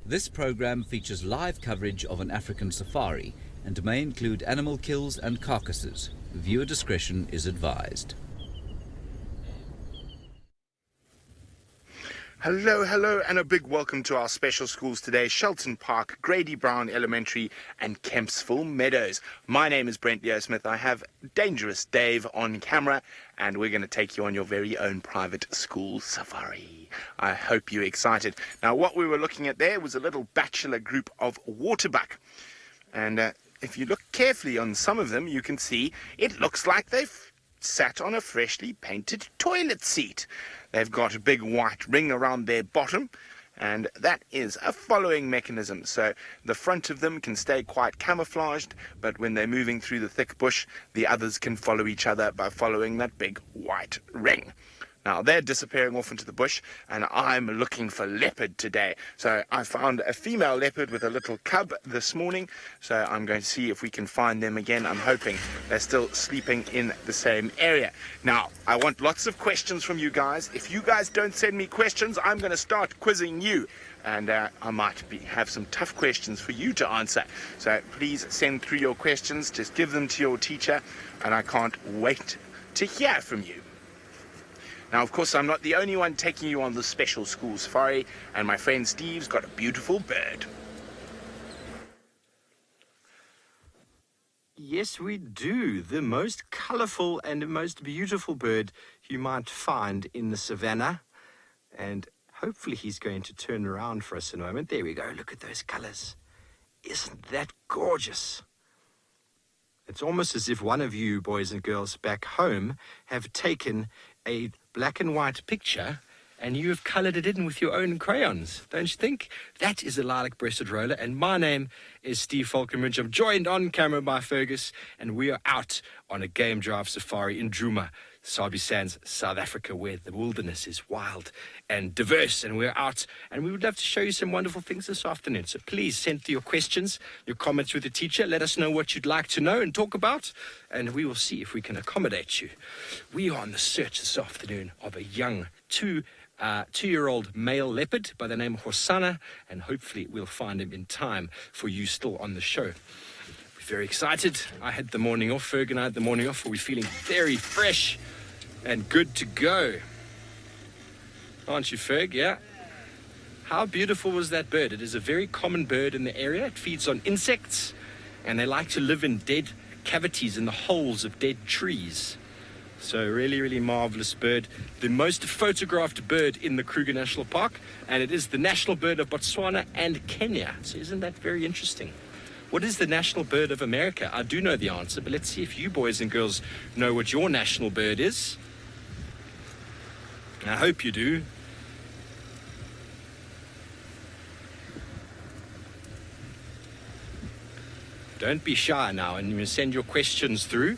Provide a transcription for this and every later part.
This program features live coverage of an African safari and may include animal kills and carcasses. Viewer discretion is advised. Hello, and a big welcome to our special schools today, Shelton Park, Grady Brown Elementary, and Kempsville Meadows. My name is Brent Leo Smith. I have Dangerous Dave on camera, and we're going to take you on your very own private school safari. I hope you're excited. Now, what we were looking at there was a little bachelor group of waterbuck. And if you look carefully on some of them, you can see it looks like they've sat on a freshly painted toilet seat. They've got a big white ring around their bottom, and that is a following mechanism. So the front of them can stay quite camouflaged, but when they're moving through the thick bush, the others can follow each other by following that big white ring. Now, they're disappearing off into the bush, and I'm looking for leopard today. So I found a female leopard with a little cub this morning, so I'm going to see if we can find them again. I'm hoping they're still sleeping in the same area. Now, I want lots of questions from you guys. If you guys don't send me questions, I'm going to start quizzing you. And I might have some tough questions for you to answer. So please send through your questions. Just give them to your teacher, and I can't wait to hear from you. Now, of course, I'm not the only one taking you on the special school safari, and my friend Steve's got a beautiful bird. Yes, we do. The most colourful and most beautiful bird you might find in the savannah. And hopefully he's going to turn around for us in a moment. There we go. Look at those colours. Isn't that gorgeous? It's almost as if one of you boys and girls back home have taken a black and white picture and you have coloured it in with your own crayons, don't you think? That is a lilac-breasted roller, and my name is Steve Falconbridge. I'm joined on camera by Fergus, and we are out on a game drive safari in Djuma, Sabi Sand, South Africa, where the wilderness is wild and diverse, and we're out, and we would love to show you some wonderful things this afternoon. So please send your questions, your comments with the teacher. Let us know what you'd like to know and talk about, and we will see if we can accommodate you. We are on the search this afternoon of a young two-year-old male leopard by the name of Hosanna, and hopefully we'll find him in time for you still on the show. We're very excited. I had the morning off. Ferg and I had the morning off. We're feeling very fresh and good to go. Aren't you, Ferg? Yeah? How beautiful was that bird? It is a very common bird in the area. It feeds on insects, and they like to live in dead cavities in the holes of dead trees. So really, really marvelous bird. The most photographed bird in the Kruger National Park, and it is the national bird of Botswana and Kenya. So isn't that very interesting? What is the national bird of America? I do know the answer, but let's see if you boys and girls know what your national bird is. I hope you do. Don't be shy now, and you send your questions through.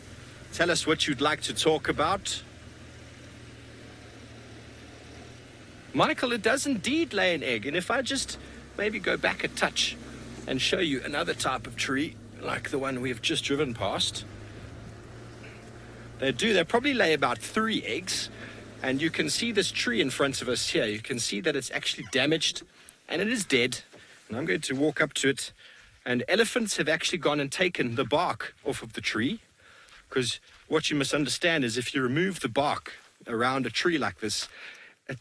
Tell us what you'd like to talk about. Michael, it does indeed lay an egg. And if I just maybe go back a touch and show you another type of tree, like the one we've just driven past. They probably lay about 3 eggs. And you can see this tree in front of us here. You can see that it's actually damaged and it is dead. And I'm going to walk up to it. And elephants have actually gone and taken the bark off of the tree. Because what you must understand is if you remove the bark around a tree like this,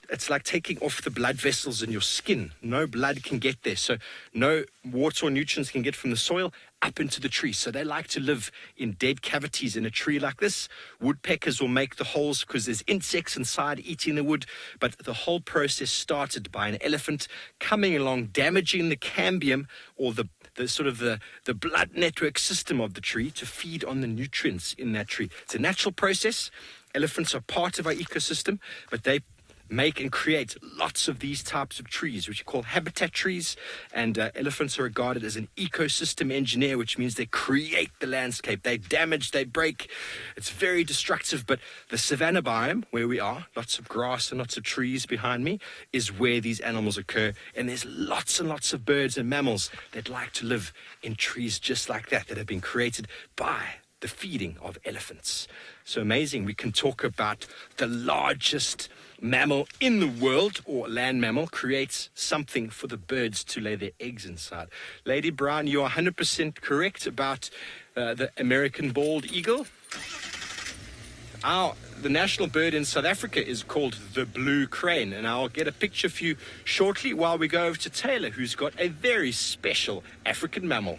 it's like taking off the blood vessels in your skin. No blood can get there. So no water or nutrients can get from the soil up into the tree. So they like to live in dead cavities in a tree like this. Woodpeckers will make the holes because there's insects inside eating the wood. But the whole process started by an elephant coming along, damaging the cambium or the blood network system of the tree to feed on the nutrients in that tree. It's a natural process. Elephants are part of our ecosystem, but they make and create lots of these types of trees, which are called habitat trees. And elephants are regarded as an ecosystem engineer, which means they create the landscape. They damage, they break. It's very destructive. But the savanna biome, where we are, lots of grass and lots of trees behind me, is where these animals occur. And there's lots and lots of birds and mammals that like to live in trees just like that have been created by the feeding of elephants. So amazing. We can talk about the largest mammal in the world, or land mammal, creates something for the birds to lay their eggs inside. Lady Brown, you are 100% correct about the American bald eagle. The national bird in South Africa is called the blue crane, and I'll get a picture for you shortly while we go over to Taylor, who's got a very special African mammal.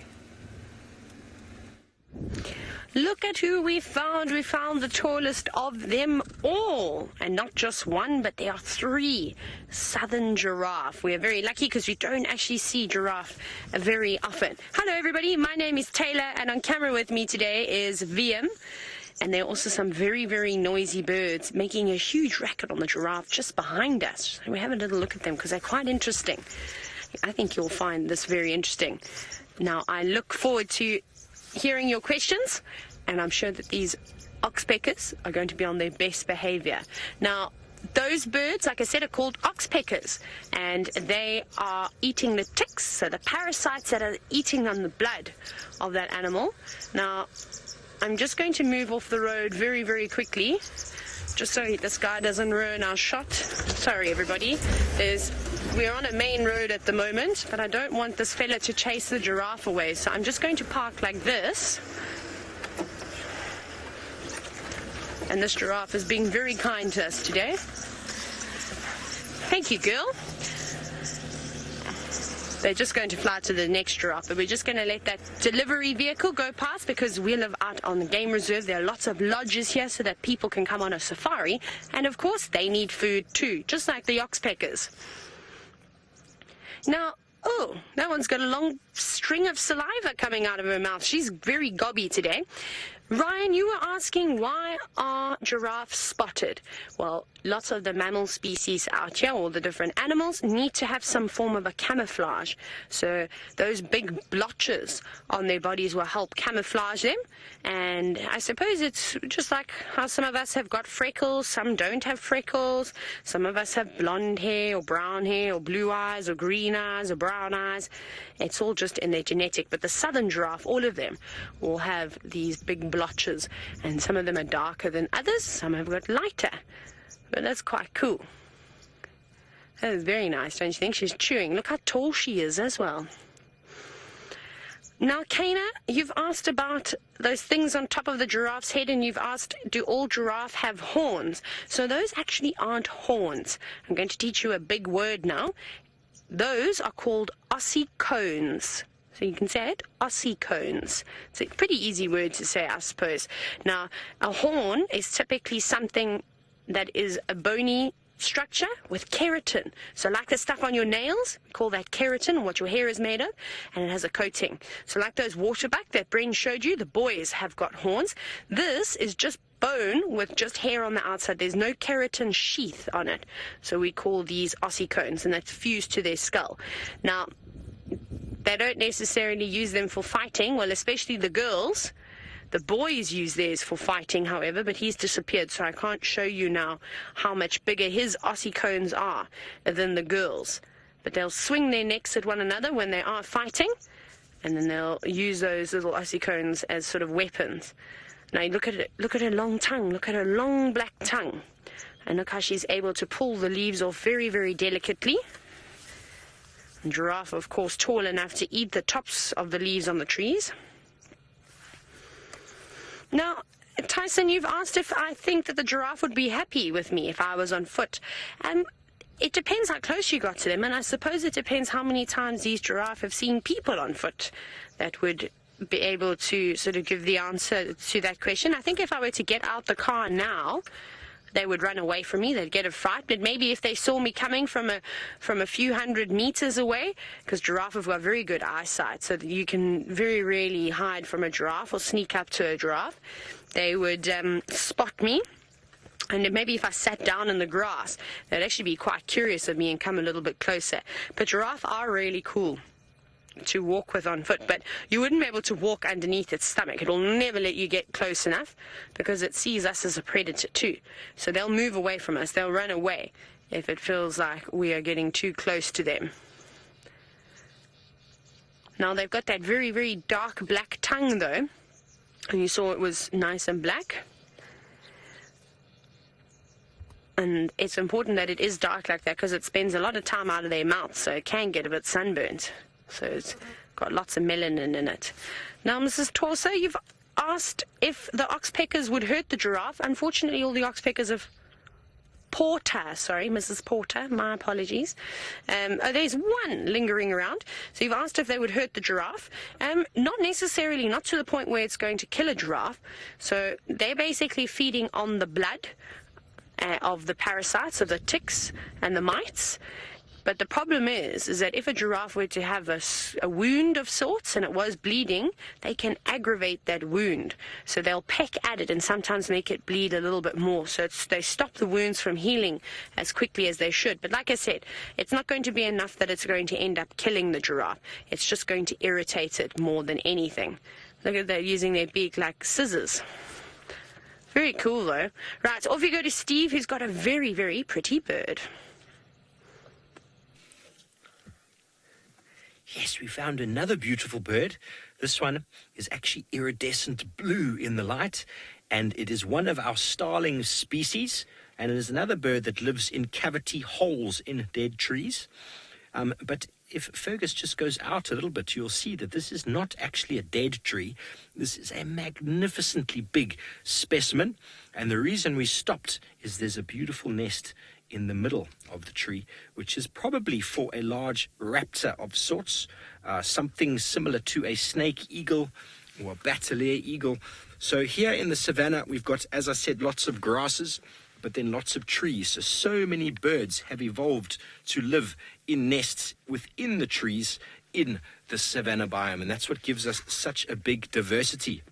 Look at who we found. We found the tallest of them all. And not just one, but there are 3. Southern giraffe. We are very lucky because we don't actually see giraffe very often. Hello, everybody. My name is Taylor, and on camera with me today is VM. And there are also some very, very noisy birds making a huge racket on the giraffe just behind us. So we have a little look at them because they're quite interesting. I think you'll find this very interesting. Now, I look forward to hearing your questions, and I'm sure that these oxpeckers are going to be on their best behavior. Now, those birds, like I said, are called oxpeckers, and they are eating the ticks, so the parasites that are eating on the blood of that animal. Now, I'm just going to move off the road very, very quickly, just so this guy doesn't ruin our shot. Sorry, everybody. We're on a main road at the moment, but I don't want this fella to chase the giraffe away, so I'm just going to park like this. And this giraffe is being very kind to us today. Thank you, girl. They're just going to fly to the next giraffe, but we're just going to let that delivery vehicle go past because we live out on the game reserve. There are lots of lodges here so that people can come on a safari, and of course they need food too, just like the oxpeckers. Now, oh, that one's got a long string of saliva coming out of her mouth. She's very gobby today. Ryan, you were asking, why are giraffes spotted? Well, lots of the mammal species out here, all the different animals, need to have some form of a camouflage. So those big blotches on their bodies will help camouflage them. And I suppose it's just like how some of us have got freckles, some don't have freckles. Some of us have blonde hair or brown hair or blue eyes or green eyes or brown eyes. It's all just in their genetic. But the southern giraffe, all of them, will have these big blotches. And some of them are darker than others. Some have got lighter. But that's quite cool. That is very nice, don't you think? She's chewing. Look how tall she is as well. Now, Kana, you've asked about those things on top of the giraffe's head, and you've asked, do all giraffe have horns? So those actually aren't horns. I'm going to teach you a big word now. Those are called ossicones. So you can say it, ossicones. It's a pretty easy word to say, I suppose. Now, a horn is typically something that is a bony structure with keratin. So like the stuff on your nails, we call that keratin, what your hair is made of, and it has a coating. So like those waterbuck that Bren showed you, the boys have got horns. This is just bone with just hair on the outside. There's no keratin sheath on it. So we call these ossicones, and that's fused to their skull. Now, they don't necessarily use them for fighting, well, especially the girls. The boys use theirs for fighting, however, but he's disappeared, so I can't show you now how much bigger his ossicones are than the girls. But they'll swing their necks at one another when they are fighting, and then they'll use those little ossicones as sort of weapons. Now look at it, look at her long tongue, look at her long black tongue, and look how she's able to pull the leaves off very, very delicately. And giraffe, of course, tall enough to eat the tops of the leaves on the trees. Now, Tyson, you've asked if I think that the giraffe would be happy with me if I was on foot. It depends how close you got to them, and I suppose it depends how many times these giraffe have seen people on foot that would be able to sort of give the answer to that question. I think if I were to get out the car now, they would run away from me. They'd get a fright. But maybe if they saw me coming from a few hundred meters away, because giraffe have got very good eyesight, so that you can very rarely hide from a giraffe or sneak up to a giraffe, they would spot me. And maybe if I sat down in the grass, they'd actually be quite curious of me and come a little bit closer. But giraffe are really cool to walk with on foot, but you wouldn't be able to walk underneath its stomach. It'll never let you get close enough because it sees us as a predator too. So they'll move away from us. They'll run away if it feels like we are getting too close to them. Now they've got that very, very dark black tongue though, And you saw it was nice and black. And it's important that it is dark like that because it spends a lot of time out of their mouth, so it can get a bit sunburnt. So it's got lots of melanin in it. Now, Mrs. Torso, you've asked if the oxpeckers would hurt the giraffe. Unfortunately, all the oxpeckers have... Mrs. Porter, my apologies. There's one lingering around. So you've asked if they would hurt the giraffe. Not necessarily, not to the point where it's going to kill a giraffe. So they're basically feeding on the blood of the parasites, of the ticks and the mites. But the problem is that if a giraffe were to have a wound of sorts and it was bleeding, they can aggravate that wound. So they'll peck at it and sometimes make it bleed a little bit more. So they stop the wounds from healing as quickly as they should. But like I said, it's not going to be enough that it's going to end up killing the giraffe. It's just going to irritate it more than anything. Look at that, using their beak like scissors. Very cool though. Right, off you go to Steve, who's got a very, very pretty bird. Yes, we found another beautiful bird. This one is actually iridescent blue in the light, and it is one of our starling species, and it is another bird that lives in cavity holes in dead trees. But if Fergus just goes out a little bit, you'll see that this is not actually a dead tree. This is a magnificently big specimen, and the reason we stopped is there's a beautiful nest in the middle of the tree, which is probably for a large raptor of sorts, something similar to a snake eagle or a bateleur eagle. So here in the savannah, we've got, as I said, lots of grasses, but then lots of trees. So many birds have evolved to live in nests within the trees in the savanna biome, and that's what gives us such a big diversity.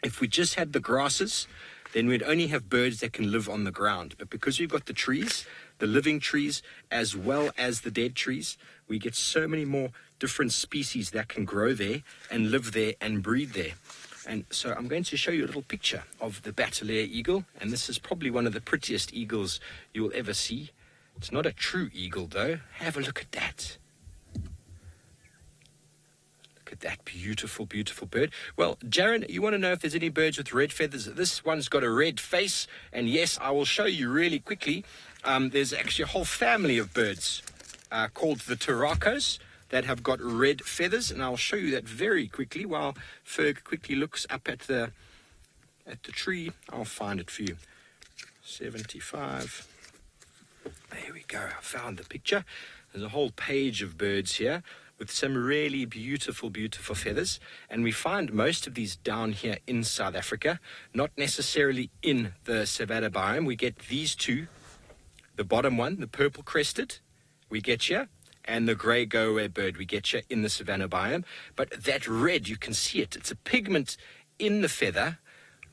If we just had the grasses, then we'd only have birds that can live on the ground. But because we've got the trees, the living trees, as well as the dead trees, we get so many more different species that can grow there and live there and breed there. And so I'm going to show you a little picture of the bateleur eagle, and this is probably one of the prettiest eagles you'll ever see. It's not a true eagle, though. Have a look at that. Look at that beautiful, beautiful bird. Well, Jaron, you want to know if there's any birds with red feathers? This one's got a red face, and yes, I will show you really quickly. There's actually a whole family of birds called the turacos that have got red feathers, and I'll show you that very quickly while Ferg quickly looks up at the tree. I'll find it for you. 75. There we go. I found the picture. There's a whole page of birds here with some really beautiful, beautiful feathers. And we find most of these down here in South Africa, not necessarily in the savanna biome. We get these two, the bottom one, the purple crested, we get here, and the grey go-away bird we get here in the savanna biome. But that red, you can see it. It's a pigment in the feather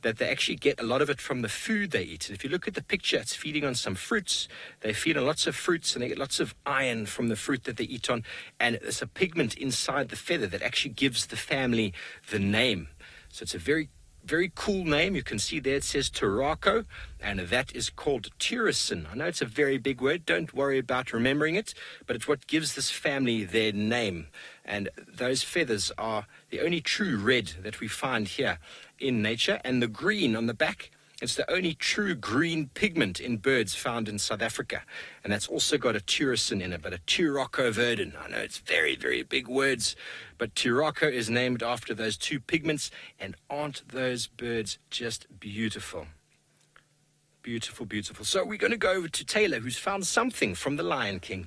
that they actually get a lot of it from the food they eat. And if you look at the picture, it's feeding on some fruits. They feed on lots of fruits, and they get lots of iron from the fruit that they eat on. And there's a pigment inside the feather that actually gives the family the name. So it's a very, very cool name. You can see there it says Turaco, and that is called tyrosine. I know it's a very big word. Don't worry about remembering it, but it's what gives this family their name. And those feathers are the only true red that we find here in nature. And the green on the back, it's the only true green pigment in birds found in South Africa. And that's also got a tyrosine in it, but a Turacoverdin. I know it's very, very big words, but Turaco is named after those two pigments. And aren't those birds just beautiful? Beautiful, beautiful. So we're going to go over to Taylor, who's found something from the Lion King.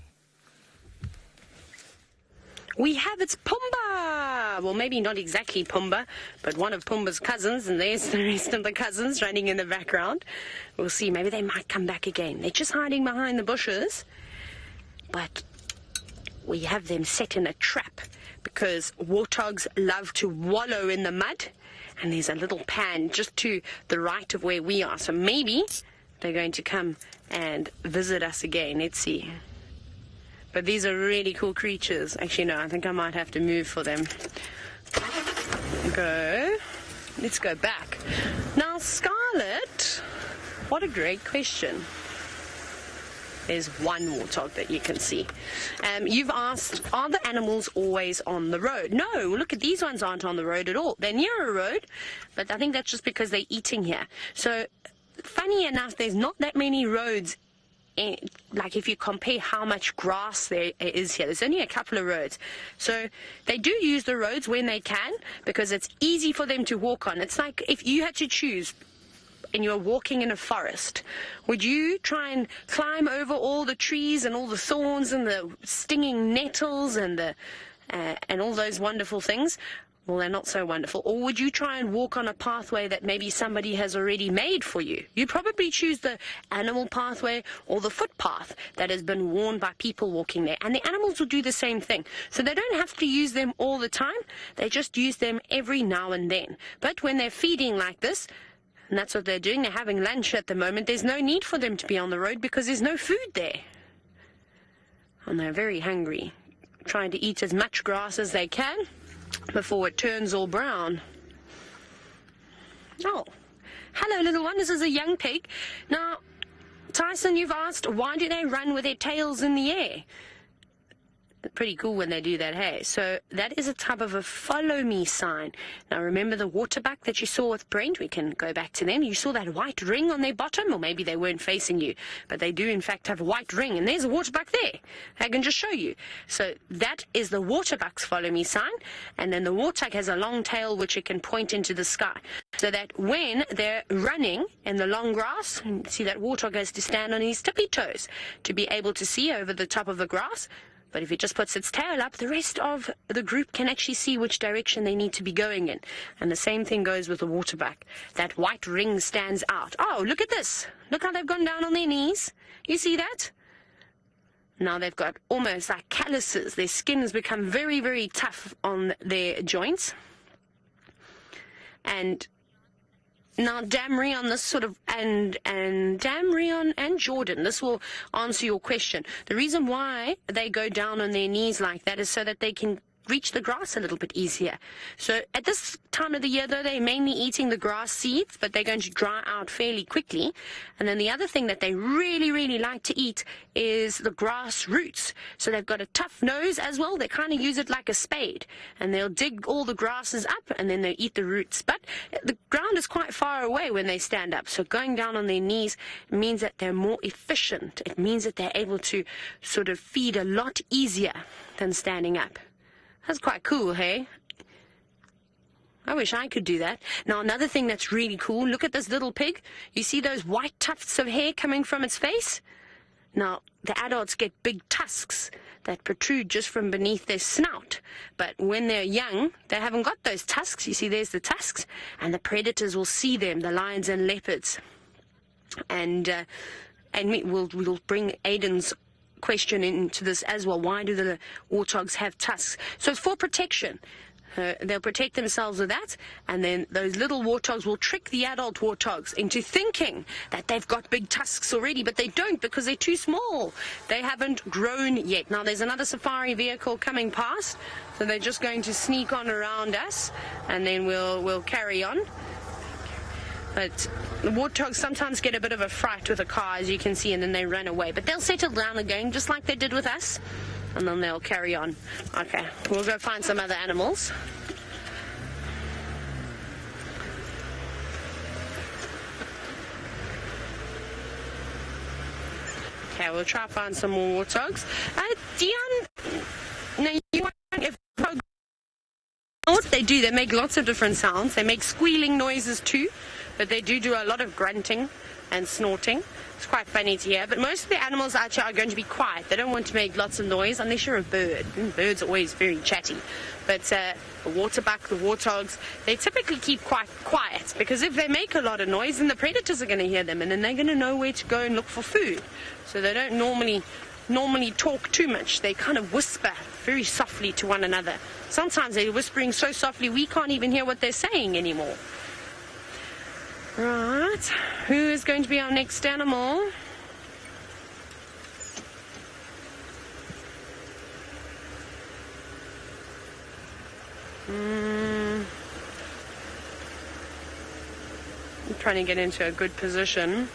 We have its Pumbaa. Well, maybe not exactly Pumbaa, but one of Pumbaa's cousins, and there's the rest of the cousins running in the background. We'll see. Maybe they might come back again. They're just hiding behind the bushes, but we have them set in a trap because warthogs love to wallow in the mud, and there's a little pan just to the right of where we are. So maybe they're going to come and visit us again. Let's see. But these are really cool creatures. Actually, no, I think I might have to move for them. Go. Let's go back. Now, Scarlett, what a great question. There's one warthog that you can see. You've asked, are the animals always on the road? No, look at these ones aren't on the road at all. They're near a road, but I think that's just because they're eating here. So, funny enough, there's not that many roads. Like if you compare how much grass there is here, there's only a couple of roads. So they do use the roads when they can because it's easy for them to walk on. It's like if you had to choose and you're walking in a forest, would you try and climb over all the trees and all the thorns and the stinging nettles and the and all those wonderful things? Well, they're not so wonderful. Or would you try and walk on a pathway that maybe somebody has already made for you? You'd probably choose the animal pathway or the footpath that has been worn by people walking there. And the animals will do the same thing. So they don't have to use them all the time. They just use them every now and then. But when they're feeding like this, and that's what they're doing, they're having lunch at the moment, there's no need for them to be on the road because there's no food there. And they're very hungry, trying to eat as much grass as they can before it turns all brown. Oh, hello little one, this is a young pig. Now, Tyson, you've asked, why do they run with their tails in the air? Pretty cool when they do that, hey? So that is a type of a follow me sign. Now remember the waterbuck that you saw with Brent? We can go back to them. You saw that white ring on their bottom, or maybe they weren't facing you, but they do in fact have a white ring, and there's a waterbuck there. I can just show you. So that is the waterbuck's follow me sign, and then the warthog has a long tail which it can point into the sky, so that when they're running in the long grass, and see that warthog has to stand on his tippy toes to be able to see over the top of the grass. But if it just puts its tail up, the rest of the group can actually see which direction they need to be going in. And the same thing goes with the waterbuck. That white ring stands out. Oh, look at this. Look how they've gone down on their knees. You see that? Now they've got almost like calluses. Their skin has become very, very tough on their joints. And now, Damrion, this sort of, and Damrion and Jordan, this will answer your question. The reason why they go down on their knees like that is so that they can reach the grass a little bit easier. So at this time of the year, though, they're mainly eating the grass seeds, but they're going to dry out fairly quickly. And then the other thing that they really, really like to eat is the grass roots. So they've got a tough nose as well. They kind of use it like a spade, and they'll dig all the grasses up, and then they eat the roots. But the ground is quite far away when they stand up, so going down on their knees means that they're more efficient. It means that they're able to sort of feed a lot easier than standing up. That's quite cool, hey? I wish I could do that. Now, another thing that's really cool, look at this little pig. You see those white tufts of hair coming from its face? Now, the adults get big tusks that protrude just from beneath their snout. But when they're young, they haven't got those tusks. You see, there's the tusks. And the predators will see them, the lions and leopards. And we'll bring Aiden's question into this as well. Why do the warthogs have tusks? So it's for protection. They'll protect themselves with that, and then those little warthogs will trick the adult warthogs into thinking that they've got big tusks already, but they don't because they're too small. They haven't grown yet. Now there's another safari vehicle coming past, so they're just going to sneak on around us, and then we'll carry on. But the warthogs sometimes get a bit of a fright with a car, as you can see, and then they run away. But they'll settle down again, just like they did with us, and then they'll carry on. Okay, we'll go find some other animals. Okay, we'll try to find some more warthogs. Dion, now you want if what they do, they make lots of different sounds. They make squealing noises too. But they do a lot of grunting and snorting. It's quite funny to hear. But most of the animals actually are going to be quiet. They don't want to make lots of noise unless you're a bird. And birds are always very chatty. But the waterbuck, the warthogs, they typically keep quite quiet, because if they make a lot of noise, then the predators are going to hear them, and then they're going to know where to go and look for food. So they don't normally talk too much. They kind of whisper very softly to one another. Sometimes they're whispering so softly we can't even hear what they're saying anymore. Right, who is going to be our next animal? I'm trying to get into a good position.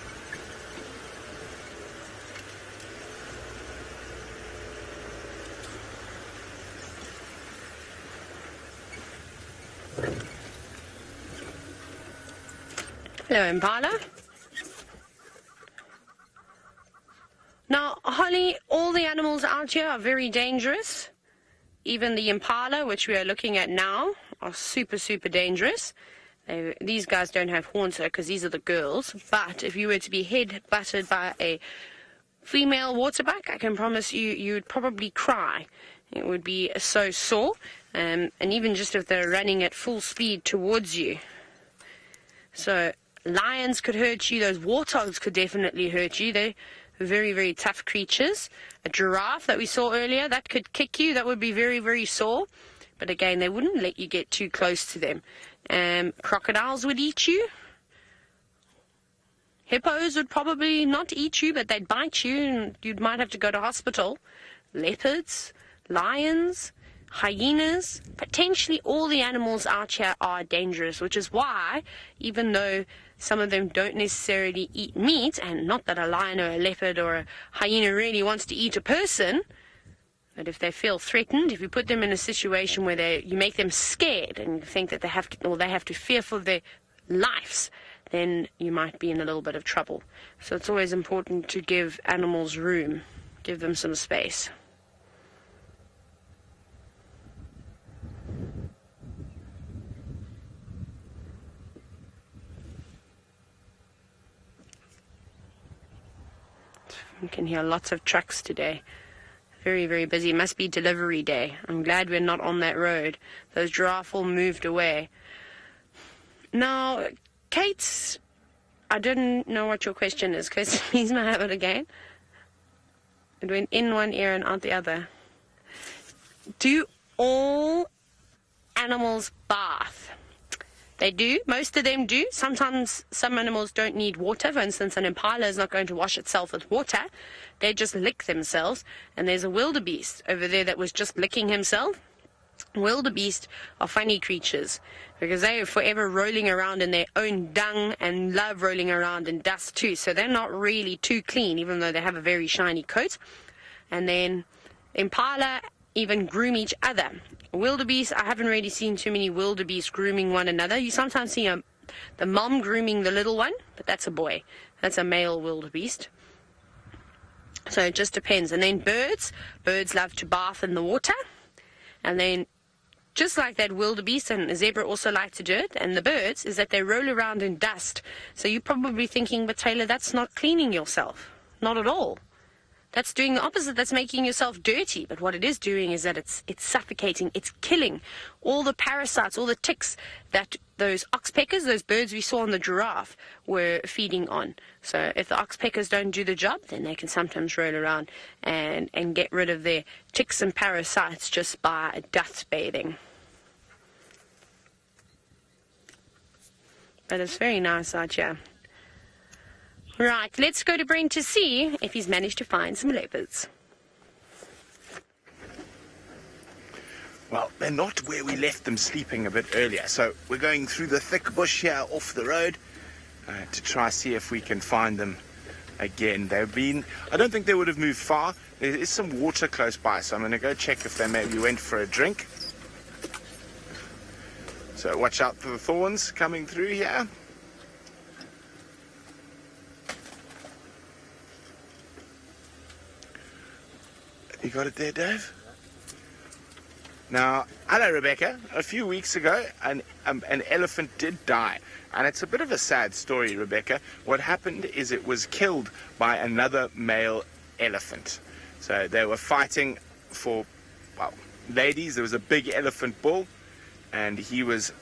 Hello, Impala. Now, Holly, all the animals out here are very dangerous. Even the Impala, which we are looking at now, are super, super dangerous. These guys don't have horns, though, because these are the girls. But if you were to be head-butted by a female waterbuck, I can promise you, you would probably cry. It would be so sore. And even just if they're running at full speed towards you. So lions could hurt you. Those warthogs could definitely hurt you. They're very, very tough creatures. A giraffe that we saw earlier, that could kick you. That would be very, very sore. But again, they wouldn't let you get too close to them. Crocodiles would eat you. Hippos would probably not eat you, but they'd bite you and you might have to go to hospital. Leopards, lions, hyenas, potentially all the animals out here are dangerous, which is why, even though some of them don't necessarily eat meat, and not that a lion or a leopard or a hyena really wants to eat a person, but if they feel threatened, if you put them in a situation where you make them scared and you think that they have to fear for their lives, then you might be in a little bit of trouble. So it's always important to give animals room, give them some space. You can hear lots of trucks today. Very, very busy. It must be delivery day. I'm glad we're not on that road. Those giraffe all moved away. Now, Kate, I didn't know what your question is. Please may I have it again? It went in one ear and out the other. Do all animals bath? They do. Most of them do. Sometimes some animals don't need water. For instance, an impala is not going to wash itself with water. They just lick themselves. And there's a wildebeest over there that was just licking himself. Wildebeest are funny creatures because they are forever rolling around in their own dung and love rolling around in dust too. So they're not really too clean, even though they have a very shiny coat. And then impala even groom each other. Wildebeest, I haven't really seen too many wildebeest grooming one another. You sometimes see the mom grooming the little one, but that's a boy. That's a male wildebeest. So it just depends. And then birds love to bath in the water. And then just like that wildebeest and zebra also like to do it, and the birds, is that they roll around in dust. So you're probably thinking, but Taylor, that's not cleaning yourself. Not at all. That's doing the opposite. That's making yourself dirty. But what it is doing is that it's suffocating. It's killing all the parasites, all the ticks that those oxpeckers, those birds we saw on the giraffe, were feeding on. So if the oxpeckers don't do the job, then they can sometimes roll around and get rid of their ticks and parasites just by dust bathing. But it's very nice out here. Right, let's go to Brent to see if he's managed to find some leopards. Well, they're not where we left them sleeping a bit earlier, so we're going through the thick bush here off the road to try see if we can find them again. I don't think they would have moved far. There is some water close by, so I'm going to go check if they maybe went for a drink. So watch out for the thorns coming through here. You got it there, Dave? Now, hello, Rebecca. A few weeks ago, an elephant did die. And it's a bit of a sad story, Rebecca. What happened is it was killed by another male elephant. So they were fighting for, well, ladies. There was a big elephant bull, and he was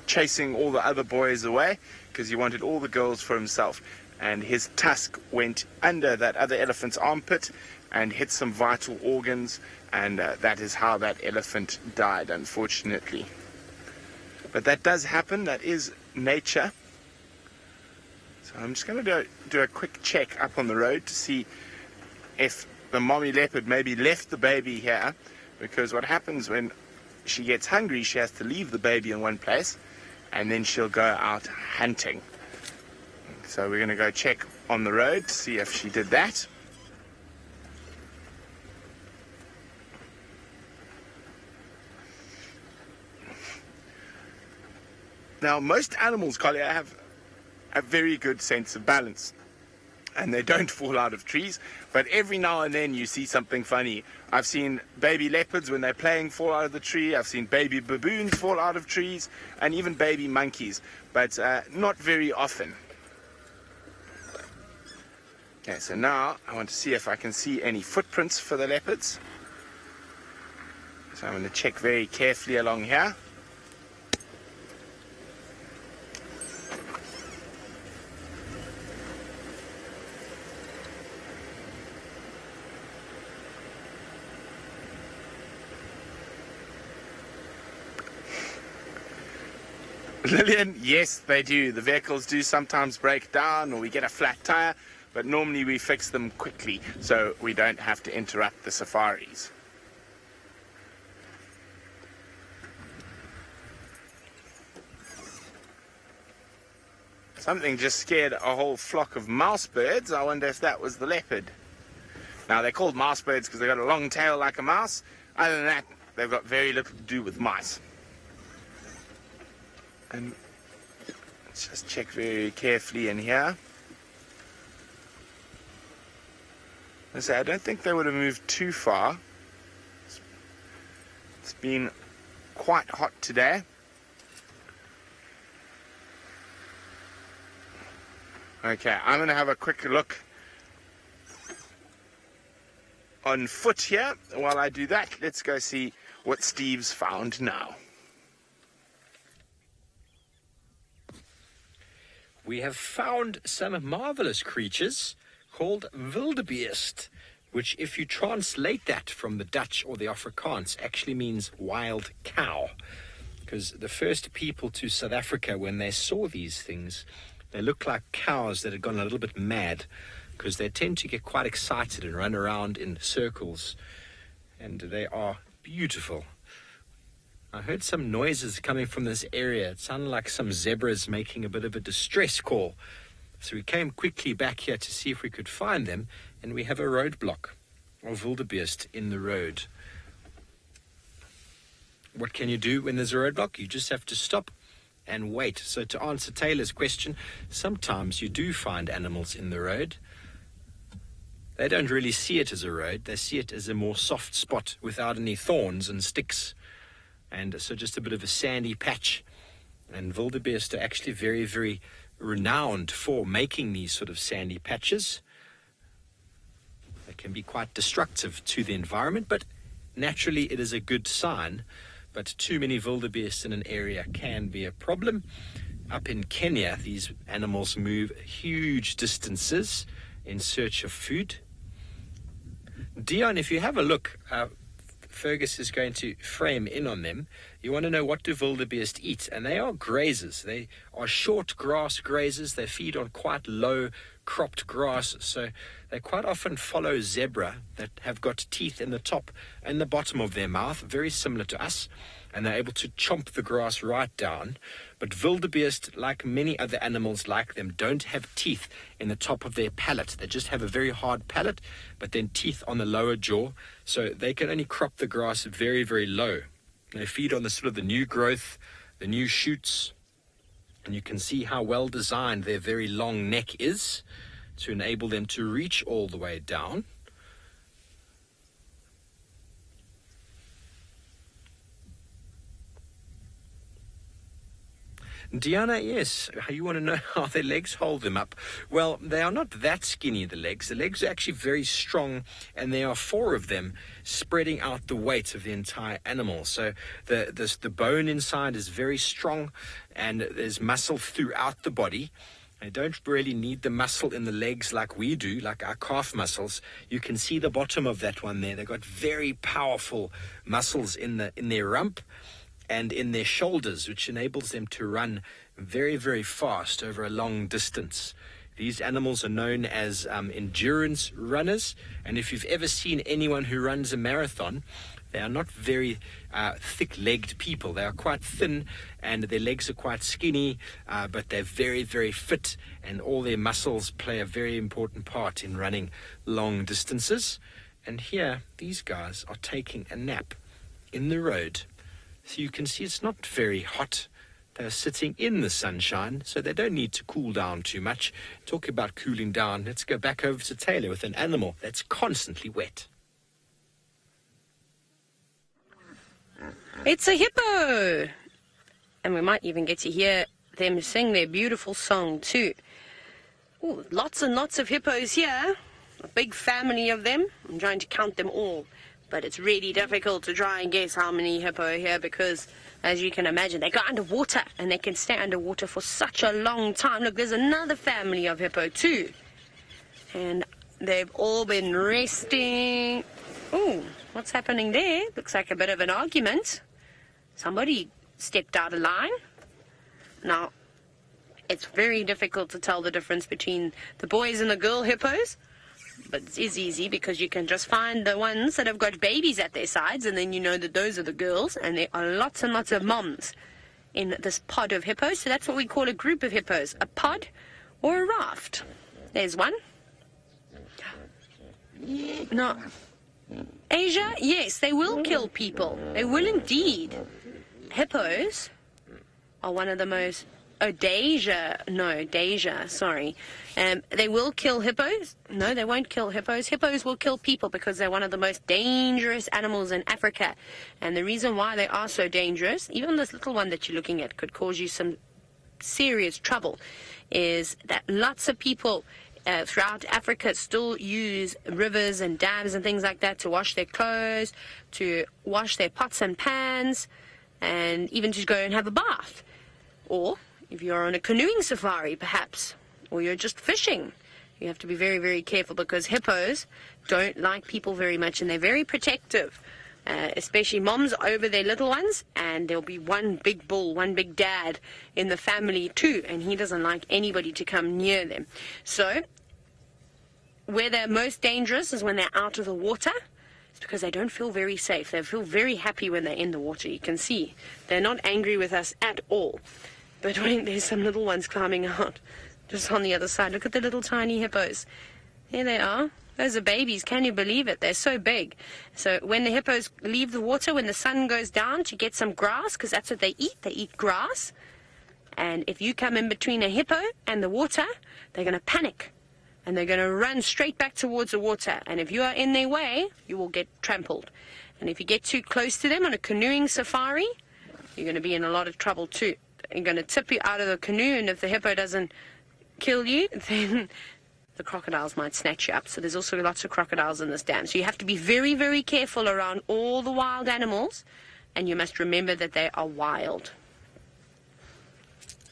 chasing all the other boys away because he wanted all the girls for himself. And his tusk went under that other elephant's armpit and hit some vital organs, and that is how that elephant died, unfortunately. But that does happen. That is nature. So I'm just going to do a quick check up on the road to see if the mommy leopard maybe left the baby here, because what happens when she gets hungry, she has to leave the baby in one place, and then she'll go out hunting. So we're going to go check on the road to see if she did that. Now, most animals, Collier, have a very good sense of balance. And they don't fall out of trees, but every now and then you see something funny. I've seen baby leopards when they're playing fall out of the tree. I've seen baby baboons fall out of trees, and even baby monkeys, but not very often. Okay, so now I want to see if I can see any footprints for the leopards. So I'm going to check very carefully along here. Lillian, yes, they do. The vehicles do sometimes break down or we get a flat tire, but normally we fix them quickly so we don't have to interrupt the safaris. Something just scared a whole flock of mouse birds. I wonder if that was the leopard. Now, they're called mouse birds because they've got a long tail like a mouse. Other than that, they've got very little to do with mice. And let's just check very carefully in here. I don't think they would have moved too far. It's been quite hot today. Okay, I'm going to have a quick look on foot here. While I do that, let's go see what Steve's found now. We have found some marvelous creatures called wildebeest, which, if you translate that from the Dutch or the Afrikaans, actually means wild cow. Because the first people to South Africa, when they saw these things, they looked like cows that had gone a little bit mad, because they tend to get quite excited and run around in circles, and they are beautiful. I heard some noises coming from this area. It sounded like some zebras making a bit of a distress call. So we came quickly back here to see if we could find them, and we have a roadblock of wildebeest in the road. What can you do when there's a roadblock? You just have to stop and wait. So to answer Taylor's question, sometimes you do find animals in the road. They don't really see it as a road. They see it as a more soft spot without any thorns and sticks. And so just a bit of a sandy patch. And wildebeest are actually very, very renowned for making these sort of sandy patches. They can be quite destructive to the environment, but naturally it is a good sign. But too many wildebeest in an area can be a problem. Up in Kenya, these animals move huge distances in search of food. Dion, if you have a look, Fergus is going to frame in on them. You want to know, what do wildebeest eat? And they are grazers. They are short grass grazers. They feed on quite low cropped grass. So they quite often follow zebra that have got teeth in the top and the bottom of their mouth, very similar to us. And they're able to chomp the grass right down. But wildebeest, like many other animals like them, don't have teeth in the top of their palate. They just have a very hard palate, but then teeth on the lower jaw. So they can only crop the grass very, very low. They feed on the sort of the new growth, the new shoots. And you can see how well designed their very long neck is to enable them to reach all the way down. Diana, yes, you want to know how their legs hold them up. Well, they are not that skinny, the legs. The legs are actually very strong, and there are 4 of them spreading out the weight of the entire animal. So the bone inside is very strong, and there's muscle throughout the body. They don't really need the muscle in the legs like we do, like our calf muscles. You can see the bottom of that one there. They've got very powerful muscles in their rump and in their shoulders, which enables them to run very, very fast over a long distance. These animals are known as endurance runners, and if you've ever seen anyone who runs a marathon, they are not very thick-legged people. They are quite thin, and their legs are quite skinny, but they're very, very fit, and all their muscles play a very important part in running long distances. And here, these guys are taking a nap in the road. So you can see it's not very hot They're sitting in the sunshine, so they don't need to cool down too much. Talking about cooling down, let's go back over to Taylor with an animal that's constantly wet. It's a hippo! And we might even get to hear them sing their beautiful song too. Ooh, lots and lots of hippos here. A big family of them. I'm trying to count them all. But it's really difficult to try and guess how many hippo are here because, as you can imagine, they go underwater and they can stay underwater for such a long time. Look, there's another family of hippo too. And they've all been resting. Ooh, what's happening there? Looks like a bit of an argument. Somebody stepped out of line. Now, it's very difficult to tell the difference between the boys and the girl hippos. But it is easy because you can just find the ones that have got babies at their sides and then you know that those are the girls, and there are lots and lots of moms in this pod of hippos. So that's what we call a group of hippos, a pod or a raft. There's one. No. Asia, yes, they will kill people. They will indeed. Hippos are one of the most... Deja, sorry. They will kill hippos. No, they won't kill hippos. Hippos will kill people because they're one of the most dangerous animals in Africa. And the reason why they are so dangerous, even this little one that you're looking at could cause you some serious trouble, is that lots of people throughout Africa still use rivers and dams and things like that to wash their clothes, to wash their pots and pans, and even to go and have a bath. Or if you're on a canoeing safari, perhaps, or you're just fishing, you have to be very, very careful because hippos don't like people very much and they're very protective, especially moms over their little ones, and there'll be one big bull, one big dad in the family too, and he doesn't like anybody to come near them. So where they're most dangerous is when they're out of the water. It's because they don't feel very safe. They feel very happy when they're in the water. You can see they're not angry with us at all. But when there's some little ones climbing out, just on the other side, look at the little tiny hippos. There they are. Those are babies. Can you believe it? They're so big. So when the hippos leave the water, when the sun goes down to get some grass, because that's what they eat grass. And if you come in between a hippo and the water, they're going to panic. And they're going to run straight back towards the water. And if you are in their way, you will get trampled. And if you get too close to them on a canoeing safari, you're going to be in a lot of trouble too. They're going to tip you out of the canoe, and if the hippo doesn't kill you, then the crocodiles might snatch you up. So there's also lots of crocodiles in this dam. So you have to be very, very careful around all the wild animals, and you must remember that they are wild.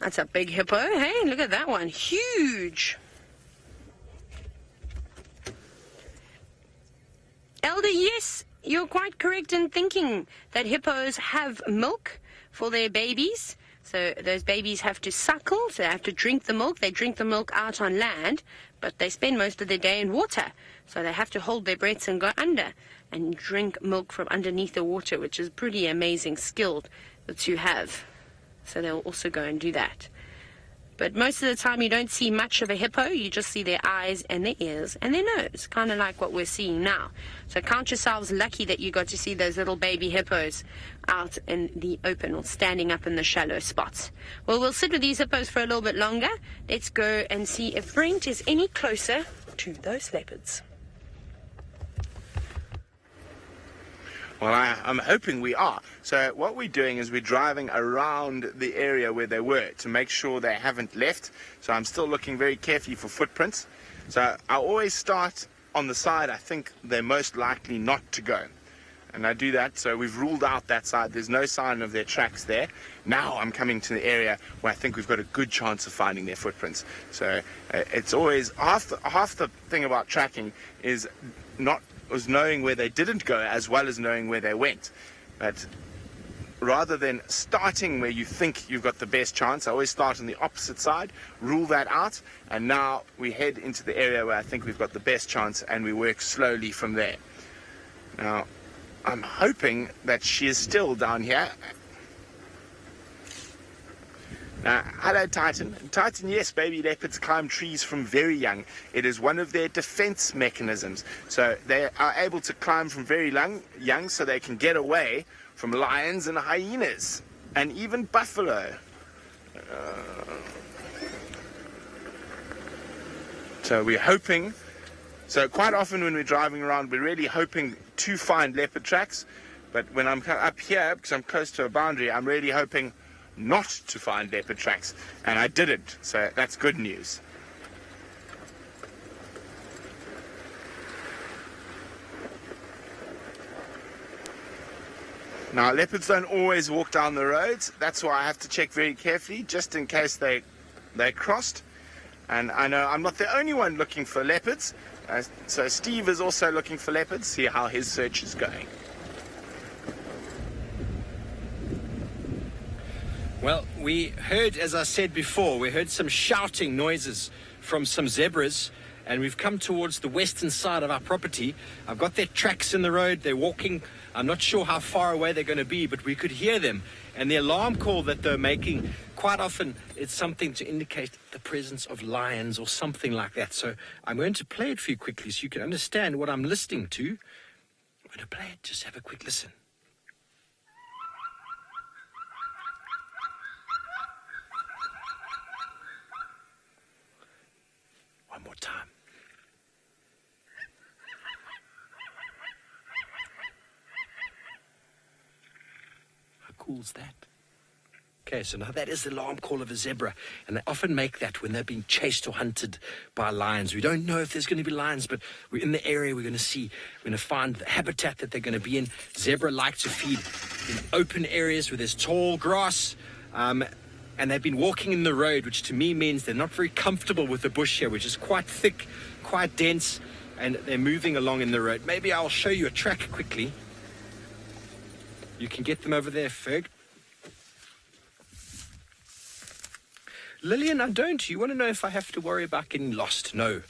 That's a big hippo. Hey, look at that one. Huge. Elder, yes, you're quite correct in thinking that hippos have milk for their babies. So those babies have to suckle, so they have to drink the milk. They drink the milk out on land, but they spend most of their day in water. So they have to hold their breaths and go under and drink milk from underneath the water, which is a pretty amazing skill to have. So they'll also go and do that. But most of the time you don't see much of a hippo. You just see their eyes and their ears and their nose, kind of like what we're seeing now. So count yourselves lucky that you got to see those little baby hippos out in the open or standing up in the shallow spots. Well, we'll sit with these hippos for a little bit longer. Let's go and see if Brent is any closer to those leopards. Well, I'm hoping we are. So what we're doing is we're driving around the area where they were to make sure they haven't left. So I'm still looking very carefully for footprints. So I always start on the side I think they're most likely not to go. And I do that, so we've ruled out that side. There's no sign of their tracks there. Now I'm coming to the area where I think we've got a good chance of finding their footprints. So it's always, half the thing about tracking is knowing where they didn't go as well as knowing where they went. But rather than starting where you think you've got the best chance, I always start on the opposite side, rule that out, and now we head into the area where I think we've got the best chance, and we work slowly from there. Now, I'm hoping that she is still down here. Now, hello, Titan. Titan, yes, baby leopards climb trees from very young. It is one of their defense mechanisms. So they are able to climb from very young so they can get away from lions and hyenas and even buffalo. So we're hoping, so quite often when we're driving around, we're really hoping to find leopard tracks. But when I'm up here, because I'm close to a boundary, I'm really hoping not to find leopard tracks. And I didn't, so that's good news. Now, leopards don't always walk down the roads. That's why I have to check very carefully, just in case they crossed. And I know I'm not the only one looking for leopards. So Steve is also looking for leopards. See how his search is going. Well, we heard, as I said before, we heard some shouting noises from some zebras, and we've come towards the western side of our property. I've got their tracks in the road. They're walking. I'm not sure how far away they're going to be, but we could hear them. And the alarm call that they're making, quite often it's something to indicate the presence of lions or something like that. So I'm going to play it for you quickly so you can understand what I'm listening to. I'm going to play it. Just have a quick listen. One more time. How cool is that? Okay, so now that is the alarm call of a zebra, and they often make that when they're being chased or hunted by lions. We don't know if there's going to be lions, but we're in the area. We're going to find the habitat that they're going to be in. Zebra like to feed in open areas where there's tall grass, and they've been walking in the road, which to me means they're not very comfortable with the bush here, which is quite thick, quite dense, and they're moving along in the road. Maybe I'll show you a track quickly. You can get them over there, Ferg. Lillian, I don't. You want to know if I have to worry about getting lost? No.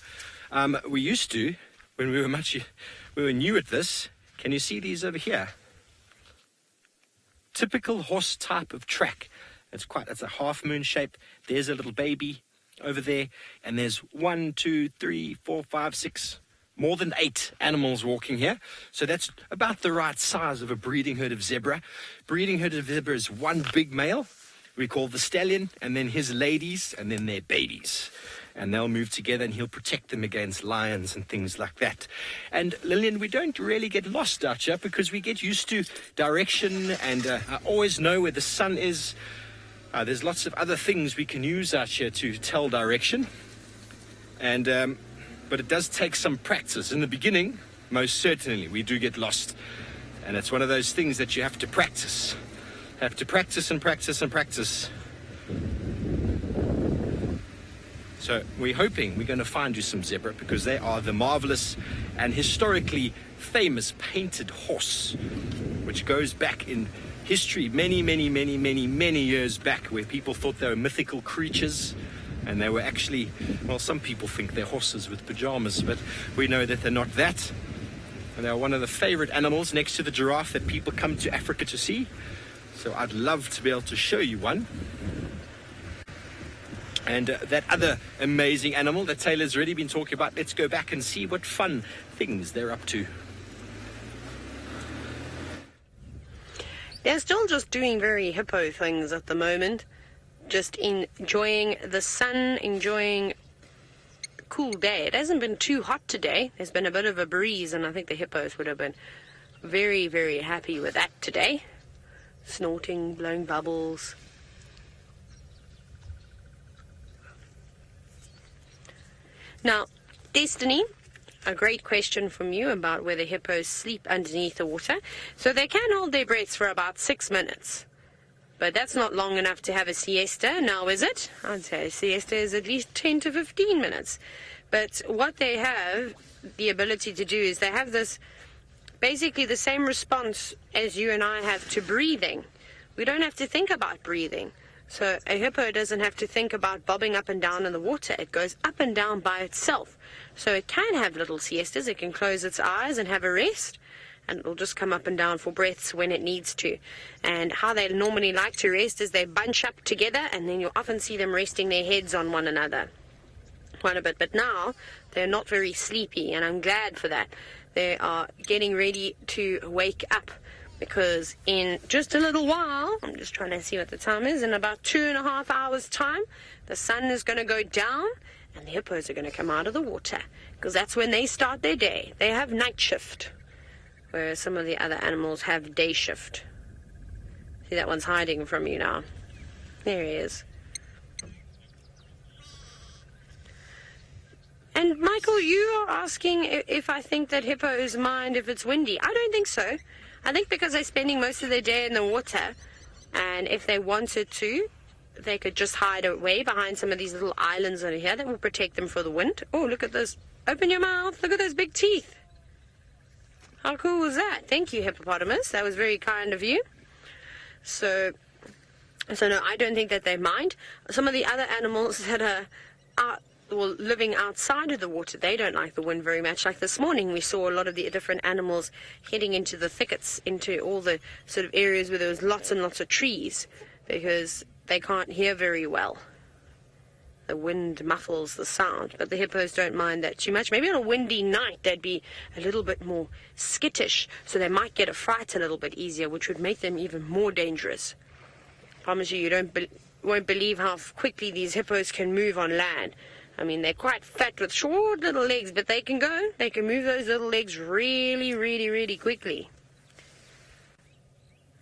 We used to, when we were new at this. Can you see these over here? Typical horse type of track. It's a half moon shape. There's a little baby over there, and there's 1, 2, 3, 4, 5, 6, more than 8 animals walking here. So that's about the right size of a breeding herd of zebra. Breeding herd of zebra is one big male. We call the stallion, and then his ladies, and then their babies. And they'll move together, and he'll protect them against lions and things like that. And Lillian, we don't really get lost out here because we get used to direction, and I always know where the sun is. There's lots of other things we can use out here to tell direction. And but it does take some practice. In the beginning, most certainly, we do get lost. And it's one of those things that you have to practice. Have to practice and practice and practice. So we're hoping we're going to find you some zebra because they are the marvelous and historically famous painted horse, which goes back in history many years back, where people thought they were mythical creatures, and they were actually, well, some people think they're horses with pajamas, but we know that they're not that. And they're one of the favorite animals next to the giraffe that people come to Africa to see. So I'd love to be able to show you one. And that other amazing animal that Taylor's already been talking about, let's go back and see what fun things they're up to. They're still just doing very hippo things at the moment. Just enjoying the sun, enjoying a cool day. It hasn't been too hot today. There's been a bit of a breeze, and I think the hippos would have been very, very happy with that today. Snorting, blowing bubbles. Now, Destiny, a great question from you about whether hippos sleep underneath the water. So they can hold their breaths for about 6 minutes. But that's not long enough to have a siesta, now is it? I'd say a siesta is at least 10 to 15 minutes. But what they have the ability to do is they have this, basically the same response as you and I have to breathing. We don't have to think about breathing. So a hippo doesn't have to think about bobbing up and down in the water. It goes up and down by itself. So it can have little siestas. It can close its eyes and have a rest. And it will just come up and down for breaths when it needs to. And how they normally like to rest is they bunch up together, and then you'll often see them resting their heads on one another quite a bit. But now they're not very sleepy, and I'm glad for that. They are getting ready to wake up. because in just a little while, I'm just trying to see what the time is, in about 2.5 hours time, the sun is going to go down and the hippos are going to come out of the water, because that's when they start their day. They have night shift, whereas some of the other animals have day shift. See, that one's hiding from you now. There he is. And Michael, you are asking if I think that hippos mind if it's windy. I don't think so. I think because they're spending most of their day in the water, and if they wanted to, they could just hide away behind some of these little islands over here that will protect them from the wind. Oh, look at this. Open your mouth. Look at those big teeth. How cool was that? Thank you, hippopotamus. That was very kind of you. So no, I don't think that they mind. Some of the other animals that are living outside of the water, they don't like the wind very much. Like this morning, we saw a lot of the different animals heading into the thickets, into all the sort of areas where there was lots and lots of trees, because they can't hear very well. The wind muffles the sound, but the hippos don't mind that too much. Maybe on a windy night, they'd be a little bit more skittish, so they might get a fright a little bit easier, which would make them even more dangerous. I promise you, won't believe how quickly these hippos can move on land. I mean, they're quite fat with short little legs, but they can move those little legs really, really, really quickly.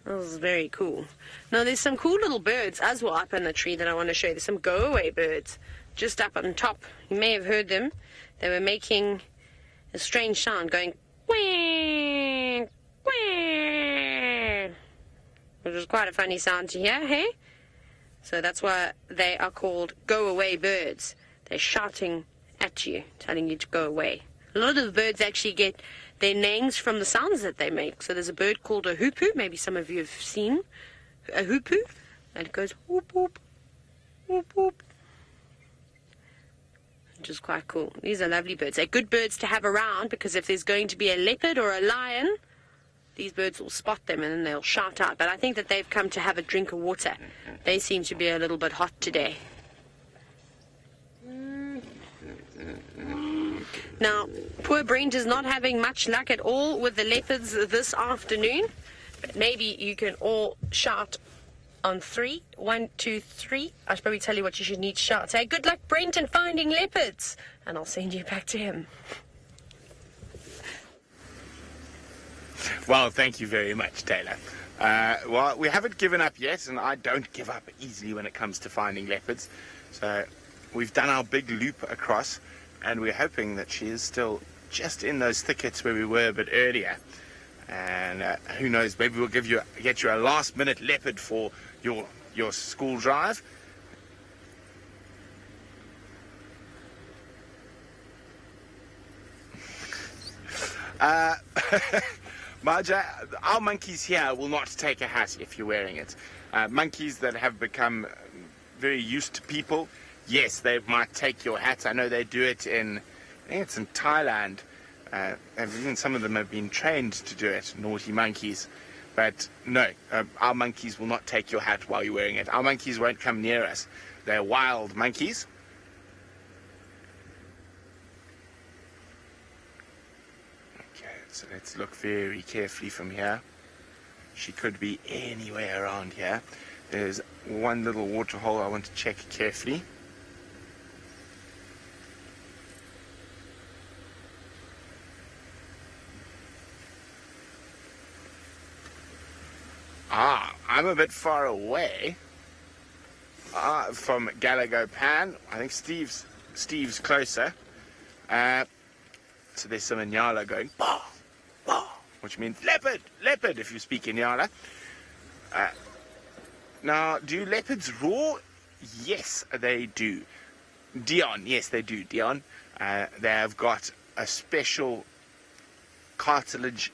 That was very cool. Now, there's some cool little birds as well up in the tree that I want to show you. There's some go-away birds just up on top. You may have heard them. They were making a strange sound, going quack, quack, which was quite a funny sound to hear, hey? So that's why they are called go-away birds. They're shouting at you, telling you to go away. A lot of the birds actually get their names from the sounds that they make. So there's a bird called a hoopoe. Maybe some of you have seen a hoopoe. And it goes whoop, whoop, whoop, whoop. Which is quite cool. These are lovely birds. They're good birds to have around, because if there's going to be a leopard or a lion, these birds will spot them and then they'll shout out. But I think that they've come to have a drink of water. They seem to be a little bit hot today. Now, poor Brent is not having much luck at all with the leopards this afternoon. But maybe you can all shout on 3. 1, 2, 3. I should probably tell you what you should need to shout. Say, good luck, Brent, in finding leopards. And I'll send you back to him. Well, thank you very much, Taylor. Well, we haven't given up yet, and I don't give up easily when it comes to finding leopards. So we've done our big loop across, and we're hoping that she is still just in those thickets where we were a bit earlier. And who knows, maybe we'll get you a last-minute leopard for your school drive. Marja, our monkeys here will not take a hat if you're wearing it. Monkeys that have become very used to people, yes, they might take your hat. I know they do it I think it's in Thailand. Even some of them have been trained to do it, naughty monkeys. But no, our monkeys will not take your hat while you're wearing it. Our monkeys won't come near us. They're wild monkeys. Okay, so let's look very carefully from here. She could be anywhere around here. There's one little water hole I want to check carefully. I'm a bit far away from Gallagher Pan. I think Steve's closer. So there's some Inyala going, bah, bah, which means leopard if you speak Inyala. Now, do leopards roar? Yes, they do. Dion, yes, they do, Dion. They have got a special cartilage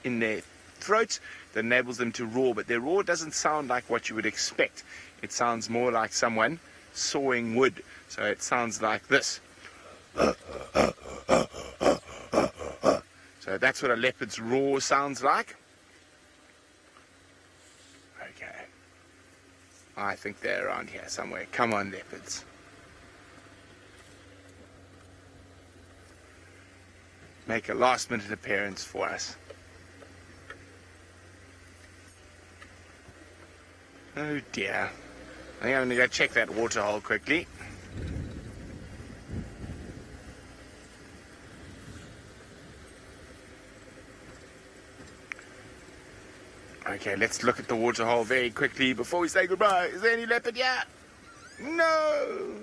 in their throat that enables them to roar, but their roar doesn't sound like what you would expect. It sounds more like someone sawing wood. So it sounds like this. So that's what a leopard's roar sounds like. Okay. I think they're around here somewhere. Come on, leopards. Make a last-minute appearance for us. Oh dear. I think I'm going to go check that water hole quickly. Okay, let's look at the water hole very quickly before we say goodbye. Is there any leopard here? No!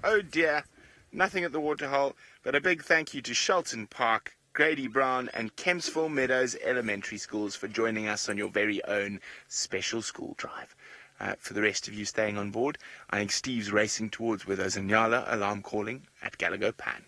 Oh dear. Nothing at the water hole, but a big thank you to Shelton Park, Grady Brown and Kempsville Meadows Elementary Schools for joining us on your very own special school drive. For the rest of you staying on board, I think Steve's racing towards where there's a Nyala alarm calling at Gallagher Pan.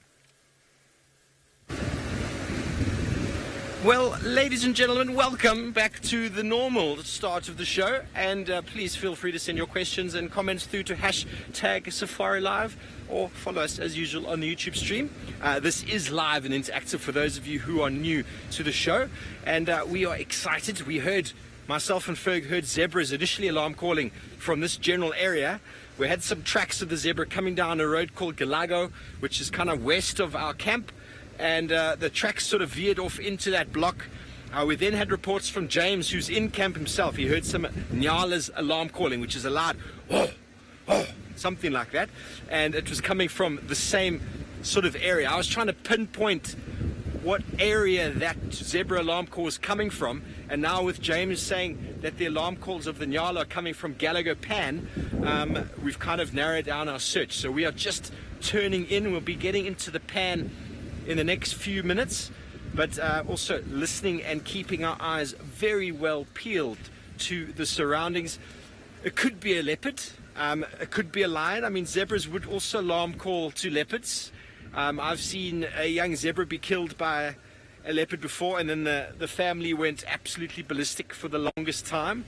Well, ladies and gentlemen, welcome back to the normal start of the show. And please feel free to send your questions and comments through to hashtag Safari Live or follow us as usual on the YouTube stream. This is live and interactive for those of you who are new to the show. And we are excited. We heard, myself and Ferg heard zebras initially alarm calling from this general area. We had some tracks of the zebra coming down a road called Galago, which is kind of west of our camp. And the tracks sort of veered off into that block. We then had reports from James, who's in camp himself. He heard some Nyala's alarm calling, which is a loud, oh, oh, something like that. And it was coming from the same sort of area. I was trying to pinpoint what area that zebra alarm call was coming from. And now with James saying that the alarm calls of the Nyala are coming from Gallagher Pan, we've kind of narrowed down our search. So we are just turning in. We'll be getting into the pan in the next few minutes, but also listening and keeping our eyes very well peeled to the surroundings. It could be a leopard, it could be a lion. I mean, zebras would also alarm call to leopards. I've seen a young zebra be killed by a leopard before, and then the family went absolutely ballistic for the longest time.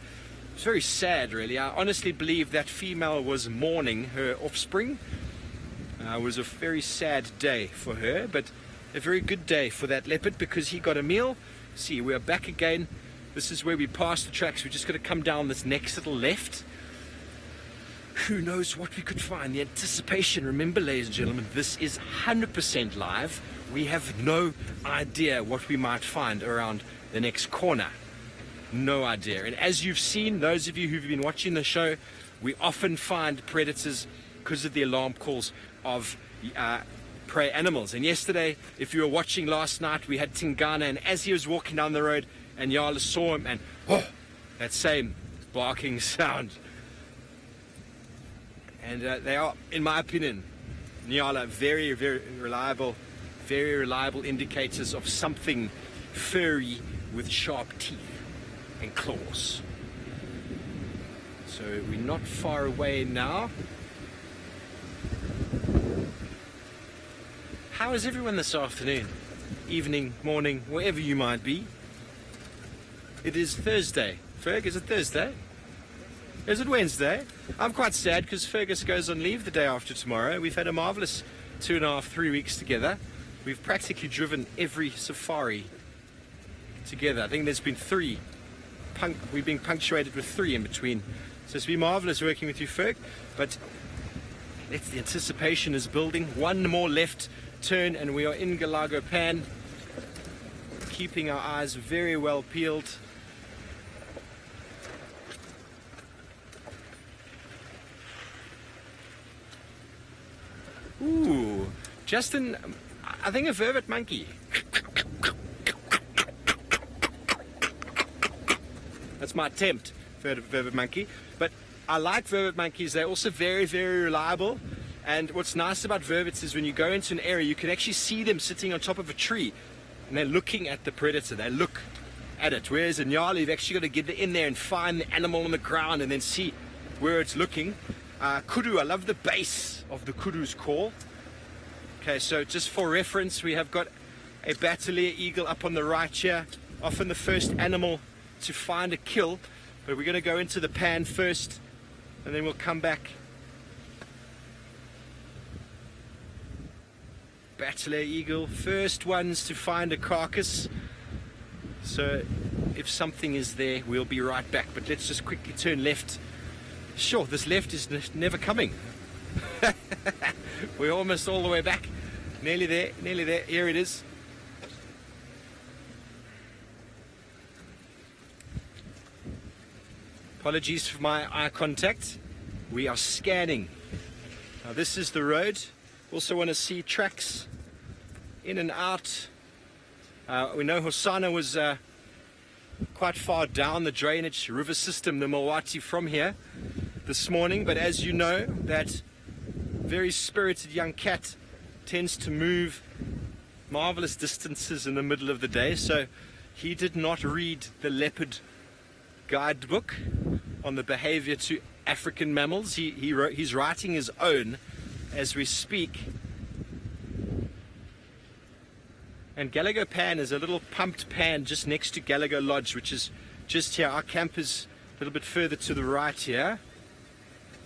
It's very sad, really. I honestly believe that female was mourning her offspring. It was a very sad day for her, but a very good day for that leopard because he got a meal. See, we are back again. This is where we passed the tracks. We're just going to come down this next little left. Who knows what we could find? The anticipation. Remember, ladies and gentlemen, this is 100% live. We have no idea what we might find around the next corner. No idea. And as you've seen, those of you who've been watching the show, we often find predators because of the alarm calls of prey animals. And yesterday, if you were watching last night, we had Tingana, and as he was walking down the road, and Nyala saw him, and oh, that same barking sound. And they are, in my opinion, Nyala, very, very reliable indicators of something furry with sharp teeth and claws. So we're not far away now. How is everyone this afternoon, evening, morning, wherever you might be? It is Thursday. Ferg, is it Thursday? Is it Wednesday? I'm quite sad because Fergus goes on leave the day after tomorrow. We've had a marvellous 2.5, 3 weeks together. We've practically driven every safari together. I think there's been 3. We've been punctuated with 3 in between. So it's been marvellous working with you, Ferg. But the anticipation is building. One more left turn and we are in Galago Pan, keeping our eyes very well peeled. Ooh, Justin, I think a Vervet Monkey. That's my attempt, Vervet Monkey. But I like Vervet Monkeys. They're also very, very reliable. And what's nice about vervets is when you go into an area, you can actually see them sitting on top of a tree. And they're looking at the predator. They look at it. Whereas in Nyala, you've actually got to get in there and find the animal on the ground and then see where it's looking. Kudu, I love the base of the kudu's call. Okay, so just for reference, we have got a Battalier eagle up on the right here. Often the first animal to find a kill. But we're going to go into the pan first, and then we'll come back. Battalier eagle, first ones to find a carcass. So if something is there, we'll be right back. But let's just quickly turn left. Sure, this left is never coming. We're almost all the way back. Nearly there, nearly there. Here it is. Apologies for my eye contact. We are scanning. Now this is the road. Also want to see tracks in and out. We know Hosana was quite far down the drainage river system, the Mawati, from here this morning, but as you know, that very spirited young cat tends to move marvelous distances in the middle of the day, so he did not read the leopard guidebook on the behavior to African mammals. He's writing his own as we speak. And Gallagher Pan is a little pumped pan just next to Gallagher Lodge, which is just here. Our camp is a little bit further to the right here.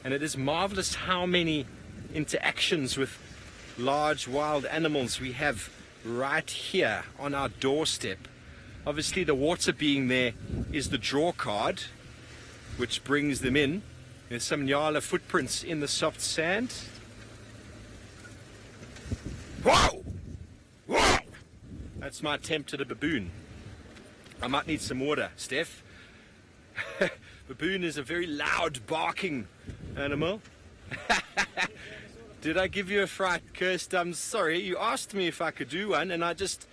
And it is marvelous how many interactions with large wild animals we have right here on our doorstep. Obviously the water being there is the draw card, which brings them in. There's some Nyala footprints in the soft sand. Whoa! Whoa! That's my attempt at a baboon. I might need some water, Steph. Baboon is a very loud barking animal. Did I give you a fright, Kirst? I'm sorry. You asked me if I could do one, and I just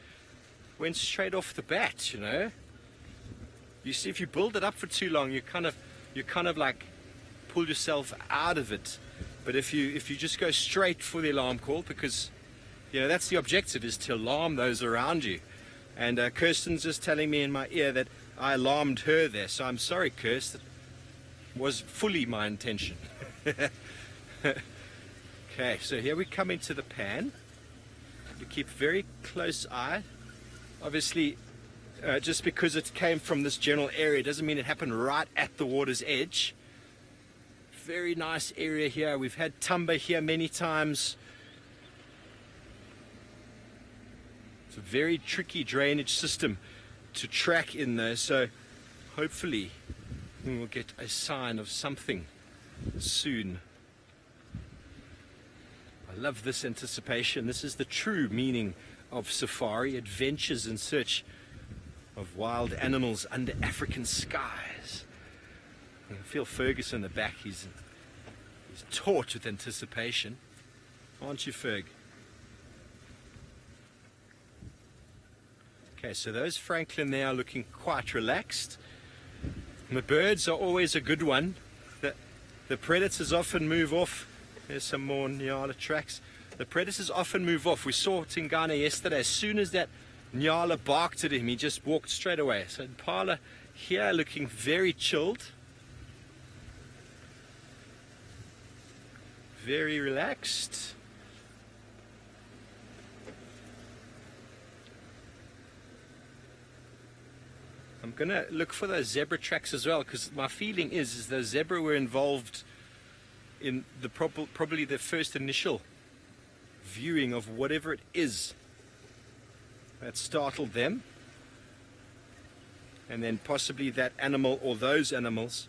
went straight off the bat, you know. You see, if you build it up for too long, you kind of like pull yourself out of it. But if you just go straight for the alarm call, because you know that's the objective, is to alarm those around you. And Kirsten's just telling me in my ear that I alarmed her there, so I'm sorry, Kirst. It was fully my intention. Okay, so here we come into the pan. We keep very close eye. Obviously, just because it came from this general area doesn't mean it happened right at the water's edge. Very nice area here. We've had Pumbaa here many times. It's a very tricky drainage system to track in there, so hopefully we will get a sign of something soon. I love this anticipation. This is the true meaning of safari, adventures in search of wild animals under African skies. I can feel Fergus in the back. He's taut with anticipation. Aren't you, Ferg? Okay, so those Franklin there are looking quite relaxed. And the birds are always a good one. The predators often move off. There's some more Nyala tracks. The predators often move off. We saw Tingana yesterday. As soon as that Nyala barked at him, he just walked straight away. So Impala here looking very chilled. Very relaxed. I'm going to look for those zebra tracks as well, because my feeling is those zebra were involved in the probably the first initial viewing of whatever it is that startled them, and then possibly that animal or those animals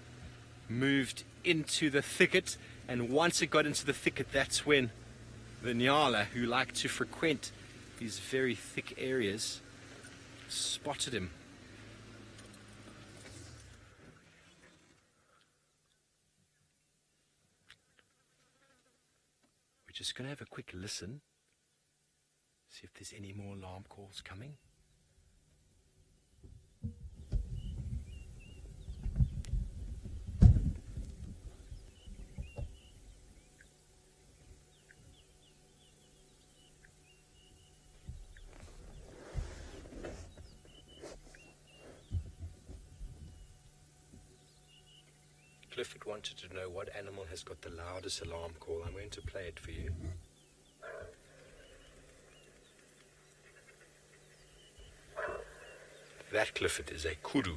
moved into the thicket, and once it got into the thicket, that's when the Nyala, who like to frequent these very thick areas, spotted him. Just going to have a quick listen, see if there's any more alarm calls coming. Clifford wanted to know what animal has got the loudest alarm call. I'm going to play it for you. That, Clifford, is a kudu.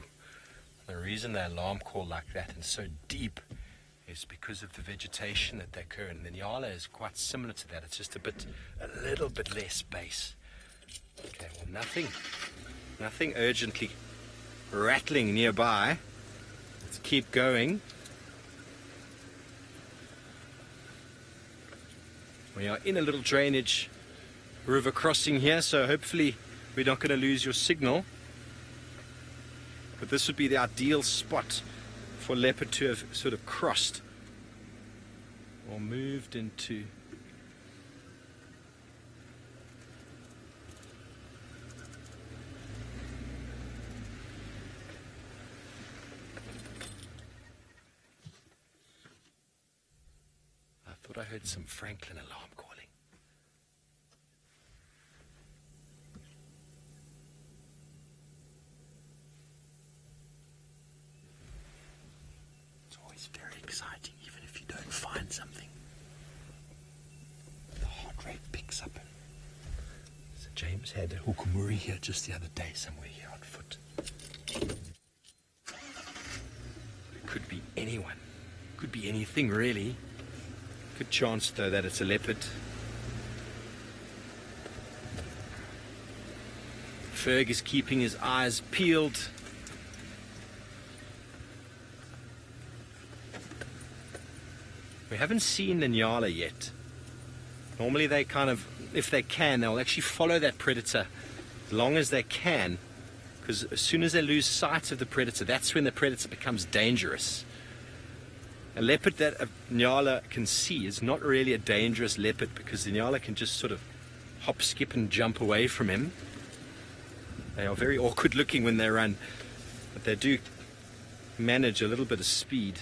The reason they alarm call like that and so deep is because of the vegetation that they occur in. The Nyala is quite similar to that. It's just a little bit less bass. Okay, well, nothing urgently rattling nearby. Let's keep going. We are in a little drainage river crossing here, so hopefully we're not going to lose your signal. But this would be the ideal spot for leopard to have sort of crossed or moved into. I thought I heard some Franklin alarm calling. It's always very exciting, even if you don't find something. The heart rate picks up. So James had a hukumuri here just the other day, somewhere here on foot. It could be anyone. Could be anything, really. Good chance, though, that it's a leopard. Ferg is keeping his eyes peeled. We haven't seen the Nyala yet. Normally they kind of, if they can, they'll actually follow that predator as long as they can, because as soon as they lose sight of the predator, that's when the predator becomes dangerous. A leopard that a Nyala can see is not really a dangerous leopard, because the Nyala can just sort of hop, skip and jump away from him. They are very awkward looking when they run, but they do manage a little bit of speed.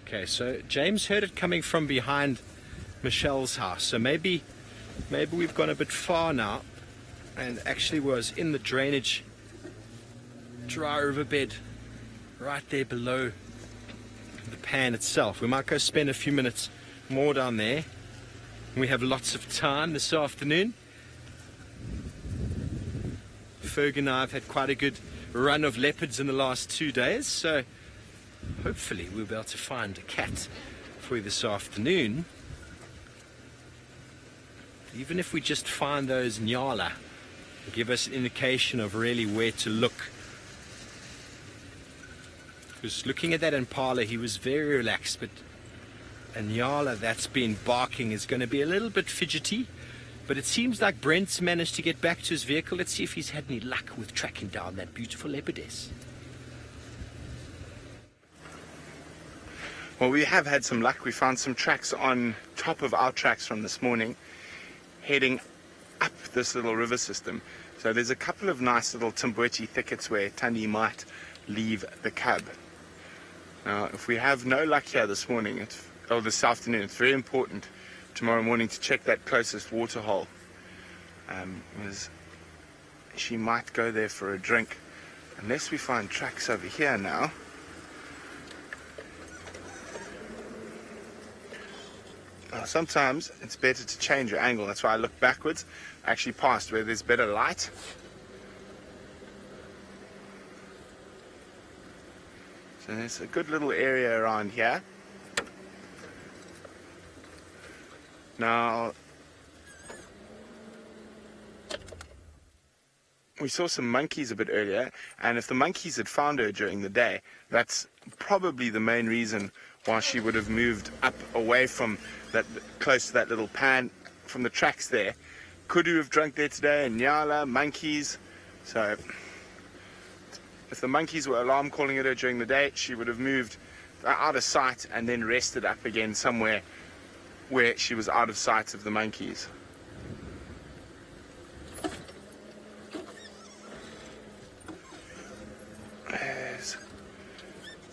Okay, so James heard it coming from behind Michelle's house, so maybe we've gone a bit far now and actually was in the drainage, dry riverbed right there below the pan itself. We might go spend a few minutes more down there. We have lots of time this afternoon. Ferg and I have had quite a good run of leopards in the last 2 days, so hopefully we'll be able to find a cat for you this afternoon. Even if we just find those Nyala, it'll give us an indication of really where to look. Because looking at that Impala, he was very relaxed, but a Nyala that's been barking is going to be a little bit fidgety. But it seems like Brent's managed to get back to his vehicle. Let's see if he's had any luck with tracking down that beautiful leopardess. Well, we have had some luck. We found some tracks on top of our tracks from this morning, heading up this little river system. So there's a couple of nice little Timbweti thickets where Tandi might leave the cub. Now, if we have no luck here this morning, or this afternoon, it's very important tomorrow morning to check that closest water hole. Because she might go there for a drink, unless we find tracks over here now. Sometimes it's better to change your angle. That's why I look backwards, actually past where there's better light. So there's a good little area around here. Now, we saw some monkeys a bit earlier, and if the monkeys had found her during the day, that's probably the main reason why she would have moved up away from that, close to that little pan from the tracks there. Could you have drunk there today? Nyala, monkeys. So if the monkeys were alarm calling at her during the day, she would have moved out of sight and then rested up again somewhere where she was out of sight of the monkeys.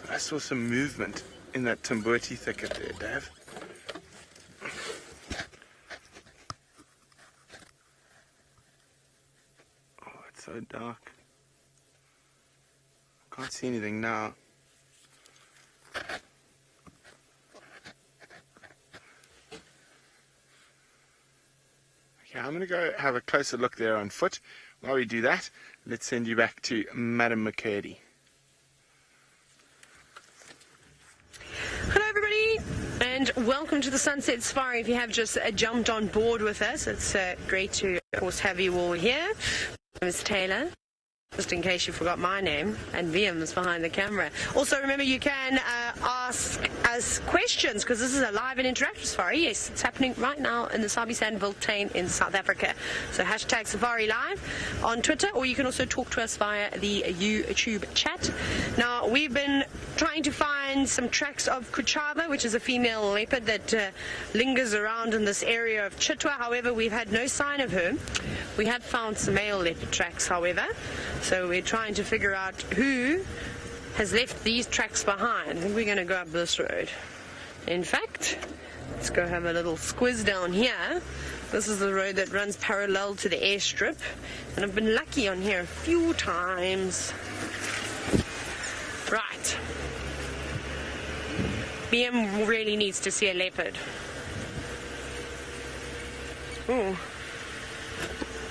I saw some movement in that Timbweti thicket there, Dave. Oh, it's so dark. I can't see anything now. Okay, I'm going to go have a closer look there on foot. While we do that, let's send you back to Madam McCurdy. And welcome to the Sunset Safari. If you have just jumped on board with us, it's great to, of course, have you all here. My name is Taylor, just in case you forgot my name, and Liam's behind the camera. Also, remember, you can ask us questions, because this is a live and interactive safari. Yes, it's happening right now in the Sabi Sand volcano in South Africa. So hashtag Safari Live on Twitter, or you can also talk to us via the YouTube chat. Now, we've been trying to find some tracks of Kuchava, which is a female leopard that lingers around in this area of Chitwa. However, we've had no sign of her. We have found some male leopard tracks, however. So we're trying to figure out who has left these tracks behind. I think we're going to go up this road. In fact, let's go have a little squiz down here. This is the road that runs parallel to the airstrip. And I've been lucky on here a few times. Right. BM really needs to see a leopard. Ooh.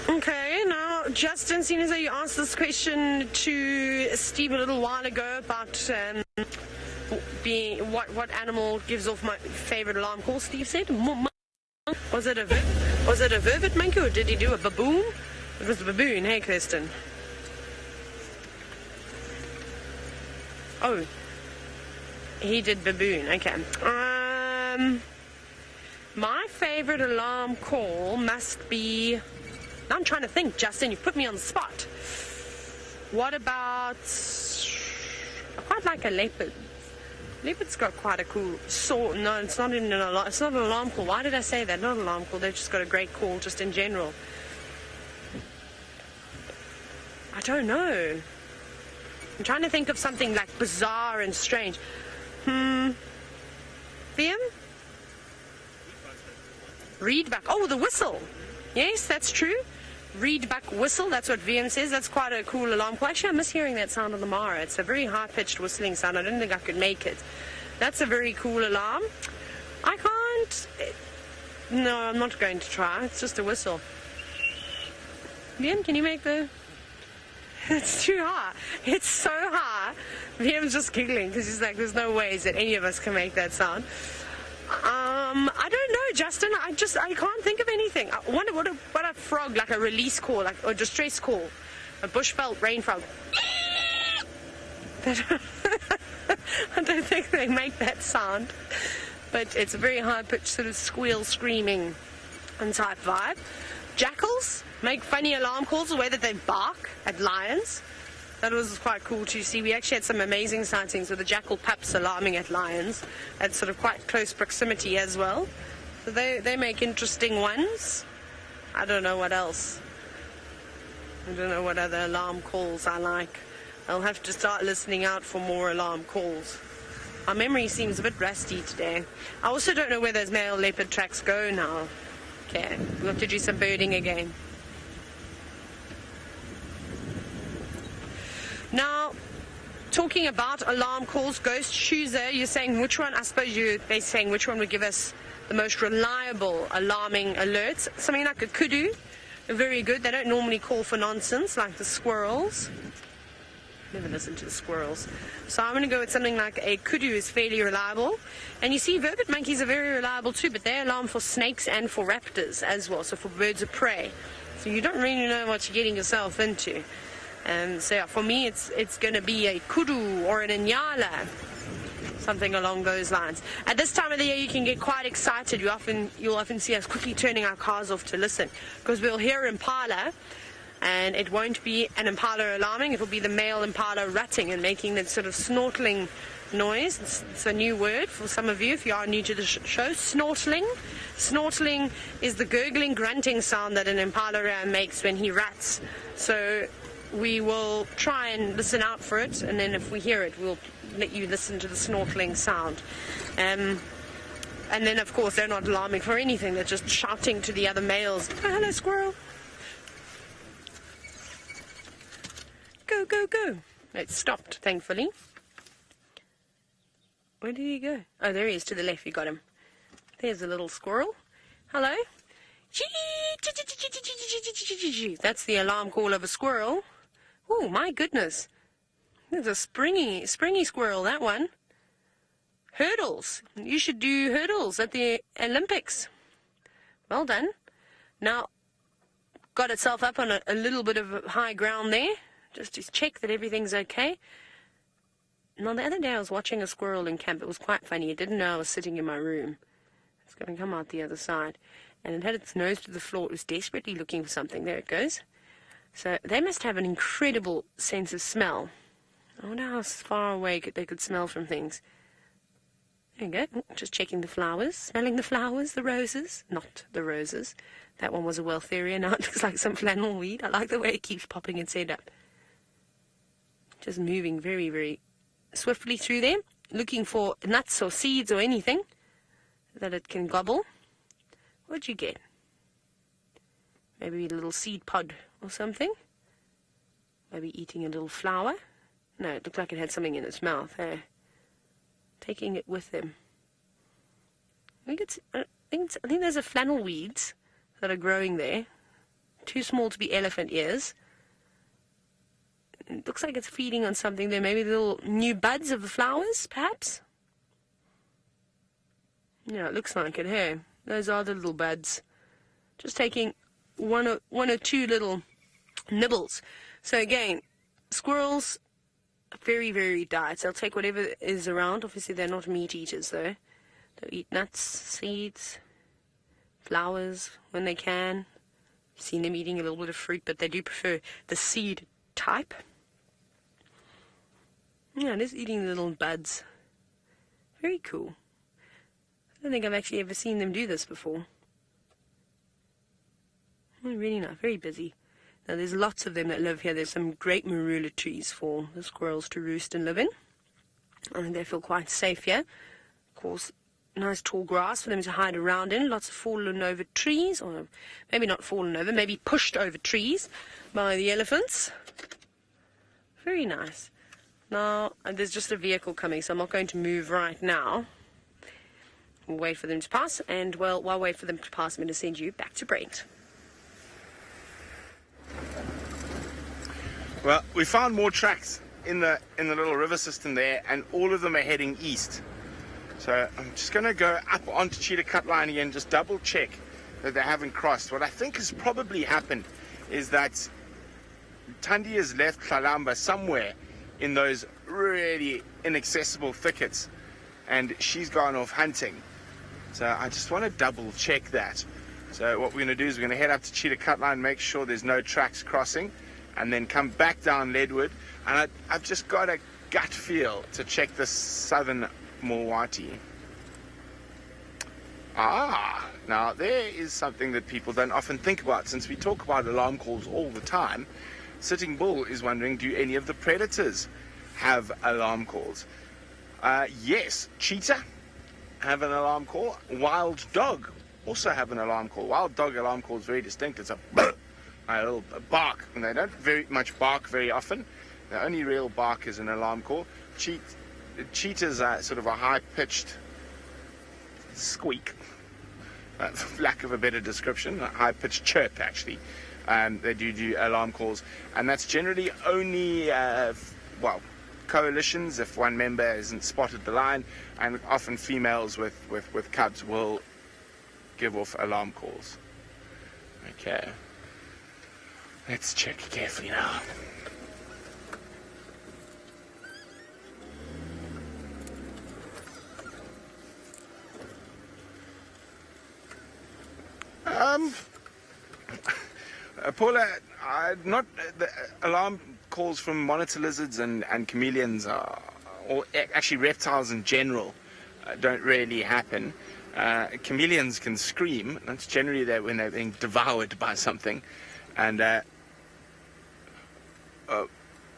Okay, now, Justin, seeing as though you asked this question to Steve a little while ago about what animal gives off my favorite alarm call, Steve said. Was it a Vervet Monkey, or did he do a baboon? It was a baboon, hey, Kirsten. Oh, he did baboon, okay. My favorite alarm call must be... I'm trying to think, Justin. You put me on the spot. What about... I quite like a leopard. Leopard's got quite a cool... No, it's not an alarm. It's not an alarm call. Why did I say that? Not an alarm call. They've just got a great call, just in general. I don't know. I'm trying to think of something like bizarre and strange. VM? Reedbuck. Oh, the whistle. Yes, that's true. Reedbuck whistle, that's what VM says. That's quite a cool alarm call. Actually, I miss hearing that sound on the Mara. It's a very high-pitched whistling sound. I don't think I could make it. That's a very cool alarm. I can't... No, I'm not going to try. It's just a whistle. VM, can you make the... It's too high. It's so high. VM's just giggling because he's like, there's no ways that any of us can make that sound. I don't know, Justin. I can't think of anything. I wonder what a frog, like a release call, like or distress call, a bushveld rain frog. I don't think they make that sound, but it's a very high-pitched sort of squeal, screaming, and type vibe. Jackals make funny alarm calls the way that they bark at lions. That was quite cool to see. We actually had some amazing sightings with the jackal pups alarming at lions at sort of quite close proximity as well. So they make interesting ones. I don't know what else. I don't know what other alarm calls I like. I'll have to start listening out for more alarm calls. Our memory seems a bit rusty today. I also don't know where those male leopard tracks go now. Okay, we'll have to do some birding again. Now, talking about alarm calls, Ghost Chooser, you're saying which one, I suppose they're saying which one would give us the most reliable alarming alerts. Something like a kudu, very good. They don't normally call for nonsense like the squirrels. Never listen to the squirrels. So I'm going to go with something like a kudu is fairly reliable. And you see, vervet monkeys are very reliable too, but they alarm for snakes and for raptors as well, so for birds of prey. So you don't really know what you're getting yourself into. So yeah, for me, it's going to be a kudu or an inyala, something along those lines. At this time of the year, you can get quite excited. You'll often see us quickly turning our cars off to listen, because we'll hear impala, and it won't be an impala alarming. It will be the male impala rutting and making that sort of snortling noise. It's a new word for some of you if you are new to the show. Snortling. Snortling is the gurgling, grunting sound that an impala ram makes when he ruts. So we will try and listen out for it, and then if we hear it, we'll let you listen to the snortling sound. And then, of course, they're not alarming for anything. They're just shouting to the other males, oh, hello, squirrel. Go, go, go. It stopped, thankfully. Where did he go? Oh, there he is, to the left. You got him. There's a little squirrel. Hello. That's the alarm call of a squirrel. Oh, my goodness. There's a springy squirrel, that one. hurdles. You should do hurdles at the Olympics. Well done. Now, got itself up on a little bit of high ground there, just to check that everything's okay. Now, the other day I was watching a squirrel in camp. It was quite funny. It didn't know I was sitting in my room. It's going to come out the other side. And it had its nose to the floor. It was desperately looking for something. There it goes. So they must have an incredible sense of smell. I wonder how far away they could smell from things. There you go. Just checking the flowers. Smelling the flowers, the roses. Not the roses. That one was a Wealtheria. Now it looks like some flannel weed. I like the way it keeps popping its head up. Just moving very, very swiftly through there. Looking for nuts or seeds or anything that it can gobble. What'd you get? Maybe a little seed pod or something. Maybe eating a little flower. No, it looked like it had something in its mouth. Taking it with them. I think there's a flannel weeds that are growing there. Too small to be elephant ears. It looks like it's feeding on something there. Maybe little new buds of the flowers, perhaps? Yeah, it looks like it, hey? Those are the little buds. Just taking one or two little nibbles. So again, squirrels, very, very diets. They'll take whatever is around. Obviously, they're not meat eaters, though. They'll eat nuts, seeds, flowers when they can. I've seen them eating a little bit of fruit, but they do prefer the seed type. Yeah, it is eating the little buds. Very cool. I don't think I've actually ever seen them do this before. Oh, really nice, very busy. Now, there's lots of them that live here. There's some great marula trees for the squirrels to roost and live in. I think they feel quite safe here. Of course, nice tall grass for them to hide around in. Lots of fallen over trees, or maybe not fallen over, maybe pushed over trees by the elephants. Very nice. Now, there's just a vehicle coming, so I'm not going to move right now. We'll wait for them to pass, and well, while I wait for them to pass, I'm going to send you back to Brent. Well, we found more tracks in the little river system there, and all of them are heading east. So I'm just going to go up onto Cheetah Cut Line again, just double check that they haven't crossed. What I think has probably happened is that Thandi has left Kalamba somewhere in those really inaccessible thickets, and she's gone off hunting. So I just want to double check that. So what we're going to do is we're going to head up to Cheetah Cut Line, make sure there's no tracks crossing, and then come back down Leadwood. And I've just got a gut feel to check the southern Mawati. Now there is something that people don't often think about. Since we talk about alarm calls all the time, Sitting Bull is wondering, do any of the predators have alarm calls? Yes, cheetah have an alarm call. Wild dog also have an alarm call. Wild dog alarm call is very distinct. It's a little bark, and they don't very much bark very often. The only real bark is an alarm call. Cheetahs are sort of a high-pitched squeak, for lack of a better description, a high-pitched chirp, actually. They do alarm calls, and that's generally only, coalitions, if one member hasn't spotted the line, and often females with cubs will give off alarm calls. Okay. Let's check carefully now. Paula, not the alarm calls from monitor lizards and chameleons, or actually reptiles in general, don't really happen. Chameleons can scream. That's generally when they're being devoured by something. And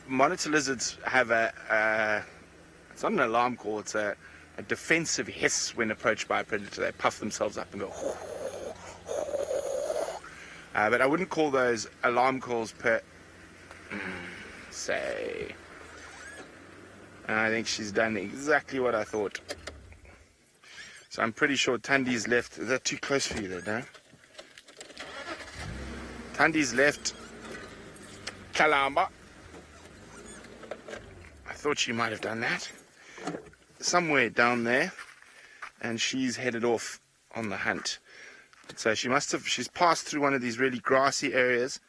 monitor lizards have it's not an alarm call, it's a defensive hiss when approached by a predator. They puff themselves up and go. But I wouldn't call those alarm calls per se. And I think she's done exactly what I thought. So I'm pretty sure Thandi's left. Is that too close for you there, no? Thandi's left Kalamba. I thought she might have done that. somewhere down there, and she's headed off on the hunt. So she's passed through one of these really grassy areas.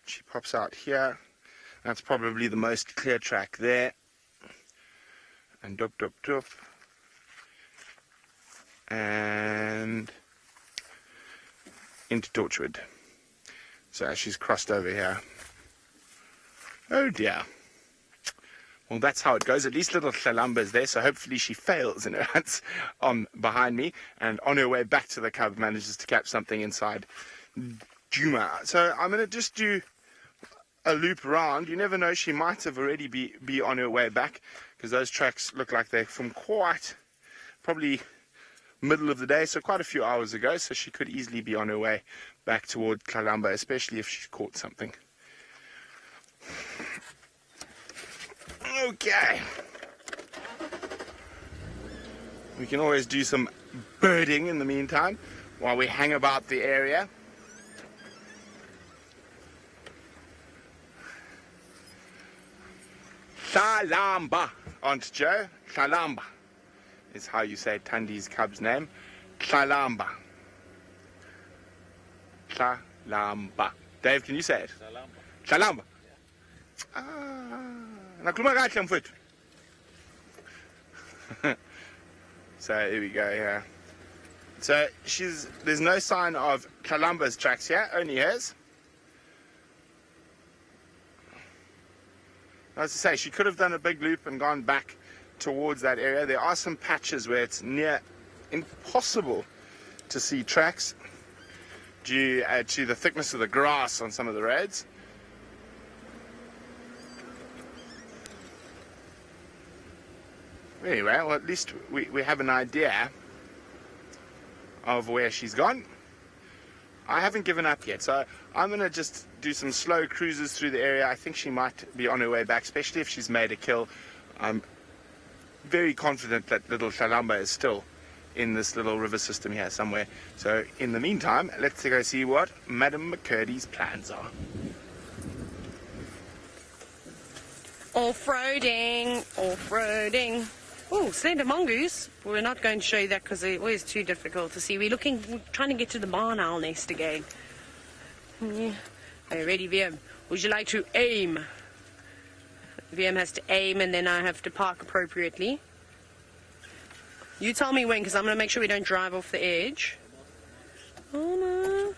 She pops out here. That's probably the most clear track there. And dup, dup, dup. And into Torchwood. So she's crossed over here. Oh dear. Well, that's how it goes. At least little Tlalamba there, so hopefully she fails in her hunts behind me, and on her way back to the cub manages to catch something inside Juma. So I'm going to just do a loop around. You never know, she might have already be on her way back, because those tracks look like they're from quite probably middle of the day, so quite a few hours ago, so she could easily be on her way back toward Tlalamba, especially if she's caught something. Okay. We can always do some birding in the meantime while we hang about the area. Tlalamba, Aunt Joe. Tlalamba is how you say Tandi's cub's name. Tlalamba. Tlalamba. Dave, can you say it? Tlalamba. Nakhuluma kahle mfowethu. So here we go, yeah. So there's no sign of Tlalamba's tracks here, only hers. As I say, she could have done a big loop and gone back towards that area. There are some patches where it's near impossible to see tracks due to the thickness of the grass on some of the roads. Anyway, well, at least we have an idea of where she's gone. I haven't given up yet, so I'm going to just do some slow cruises through the area. I think she might be on her way back, especially if she's made a kill. I'm very confident that little Tlalamba is still in this little river system here somewhere. So in the meantime, let's go see what Madam McCurdy's plans are. Off-roading, off-roading. Oh, slender mongoose. We're not going to show you that because it was too difficult to see. We're trying to get to the barn owl nest again. Yeah. Are you ready, VM? Would you like to aim? VM has to aim, and then I have to park appropriately. You tell me when, because I'm going to make sure we don't drive off the edge. Oh, no.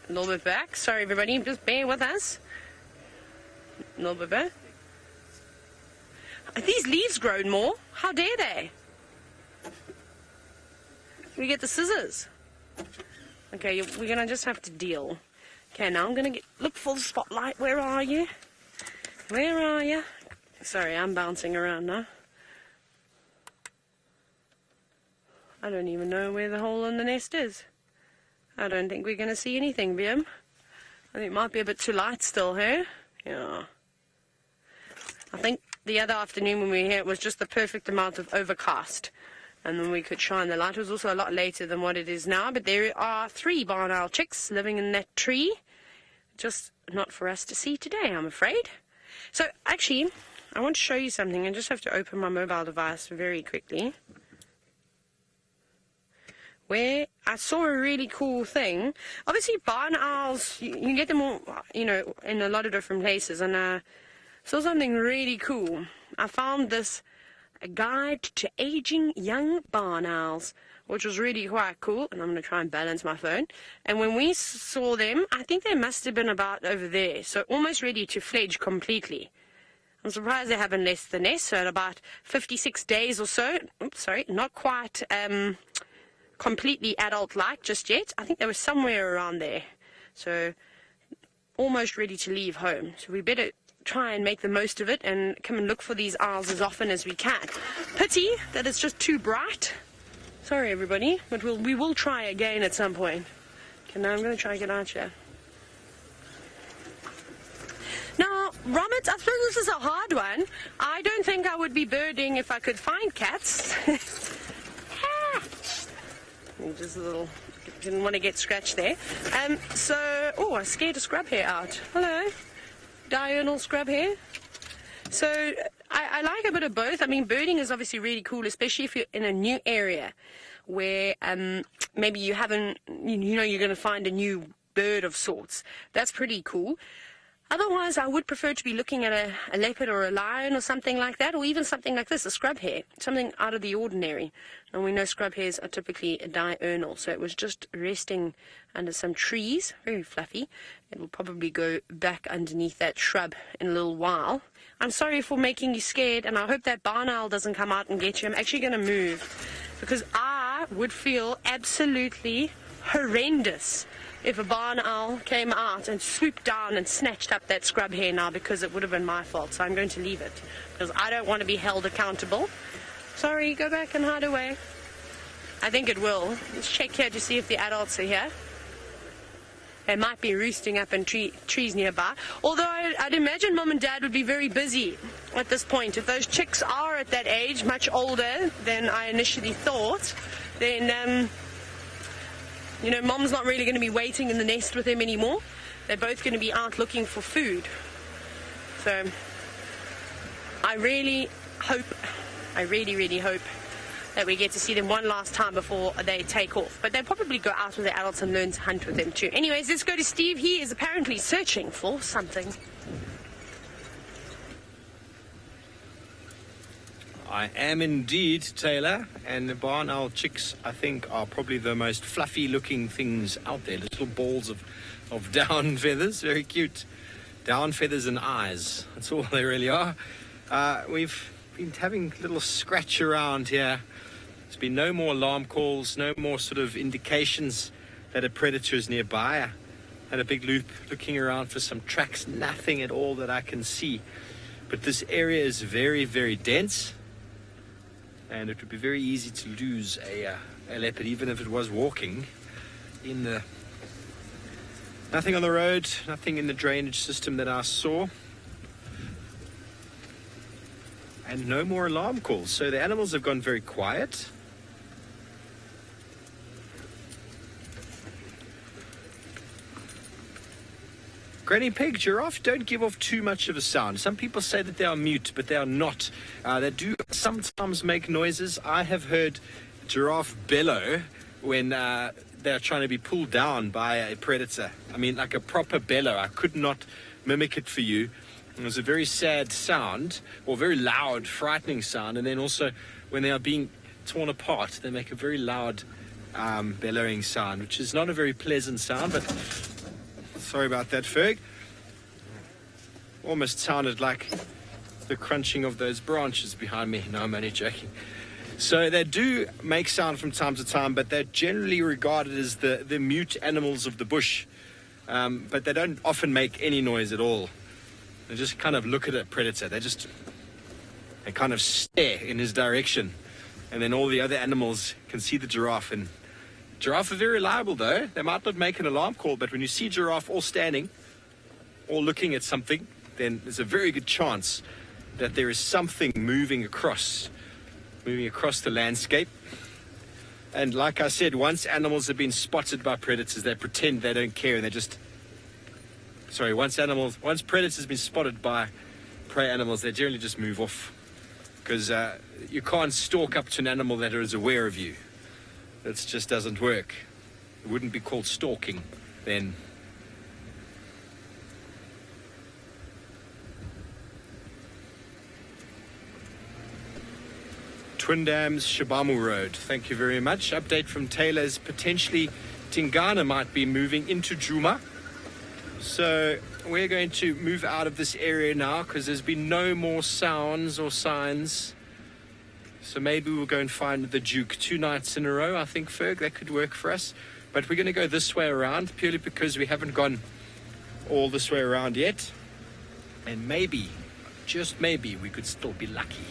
A little bit back. Sorry, everybody. Just bear with us. A little bit back. Are these leaves grown more? How dare they? We get the scissors. Okay, we're going to just have to deal. Okay, now I'm going to look for the spotlight. Where are you? Where are you? Sorry, I'm bouncing around now. I don't even know where the hole in the nest is. I don't think we're going to see anything, Bim. I think it might be a bit too light still here. Yeah. I think the other afternoon when we were here, it was just the perfect amount of overcast. And then we could shine the light. It was also a lot later than what it is now. But there are 3 barn owl chicks living in that tree. Just not for us to see today, I'm afraid. So, actually, I want to show you something. I just have to open my mobile device very quickly. Where I saw a really cool thing. Obviously, barn owls, you get them all, in a lot of different places. And saw something really cool. I found this a guide to aging young barn owls, which was really quite cool. And I'm going to try and balance my phone. And when we saw them, I think they must have been about over there. So almost ready to fledge completely. I'm surprised they haven't left the nest. So at about 56 days or so. Oops, sorry, not quite completely adult-like just yet. I think they were somewhere around there. So almost ready to leave home. So we better try and make the most of it and come and look for these owls as often as we can. Pity that it's just too bright. Sorry, everybody, but we will try again at some point. Okay, now I'm going to try and get out here. Now, Robert, I suppose this is a hard one. I don't think I would be birding if I could find cats. Just a little, didn't want to get scratched there. Oh, I scared a scrub hare out. Hello. Diurnal scrub hare. So I I like a bit of both. I mean, birding is obviously really cool, especially if you're in a new area where maybe you haven't, you're going to find a new bird of sorts. That's pretty cool. Otherwise, I would prefer to be looking at a leopard or a lion or something like that, or even something like this, a scrub hare, something out of the ordinary. And we know scrub hares are typically diurnal, so it was just resting under some trees, very fluffy. It will probably go back underneath that shrub in a little while. I'm sorry for making you scared, and I hope that barn owl doesn't come out and get you. I'm actually going to move, because I would feel absolutely horrendous if a barn owl came out and swooped down and snatched up that scrub hare now, because it would have been my fault. So I'm going to leave it, because I don't want to be held accountable. Sorry, go back and hide away. I think it will. Let's check here to see if the adults are here. They might be roosting up in trees nearby. Although I'd imagine Mom and Dad would be very busy at this point. If those chicks are at that age, much older than I initially thought, then Mom's not really going to be waiting in the nest with them anymore. They're both going to be out looking for food. So I really really hope that we get to see them one last time before they take off. But they'll probably go out with the adults and learn to hunt with them too. Anyways, let's go to Steve. He is apparently searching for something. I am indeed, Taylor, and the barn owl chicks, I think, are probably the most fluffy looking things out there. Little balls of down feathers, very cute. Down feathers and eyes, that's all they really are. We've been having a little scratch around here. There's been no more alarm calls, no more sort of indications that a predator is nearby. I had a big loop looking around for some tracks, nothing at all that I can see. But this area is very, very dense. And it would be very easy to lose a leopard, even if it was walking in the... Nothing on the road, nothing in the drainage system that I saw. And no more alarm calls. So the animals have gone very quiet. Granny Pig, giraffe don't give off too much of a sound. Some people say that they are mute, but they are not. They do sometimes make noises. I have heard giraffe bellow when they're trying to be pulled down by a predator. I mean, like a proper bellow. I could not mimic it for you. It was a very sad sound, or very loud, frightening sound. And then also, when they are being torn apart, they make a very loud bellowing sound, which is not a very pleasant sound, but... Sorry about that, Ferg. Almost sounded like the crunching of those branches behind me. No, I'm only joking. So they do make sound from time to time, but they're generally regarded as the mute animals of the bush. But they don't often make any noise at all. They just kind of look at a predator. They kind of stare in his direction. And then all the other animals can see the giraffe. And giraffe are very reliable, though. They might not make an alarm call, but when you see giraffe all standing, all looking at something, then there's a very good chance that there is something moving across the landscape. And like I said, once animals have been spotted by predators, they pretend they don't care, and they just... Sorry, once predators have been spotted by prey animals, they generally just move off. Because you can't stalk up to an animal that is aware of you. That just doesn't work. It wouldn't be called stalking then. Twin Dams, Shabamu Road. Thank you very much. Update from Taylor's. Potentially Tingana might be moving into Djuma. So we're going to move out of this area now because there's been no more sounds or signs. So maybe we'll go and find the Duke 2 nights in a row. I think, Ferg, that could work for us. But we're going to go this way around purely because we haven't gone all this way around yet. And maybe, just maybe, we could still be lucky.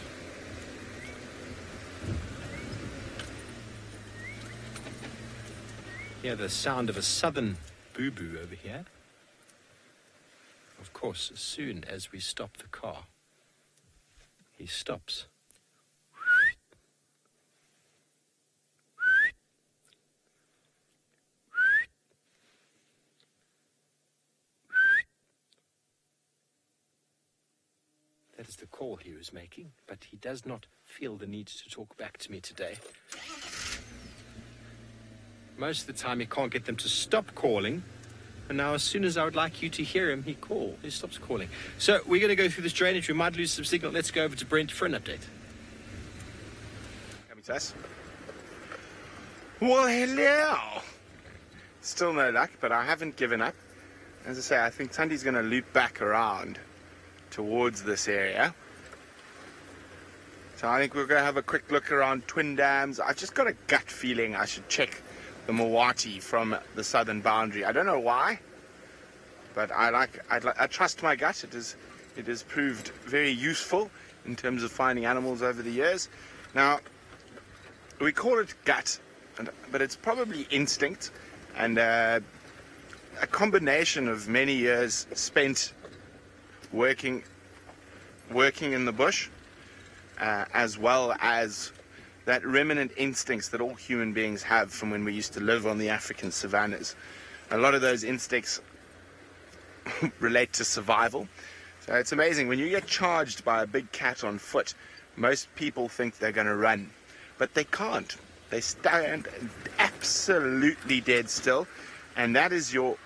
Yeah, the sound of a southern boo-boo over here. Of course, as soon as we stop the car, he stops. That as the call he was making, but he does not feel the need to talk back to me today. Most of the time he can't get them to stop calling, and now as soon as I would like you to hear him, he stops calling. So we're going to go through this drainage. We might lose some signal. Let's go over to Brent for an update. Coming to us. Well, hello. Still no luck, but I haven't given up. As I say, I think Tundi's going to loop back around towards this area. So I think we're going to have a quick look around Twin Dams. I've just got a gut feeling I should check the Mawati from the southern boundary. I don't know why, but I trust my gut. It has proved very useful in terms of finding animals over the years. Now, we call it gut, but it's probably instinct, and a combination of many years spent working in the bush, as well as that remnant instincts that all human beings have from when we used to live on the African savannas. A lot of those instincts relate to survival. So it's amazing, when you get charged by a big cat on foot, most people think they're going to run, but they can't. They stand absolutely dead still, and that is your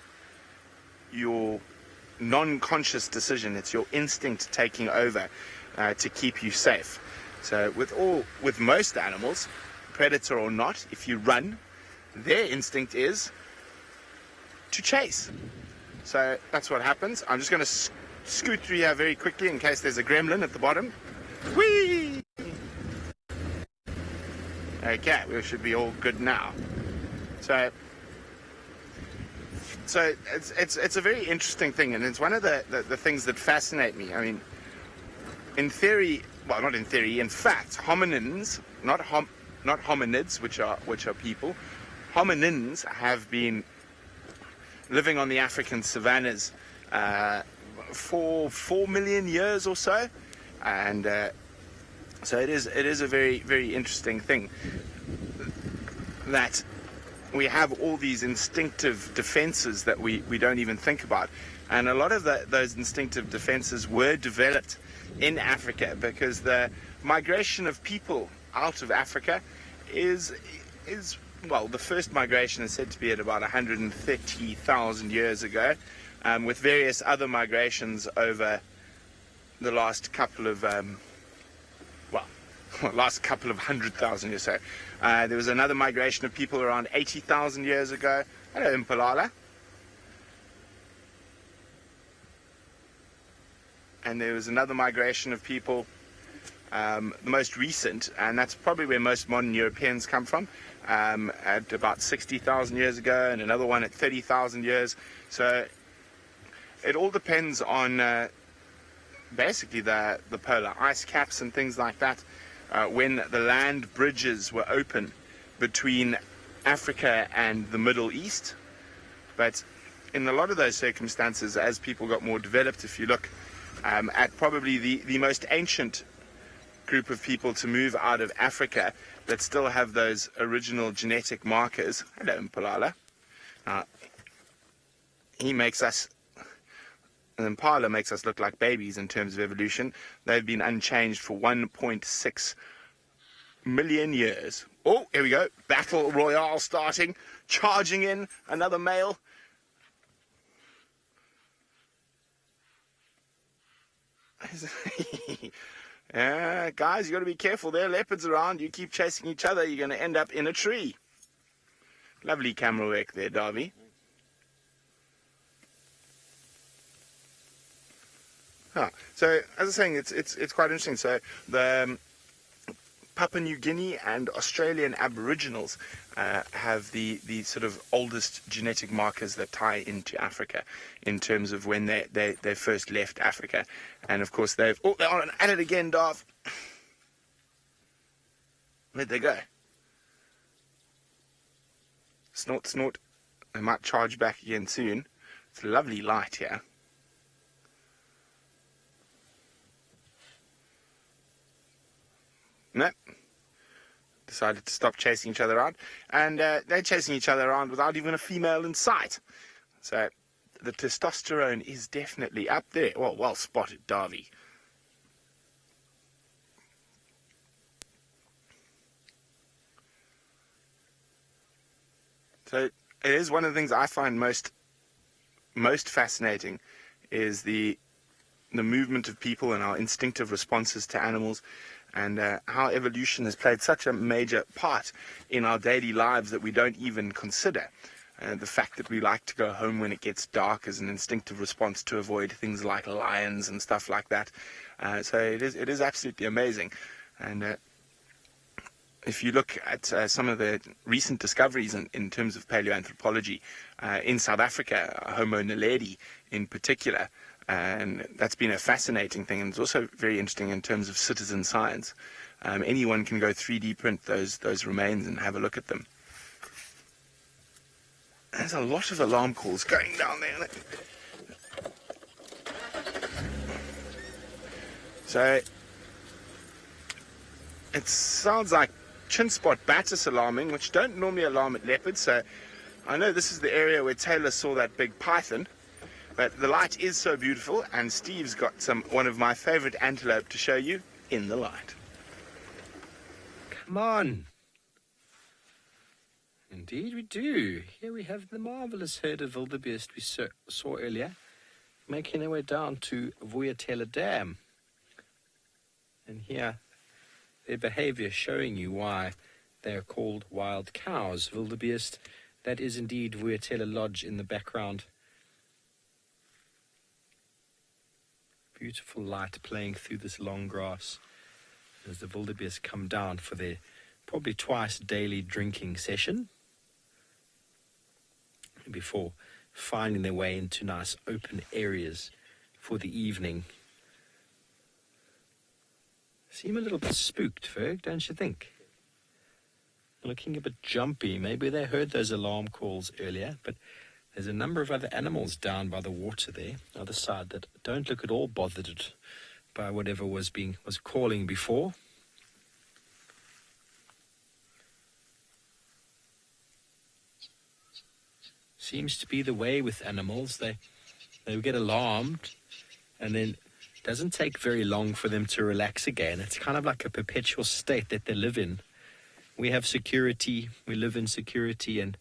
non-conscious decision. It's your instinct taking over to keep you safe. So with most animals, predator or not, if you run, their instinct is to chase. So that's what happens. I'm just going to scoot through here very quickly in case there's a gremlin at the bottom. Whee! Okay, we should be all good now. So it's a very interesting thing, and it's one of the things that fascinate me. I mean, in theory, well, not in theory, in fact, hominins, not hominids, which are people, hominins have been living on the African savannas for 4 million years or so, and so it is a very, very interesting thing that we have all these instinctive defenses that we don't even think about. And a lot of those instinctive defenses were developed in Africa because the migration of people out of Africa is well, the first migration is said to be at about 130,000 years ago, with various other migrations over the last couple of last couple of 100,000 years or so. There was another migration of people around 80,000 years ago. Hello, Impala. And there was another migration of people, the most recent, and that's probably where most modern Europeans come from, at about 60,000 years ago, and another one at 30,000 years. So it all depends on basically the polar ice caps and things like that. When the land bridges were open between Africa and the Middle East. But in a lot of those circumstances, as people got more developed, if you look at probably the most ancient group of people to move out of Africa that still have those original genetic markers. Hello, Impala. An impala makes us look like babies in terms of evolution. They've been unchanged for 1.6 million years. Oh, here we go. Battle Royale starting. Charging in. Another male. Guys, you got to be careful. There are leopards around. You keep chasing each other, you're going to end up in a tree. Lovely camera work there, Darby. So, as I was saying, it's quite interesting. So, the Papua New Guinea and Australian Aboriginals have the sort of oldest genetic markers that tie into Africa in terms of when they first left Africa. And, of course, they're at it again, Darv. Where'd they go? Snort, snort. They might charge back again soon. It's a lovely light here. No. Decided to stop chasing each other around. And they're chasing each other around without even a female in sight. So the testosterone is definitely up there. Well spotted, Darby. So it is one of the things I find most fascinating is the movement of people and our instinctive responses to animals, and how evolution has played such a major part in our daily lives that we don't even consider. The fact that we like to go home when it gets dark is an instinctive response to avoid things like lions and stuff like that. So it is absolutely amazing. And if you look at some of the recent discoveries in terms of paleoanthropology in South Africa, Homo naledi in particular, and that's been a fascinating thing, and it's also very interesting in terms of citizen science. Anyone can go 3D print those remains and have a look at them. There's a lot of alarm calls going down there. So it sounds like chin spot batis alarming, which don't normally alarm at leopards. So I know this is the area where Taylor saw that big python. But the light is so beautiful, and Steve's got one of my favorite antelope to show you in the light. Come on. Indeed we do. Here we have the marvelous herd of wildebeest we saw earlier, making their way down to Vuyatela Dam. And here, their behavior showing you why they are called wild cows. Wildebeest, that is indeed Vuyatela Lodge in the background. Beautiful light playing through this long grass as the wildebeest come down for their probably twice daily drinking session before finding their way into nice open areas for the evening. Seem a little bit spooked, Ferg, don't you think? Looking a bit jumpy. Maybe they heard those alarm calls earlier, but there's a number of other animals down by the water there, other side, that don't look at all bothered by whatever was calling before. Seems to be the way with animals. They get alarmed, and then it doesn't take very long for them to relax again. It's kind of like a perpetual state that they live in. We have security, we live in security, and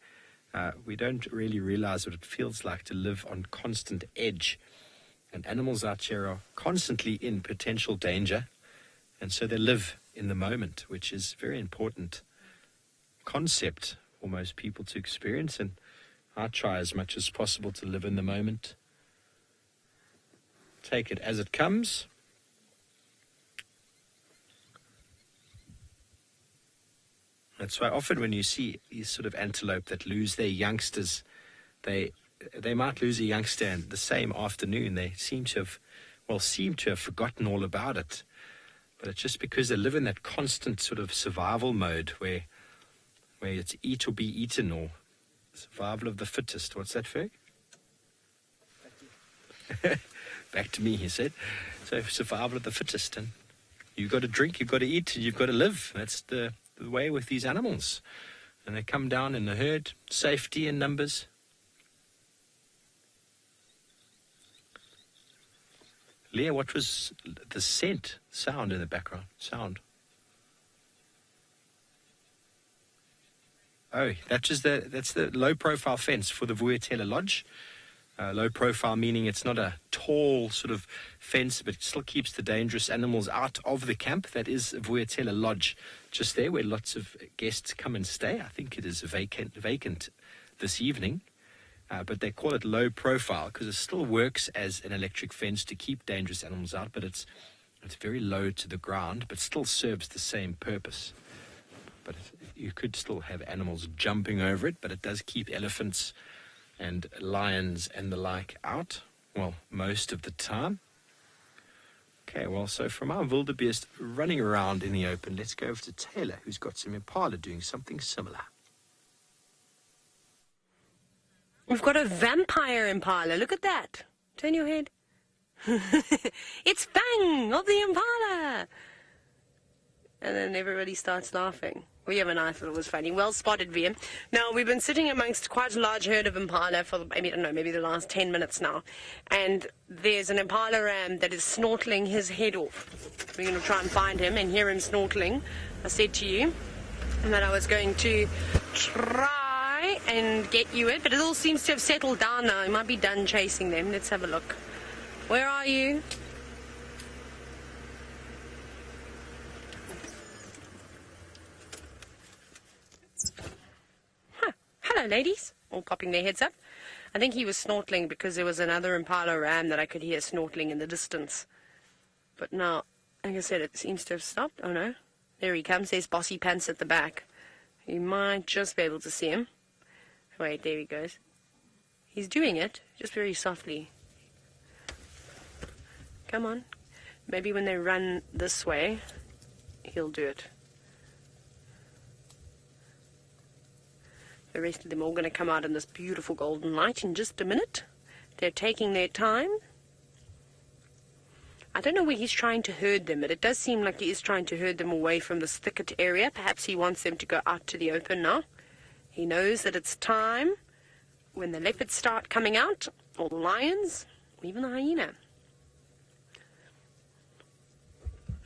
we don't really realize what it feels like to live on constant edge. And animals out here are constantly in potential danger, and so they live in the moment, which is a very important concept for most people to experience. And I try as much as possible to live in the moment. Take it as it comes. That's why often when you see these sort of antelope that lose their youngsters, they might lose a youngster and the same afternoon they seem to have forgotten all about it. But it's just because they live in that constant sort of survival mode where it's eat or be eaten, or survival of the fittest. What's that, Ferg? Back to me, he said. So survival of the fittest, and you've got to drink, you've got to eat, you've got to live. That's the way with these animals. And they come down in the herd, safety in numbers. Leah, what was the sound in the background? Sound. Oh, that's the low-profile fence for the Vuyatela Lodge. Low profile meaning it's not a tall sort of fence, but it still keeps the dangerous animals out of the camp. That is Vuyatela Lodge, just there where lots of guests come and stay. I think it is vacant this evening, but they call it low profile because it still works as an electric fence to keep dangerous animals out, but it's very low to the ground, but still serves the same purpose. But you could still have animals jumping over it, but it does keep elephants and lions and the like out, well, most of the time. Okay, well, so from our wildebeest running around in the open, let's go over to Taylor, who's got some impala doing something similar. We've got a vampire impala. Look at that. Turn your head. It's Bang of the Impala. And then everybody starts laughing. We and I thought it was funny. Well spotted, VM. Now, we've been sitting amongst quite a large herd of impala for, maybe the last 10 minutes now. And there's an impala ram that is snorkeling his head off. We're going to try and find him and hear him snorkeling. I said to you that I was going to try try and get you it, but it all seems to have settled down now. He might be done chasing them. Let's have a look. Where are you? Hello, ladies. All popping their heads up. I think he was snorkeling because there was another Impala ram that I could hear snorkeling in the distance. But now, like I said, it seems to have stopped. Oh no. There he comes. There's Bossy Pants at the back. You might just be able to see him. Wait, there he goes. He's doing it, just very softly. Come on. Maybe when they run this way, he'll do it. The rest of them are all going to come out in this beautiful golden light in just a minute. They're taking their time. I don't know where he's trying to herd them, but it does seem like he is trying to herd them away from this thicket area. Perhaps he wants them to go out to the open now. He knows that it's time when the leopards start coming out, or the lions, or even the hyena.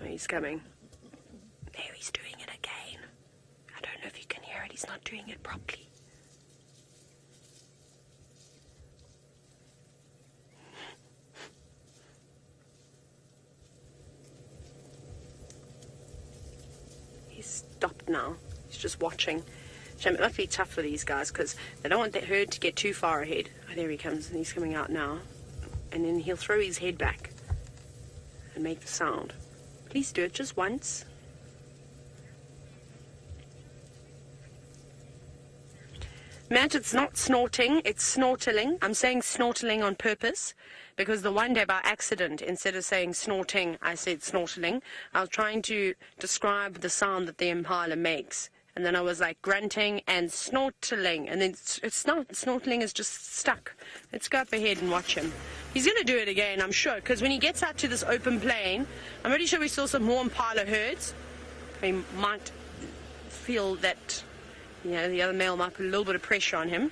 Oh, he's coming. There, he's doing it again. I don't know if you can hear it. He's not doing it properly. He's stopped now. He's just watching. Shame, it must be tough for these guys because they don't want that herd to get too far ahead. Oh, there he comes, and he's coming out now. And then he'll throw his head back and make the sound. Please do it just once. Matt, it's not snorting, it's snortling. I'm saying snortling on purpose because the one day by accident, instead of saying snorting, I said snortling. I was trying to describe the sound that the impala makes. And then I was like grunting and snortling. And then it's not, snortling is just stuck. Let's go up ahead and watch him. He's going to do it again, I'm sure, because when he gets out to this open plain, I'm pretty sure we saw some more impala herds. He might feel that, you know, the other male might put a little bit of pressure on him.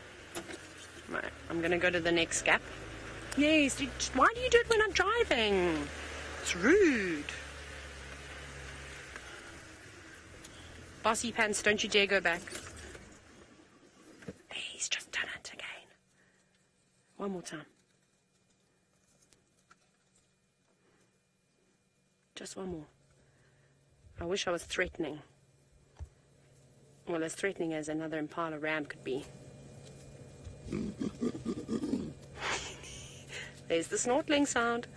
Right, I'm going to go to the next gap. Yes, why do you do it when I'm driving? It's rude. Bossy Pants, don't you dare go back. He's just done it again. One more time. Just one more. I wish I was threatening. Well, as threatening as another Impala ram could be. There's the snortling sound.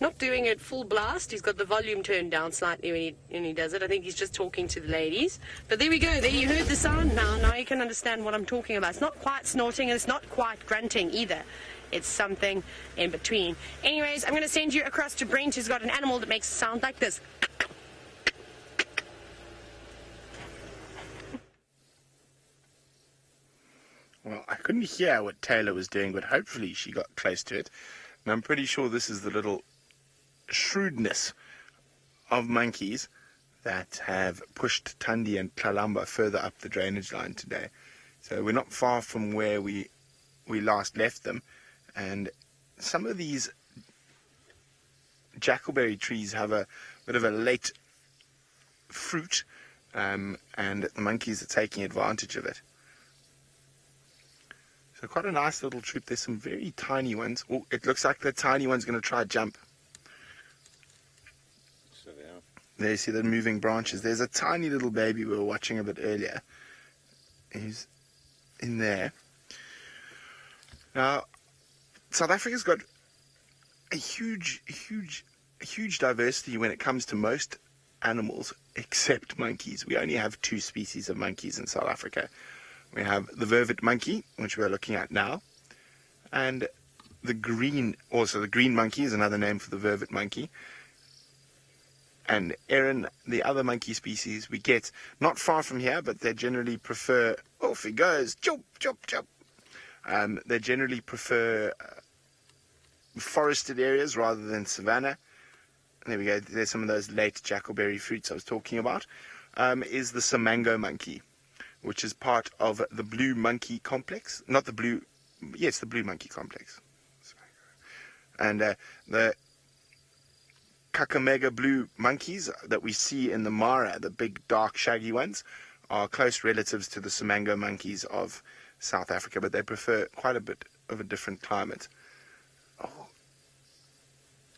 Not doing it full blast. He's got the volume turned down slightly when he does it. I think he's just talking to the ladies. But there we go. There you heard the sound now. Now you can understand what I'm talking about. It's not quite snorting and it's not quite grunting either. It's something in between. Anyways, I'm going to send you across to Brent, who's got an animal that makes a sound like this. Well, I couldn't hear what Taylor was doing, but hopefully she got close to it. And I'm pretty sure this is the little shrewdness of monkeys that have pushed Tundi and Kalamba further up the drainage line today. So we're not far from where we last left them. And some of these jackalberry trees have a bit of a late fruit, and the monkeys are taking advantage of it. So quite a nice little troop. There's some very tiny ones. Oh, it looks like the tiny one's going to try jump. So they are. There you see the moving branches. There's a tiny little baby we were watching a bit earlier. He's in there. Now, South Africa's got a huge diversity when it comes to most animals except monkeys. We only have 2 species of monkeys in South Africa. We have the Vervet Monkey, which we're looking at now, and the green monkey is another name for the Vervet Monkey. And Aaron, the other monkey species we get not far from here, but they generally prefer, off he goes, chop, chop, chop. They generally prefer forested areas rather than savanna. There we go, there's some of those late jackalberry fruits I was talking about. Is the Samango monkey, which is part of the blue monkey complex. Not the blue, yes, the blue monkey complex. And the Kakamega blue monkeys that we see in the Mara, the big dark shaggy ones, are close relatives to the Simango monkeys of South Africa, but they prefer quite a bit of a different climate. Oh,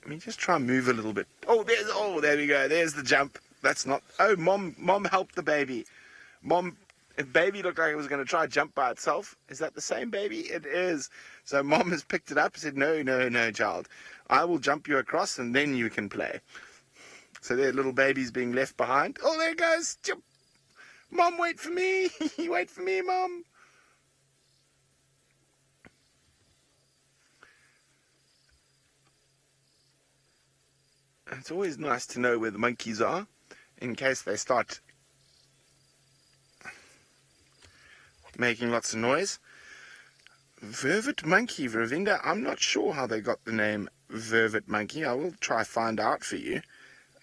let me just try and move a little bit. There we go. There's the jump. That's not. Oh, mom helped the baby. If baby looked like it was going to try jump by itself. Is that the same baby? It is. So mom has picked it up and said, no, child. I will jump you across and then you can play. So their little baby's being left behind. Oh, there it goes. Jump. Mom, wait for me. Wait for me, Mom. It's always nice to know where the monkeys are in case they start making lots of noise. Vervet Monkey, Ravinda. I'm not sure how they got the name Vervet Monkey. I will try find out for you.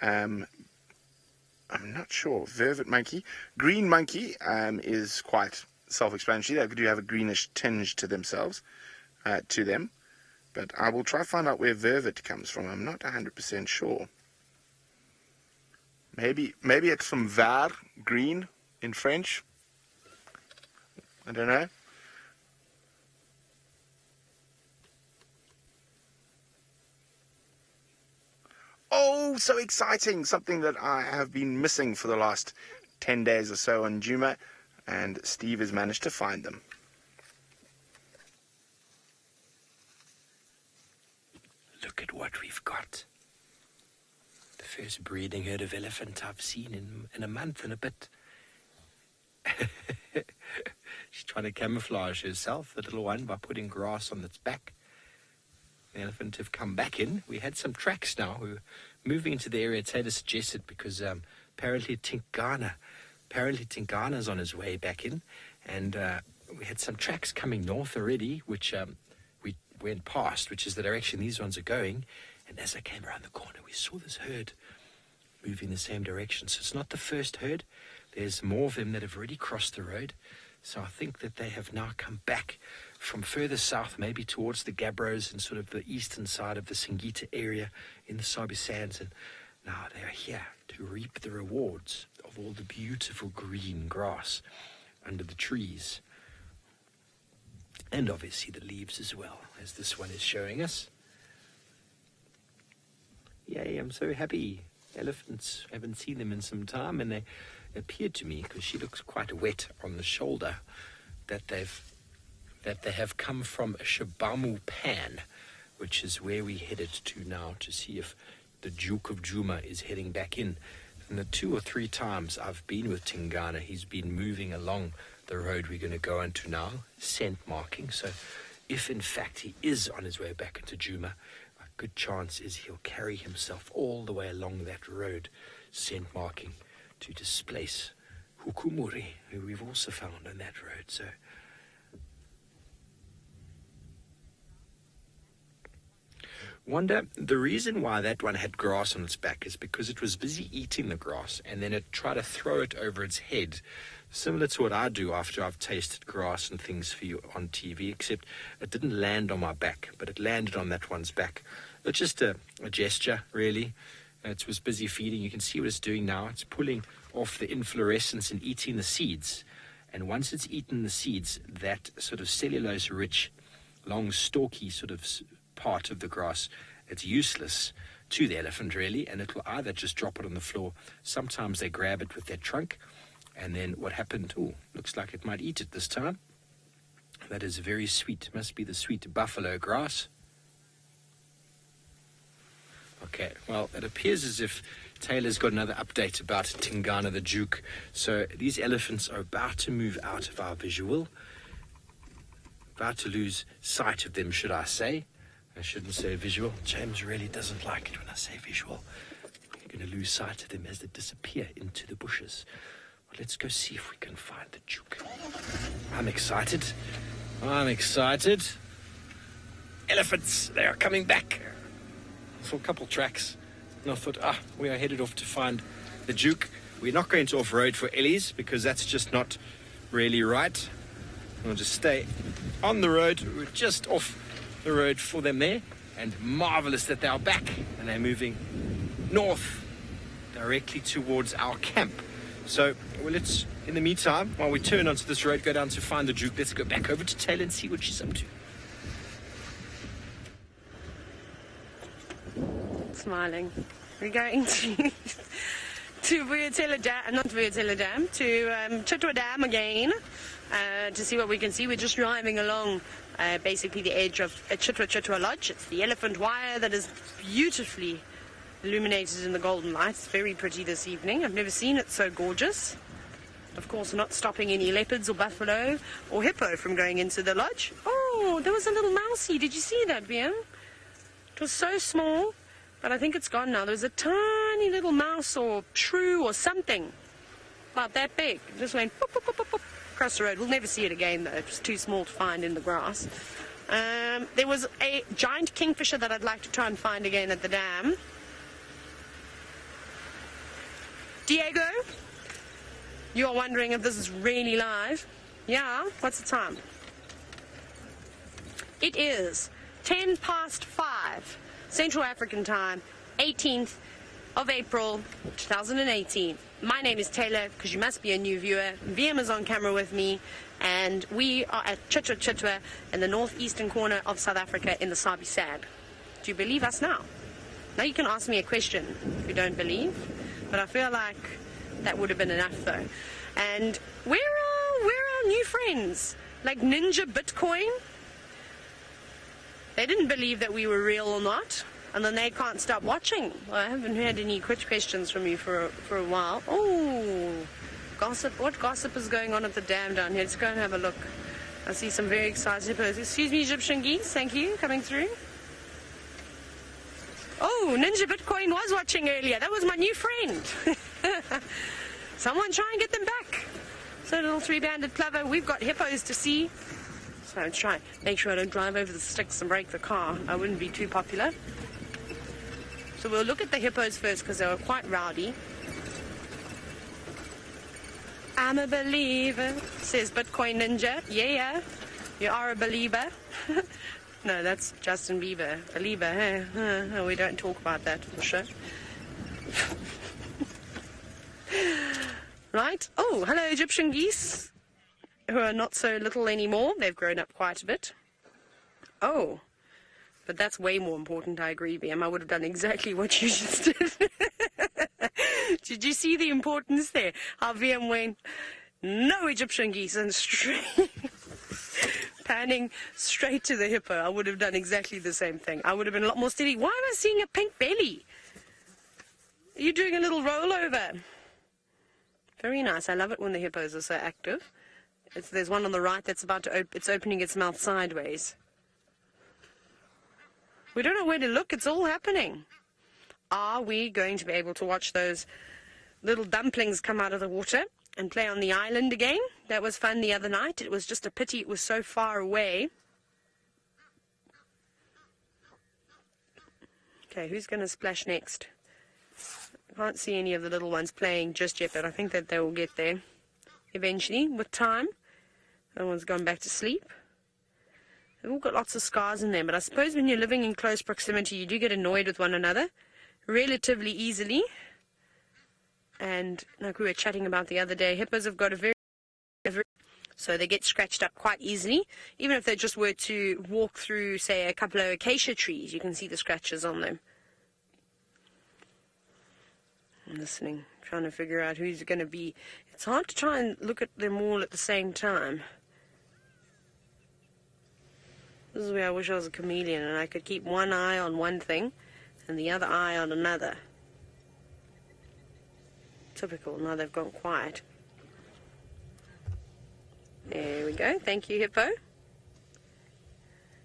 I'm not sure. Vervet Monkey. Green Monkey is quite self-explanatory. They do have a greenish tinge to themselves, to them. But I will try find out where Vervet comes from. I'm not 100% sure. Maybe it's from vert, green, in French. I don't know. Oh, so exciting! Something that I have been missing for the last 10 days or so on Djuma, and Steve has managed to find them. Look at what we've got. The first breeding herd of elephant I've seen in a month and a bit. She's trying to camouflage herself, the little one, by putting grass on its back. The elephant have come back in. We had some tracks now. We were moving into the area Taylor suggested because apparently Tingana's on his way back in. And we had some tracks coming north already, which we went past, which is the direction these ones are going. And as I came around the corner, we saw this herd moving the same direction. So it's not the first herd. There's more of them that have already crossed the road. So I think that they have now come back from further south, maybe towards the Gabbros and sort of the eastern side of the Singita area in the Sabi Sands. And now they are here to reap the rewards of all the beautiful green grass under the trees. And obviously the leaves as well, as this one is showing us. Yay, I'm so happy. Elephants, I haven't seen them in some time, and they appeared to me, because she looks quite wet on the shoulder, that they have come from Shabamu Pan, which is where we headed to now to see if the Duke of Djuma is heading back in. And the 2 or 3 times I've been with Tingana, he's been moving along the road we're going to go into now, scent marking. So if in fact he is on his way back into Djuma, a good chance is he'll carry himself all the way along that road, scent marking, to displace Hukumuri, who we've also found on that road. So wonder, the reason why that one had grass on its back is because it was busy eating the grass, and then it tried to throw it over its head, similar to what I do after I've tasted grass and things for you on TV, except it didn't land on my back, but it landed on that one's back. It's just a gesture, really. It was busy feeding. You can see what it's doing now. It's pulling off the inflorescence and eating the seeds. And once it's eaten the seeds, that sort of cellulose-rich, long, stalky sort of part of the grass, it's useless to the elephant, really, and it will either just drop it on the floor. Sometimes they grab it with their trunk, and then what happened? Oh, looks like it might eat it this time. That is very sweet. Must be the sweet buffalo grass. Okay, well, it appears as if Taylor's got another update about Tingana the Duke. So these elephants are about to move out of our visual. About to lose sight of them, should I say. I shouldn't say visual. James really doesn't like it when I say visual. We're going to lose sight of them as they disappear into the bushes. Well, let's go see if we can find the Duke. I'm excited. Elephants, they are coming back. I saw a couple tracks, and I thought, we are headed off to find the Duke. We're not going to off-road for Ellie's, because that's just not really right. We'll just stay on the road. We're just off the road for them there, and marvelous that they are back, and they're moving north, directly towards our camp. So, well, let's, in the meantime, while we turn onto this road, go down to find the Duke, let's go back over to Taylor and see what she's up to. Smiling. We're going to Vuyatela Dam, not Vuyatela Dam, to Chitwa Dam again to see what we can see. We're just driving along basically the edge of Chitwa Lodge. It's the elephant wire that is beautifully illuminated in the golden light. It's very pretty this evening. I've never seen it so gorgeous. Of course, not stopping any leopards or buffalo or hippo from going into the lodge. Oh, there was a little mousie. Did you see that, VM? It was so small, but I think it's gone now. There was a tiny little mouse or shrew or something about that big. It just went boop, boop, boop, boop, boop, across the road. We'll never see it again, though. It was too small to find in the grass. There was a giant kingfisher that I'd like to try and find again at the dam. Diego, you are wondering if this is really live. Yeah, what's the time? It is 5 Central African time, 18th of April 2018. My name is Taylor, because you must be a new viewer. VM is on camera with me, and we are at Chitwa in the northeastern corner of South Africa in the Sabi Sand. Do you believe us now? Now you can ask me a question if you don't believe, but I feel like that would have been enough though. And where are our new friends? Like Ninja Bitcoin? They didn't believe that we were real or not, and then they can't stop watching. I haven't heard any quick questions from you for a while. Oh, gossip. What gossip is going on at the dam down here? Let's go and have a look. I see some very excited hippos. Excuse me, Egyptian geese. Thank you. Coming through. Oh, Ninja Bitcoin was watching earlier. That was my new friend. Someone try and get them back. So little three-banded plover. We've got hippos to see. So I'm trying to make sure I don't drive over the sticks and break the car. I wouldn't be too popular. So we'll look at the hippos first because they were quite rowdy. I'm a believer, says Bitcoin Ninja. Yeah, you are a believer. No, that's Justin Bieber. Believer, huh? No, we don't talk about that for sure. Right. Oh, hello, Egyptian geese, who are not so little anymore. They've grown up quite a bit. Oh, but that's way more important, I agree, BM. I would have done exactly what you just did. Did you see the importance there? How VM went, no Egyptian geese, and straight... panning straight to the hippo. I would have done exactly the same thing. I would have been a lot more steady. Why am I seeing a pink belly? Are you doing a little rollover? Very nice. I love it when the hippos are so active. There's one on the right that's about to it's opening its mouth sideways. We don't know where to look. It's all happening. Are we going to be able to watch those little dumplings come out of the water and play on the island again? That was fun the other night. It was just a pity it was so far away. Okay, who's going to splash next? I can't see any of the little ones playing just yet, but I think that they will get there eventually with time. That one's gone back to sleep. They've all got lots of scars in them, but I suppose when you're living in close proximity, you do get annoyed with one another relatively easily. And like we were chatting about the other day, hippos have got a very so they get scratched up quite easily. Even if they just were to walk through, say, a couple of acacia trees, you can see the scratches on them. I'm listening, trying to figure out who's going to be. It's hard to try and look at them all at the same time. This is where I wish I was a chameleon and I could keep one eye on one thing and the other eye on another. Typical. Now they've gone quiet. There we go. Thank you, Hippo.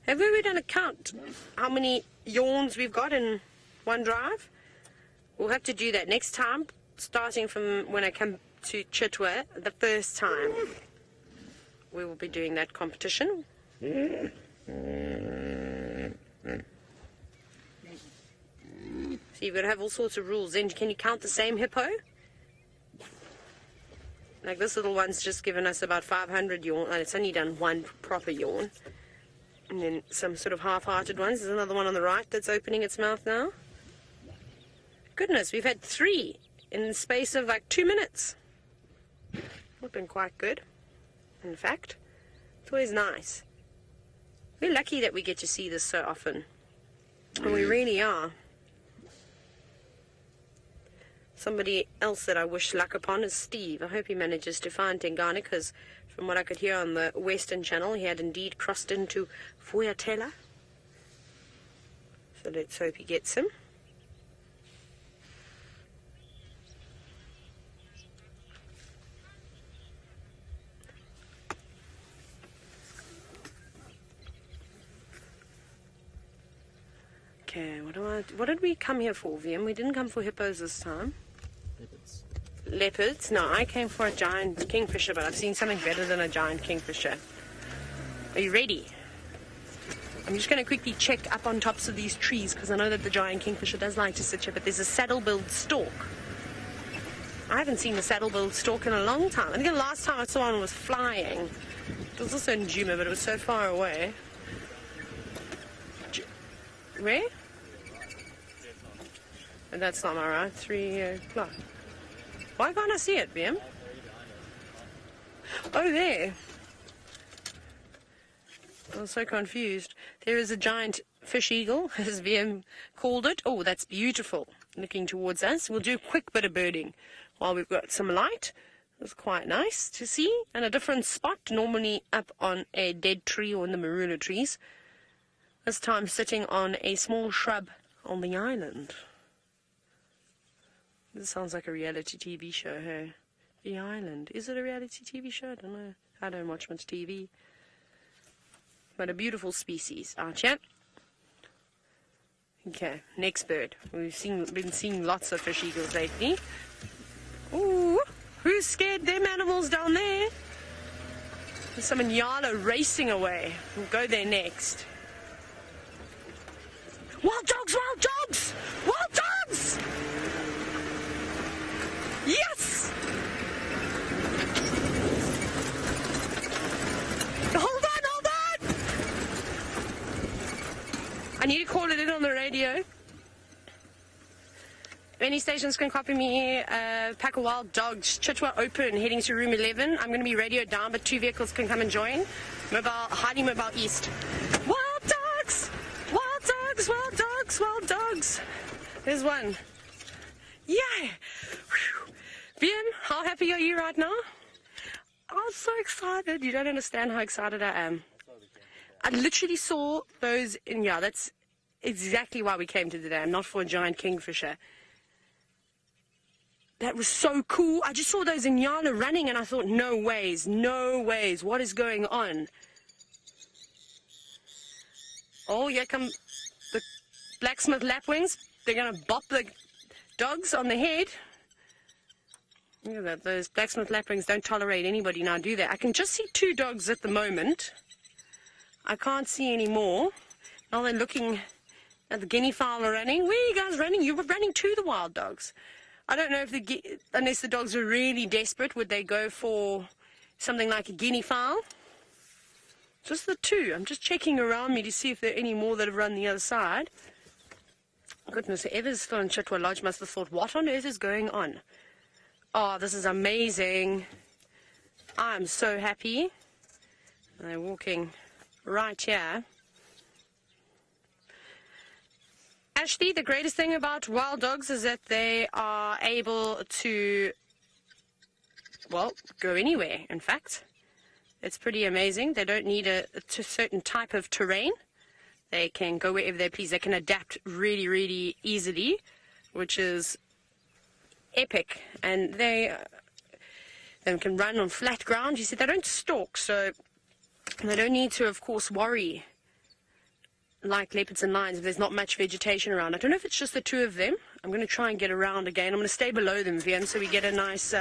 Have we ever done a count how many yawns we've got in one drive? We'll have to do that next time, starting from when I come to Chitwa the first time. We will be doing that competition. So you've got to have all sorts of rules. Then can you count the same hippo? Like this little one's just given us about 500 yawn, and it's only done one proper yawn. And then some sort of half-hearted ones. There's another one on the right that's opening its mouth now. Goodness, we've had 3 in the space of like 2 minutes. Looking quite good, in fact. It's always nice. We're lucky that we get to see this so often. And we really are. Somebody else that I wish luck upon is Steve. I hope he manages to find Tengane, because from what I could hear on the Western Channel, he had indeed crossed into Voyatella. So let's hope he gets him. Okay, what did we come here for, VM? We didn't come for hippos this time. Leopards? No, I came for a giant kingfisher, but I've seen something better than a giant kingfisher. Are you ready? I'm just going to quickly check up on tops of these trees, because I know that the giant kingfisher does like to sit here, but there's a saddle-billed stork. I haven't seen a saddle-billed stork in a long time. I think the last time I saw one was flying. It was also in Juma, but it was so far away. Where? And that's not my right. 3 o'clock. Why can't I see it, BM? Oh, there. I was so confused. There is a giant fish eagle, as VM called it. Oh, that's beautiful. Looking towards us. We'll do a quick bit of birding while we've got some light. It's quite nice to see. And a different spot, normally up on a dead tree or in the marula trees. This time sitting on a small shrub on the island. This sounds like a reality TV show, hey? The Island. Is it a reality TV show? I don't know. I don't watch much TV. But a beautiful species, aren't you? Okay, next bird. We've been seeing lots of fish eagles lately. Ooh, who's scared them animals down there? There's some Inyala racing away. We'll go there next. Wild dogs! Wild dogs! Wild dogs! Yes! Hold on! I need to call it in on the radio. Any stations can copy me here. Pack of wild dogs. Chitwa open, heading to room 11. I'm going to be radioed down, but 2 vehicles can come and join. Highly mobile east. Wild dogs! Wild dogs! Wild dogs! Wild dogs! There's one. Yay! VM, how happy are you right now? I'm so excited. You don't understand how excited I am. I literally saw those in, yeah, that's exactly why we came to the dam, not for a giant kingfisher. That was so cool. I just saw those Inyala running and I thought, no ways, what is going on? Oh, here come the blacksmith lapwings. They're going to bop the dogs on the head. Look at that, those blacksmith lapwings don't tolerate anybody now, do they? I can just see 2 dogs at the moment. I can't see any more. Now they're looking at the guinea fowl are running. Where are you guys running? You were running to the wild dogs. I don't know if unless the dogs are really desperate, would they go for something like a guinea fowl? Just the 2. I'm just checking around me to see if there are any more that have run the other side. Goodness, whoever's still in Chitwa Lodge must have thought, what on earth is going on? Oh, this is amazing. I'm so happy. They're walking right here. Ashley, the greatest thing about wild dogs is that they are able to, well, go anywhere, in fact. It's pretty amazing. They don't need a certain type of terrain. They can go wherever they please. They can adapt really, really easily, which is epic. And they can run on flat ground. You see, they don't stalk, so they don't need to, of course, worry like leopards and lions if there's not much vegetation around. I don't know if it's just the 2 of them. I'm going to try and get around again. I'm going to stay below them, Vian, so we get a nice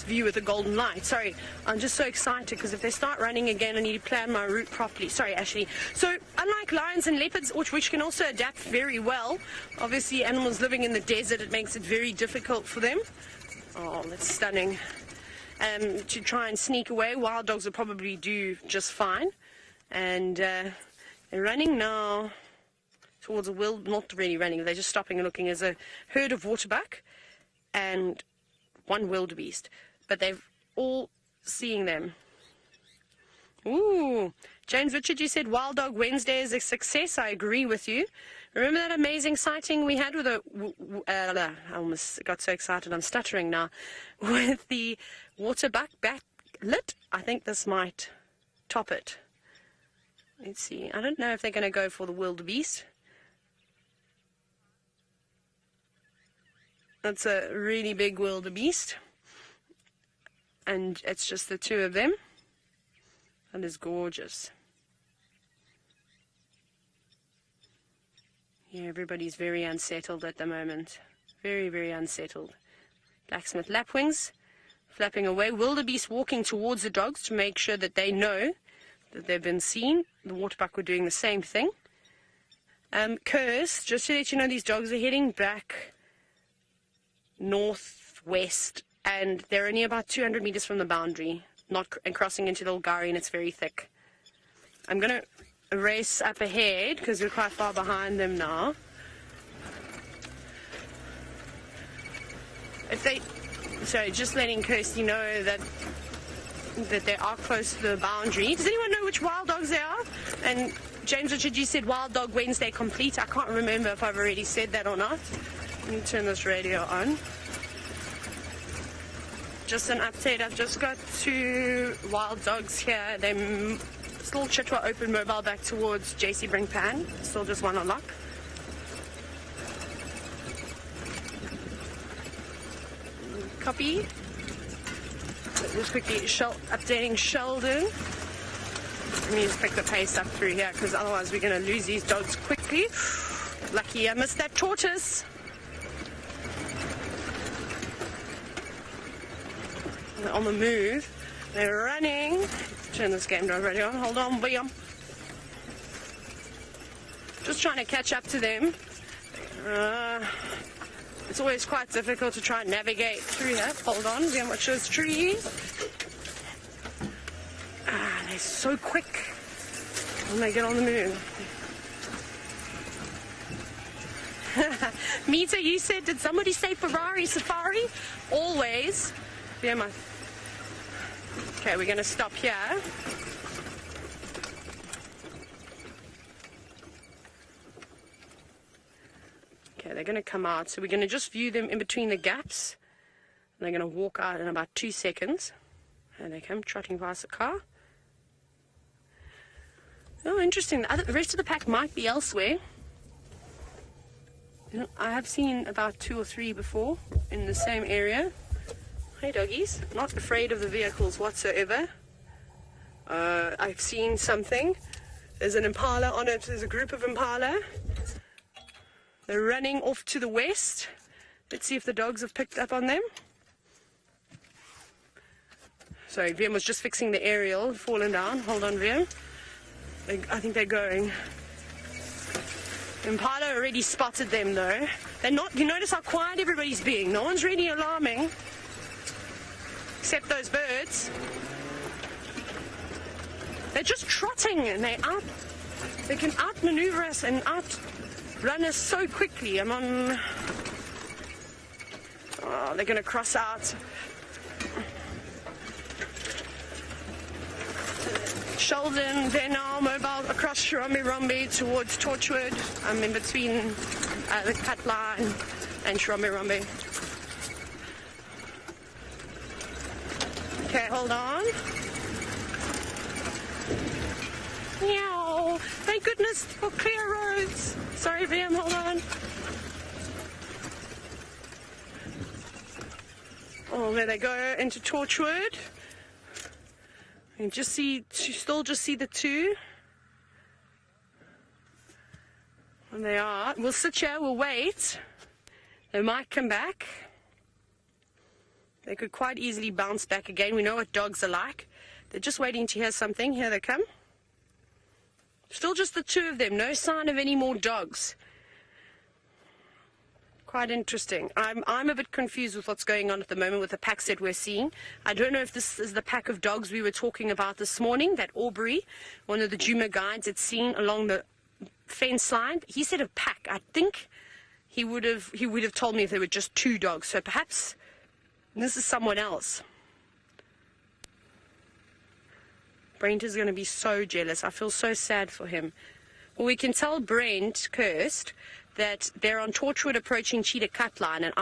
view with the golden light. Sorry, I'm just so excited because if they start running again, I need to plan my route properly. Sorry, Ashley. So, unlike lions and leopards, which can also adapt very well, obviously animals living in the desert, it makes it very difficult for them. Oh, that's stunning. To try and sneak away, wild dogs will probably do just fine. And they're running now towards a not really running, they're just stopping and looking. There's a herd of waterbuck and 1 wildebeest. but they've all seeing them. Ooh, James Richard, you said Wild Dog Wednesday is a success. I agree with you. Remember that amazing sighting we had with I almost got so excited I'm stuttering now. With the waterbuck backlit? I think this might top it. Let's see. I don't know if they're going to go for the wildebeest. That's a really big wildebeest. And it's just the two of them. That is gorgeous. Yeah, everybody's very unsettled at the moment. Very, very unsettled. Blacksmith lapwings flapping away. Wildebeest walking towards the dogs to make sure that they know that they've been seen. The waterbuck were doing the same thing. Curse, just to let you know, these dogs are heading back northwest, and they're only about 200 meters from the boundary, and crossing into the Olgari, and it's very thick. I'm going to race up ahead because we're quite far behind them now. So just letting Kirsty know that they are close to the boundary. Does anyone know which wild dogs they are? And James Richard, you said Wild Dog Wednesday complete. I can't remember if I've already said that or not. Let me turn this radio on. Just an update. I've just got 2 wild dogs here. They're still Chitwa open mobile back towards JC Brinkpan. Still just one on lock. Copy. Just quickly updating Sheldon. Let me just pick the pace up through here because otherwise we're going to lose these dogs quickly. Lucky I missed that tortoise. They're on the move. They're running. Turn this game down radio on. Hold on, William. Just trying to catch up to them. It's always quite difficult to try and navigate through here. Hold on, William, watch those trees. They're so quick when they get on the move. Mita, you said, did somebody say Ferrari Safari? Always. Yeah, okay, we're going to stop here. Okay, they're going to come out. So we're going to just view them in between the gaps. And they're going to walk out in about 2 seconds. And they come trotting past the car. Oh, interesting. The rest of the pack might be elsewhere. You know, I have seen about 2 or 3 before in the same area. Hey, doggies. Not afraid of the vehicles whatsoever. I've seen something. There's an Impala on it. There's a group of Impala. They're running off to the west. Let's see if the dogs have picked up on them. Sorry, VM was just fixing the aerial, fallen down. Hold on, VM. I think they're going. Impala already spotted them, though. They're not. You notice how quiet everybody's being. No one's really alarming, except those birds. They're just trotting, and they can outmaneuver us and outrun us so quickly. Oh, they're going to cross out. Sheldon, they're now mobile across Shirombe towards Torchwood. I'm in between the cut line and Shirombe. Okay, hold on. Meow. Thank goodness for clear roads. Sorry, VM, hold on. Oh, there they go into Torchwood. You still just see the 2. And they are. We'll sit here, we'll wait. They might come back. They could quite easily bounce back again. We know what dogs are like. They're just waiting to hear something. Here they come. Still just the 2 of them. No sign of any more dogs. Quite interesting. I'm a bit confused with what's going on at the moment with the packs that we're seeing. I don't know if this is the pack of dogs we were talking about this morning that Aubrey, one of the Juma guides, had seen along the fence line. He said a pack. I think he would have told me if there were just 2 dogs. So perhaps this is someone else. Brent is going to be so jealous. I feel so sad for him. Well, we can tell Brent, cursed, that they're on Torchwood approaching Cheetah Cut Line, and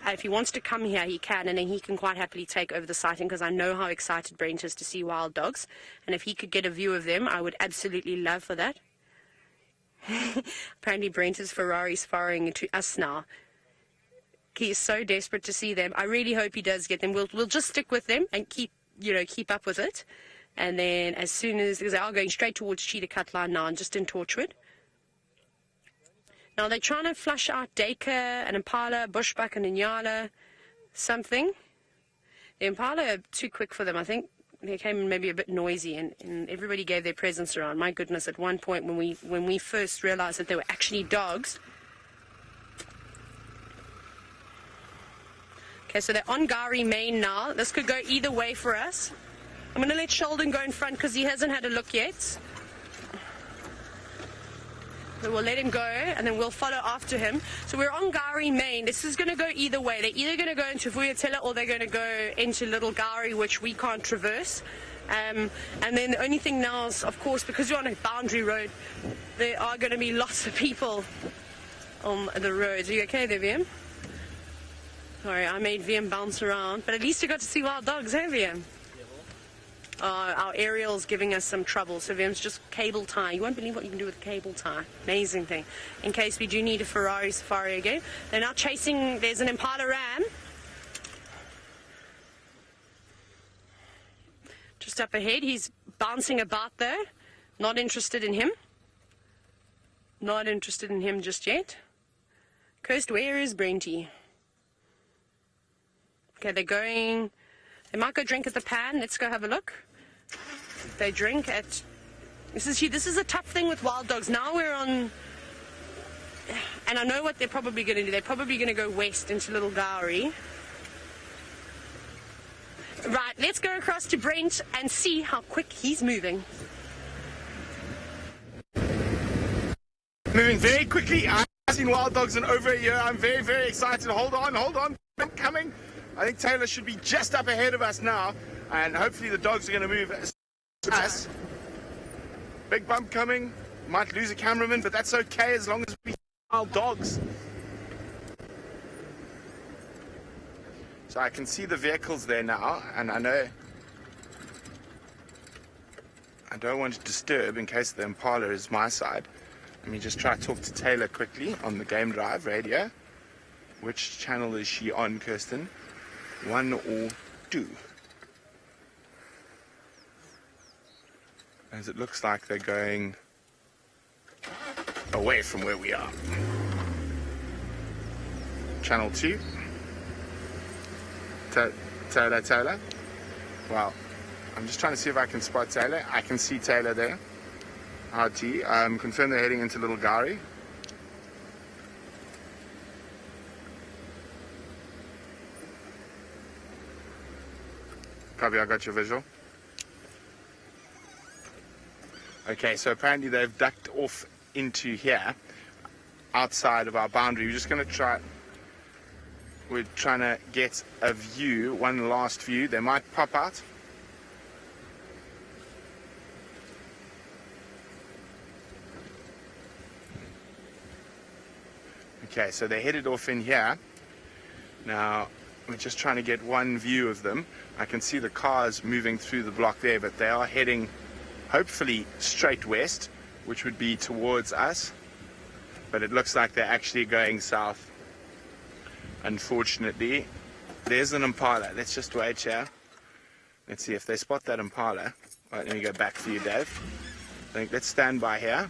if he wants to come here, he can, and then he can quite happily take over the sighting, because I know how excited Brent is to see wild dogs, and if he could get a view of them, I would absolutely love for that. Apparently Brent is Ferrari sparring to us now. He is so desperate to see them. I really hope he does get them. We'll just stick with them and keep up with it. And then as soon as, because they are going straight towards Cheetah Cut Line now, and just in Torchwood. Now they're trying to flush out Dacre, an Impala, Bushbuck, and Inyala, something. The Impala are too quick for them. I think they came in maybe a bit noisy, and everybody gave their presence around. My goodness, at one point when we first realized that they were actually dogs. Okay, so they're on Gari Main now. This could go either way for us. I'm going to let Sheldon go in front because he hasn't had a look yet. So we'll let him go, and then we'll follow after him. So we're on Gari Main. This is going to go either way. They're either going to go into Vuyatela or they're going to go into Little Gari, which we can't traverse. And then the only thing now is, of course, because we're on a boundary road, there are going to be lots of people on the roads. Are you okay there, VM? Sorry, I made VM bounce around, but at least you got to see wild dogs, hey, VM? Our aerial's giving us some trouble, so VM's just cable tie. You won't believe what you can do with a cable tie. Amazing thing. In case we do need a Ferrari safari again. They're now chasing, there's an Impala ram. Just up ahead, he's bouncing about there. Not interested in him. Not interested in him just yet. Cursed, where is Brenty? Okay, they're going, they might go drink at the pan. Let's go have a look. They drink at, this is a tough thing with wild dogs. Now we're on, and I know what they're probably going to do. They're probably going to go west into Little Gowrie. Right, let's go across to Brent and see how quick he's moving. Moving very quickly. I've seen wild dogs in over a year. I'm very, very excited. Hold on. I'm coming. I think Taylor should be just up ahead of us now, and hopefully the dogs are going to move us. Big bump coming. Might lose a cameraman, but that's okay as long as we wild dogs. So I can see the vehicles there now, and I know I don't want to disturb in case the Impala is my side. Let me just try to talk to Taylor quickly on the Game Drive radio. Which channel is she on, Kirsten? 1 or 2? As it looks like they're going away from where we are. Channel 2. Taylor. Well, I'm just trying to see if I can spot Taylor. I can see Taylor there. RT. Confirm they're heading into Little Gowrie. Copy, I got your visual. Okay, so apparently they've ducked off into here, outside of our boundary. We're trying to get a view, one last view. They might pop out. Okay, so they headed off in here. Now, we're just trying to get one view of them. I can see the cars moving through the block there, but they are heading hopefully straight west, which would be towards us. But it looks like they're actually going south. Unfortunately, there's an Impala. Let's just wait here. Let's see if they spot that Impala. All right, let me go back for you, Dave. I think let's stand by here.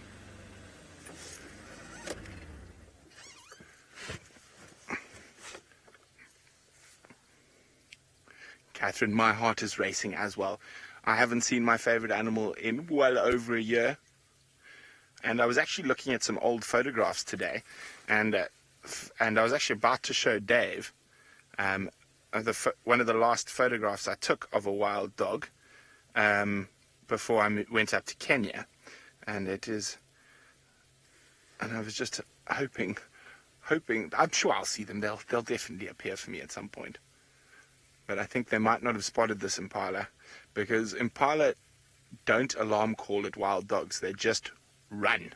Catherine, my heart is racing as well. I haven't seen my favorite animal in well over a year. And I was actually looking at some old photographs today. And I was actually about to show Dave one of the last photographs I took of a wild dog before I went up to Kenya. And I was just hoping, I'm sure I'll see them. They'll definitely appear for me at some point. But I think they might not have spotted this Impala, because Impala don't alarm call at wild dogs. They just run.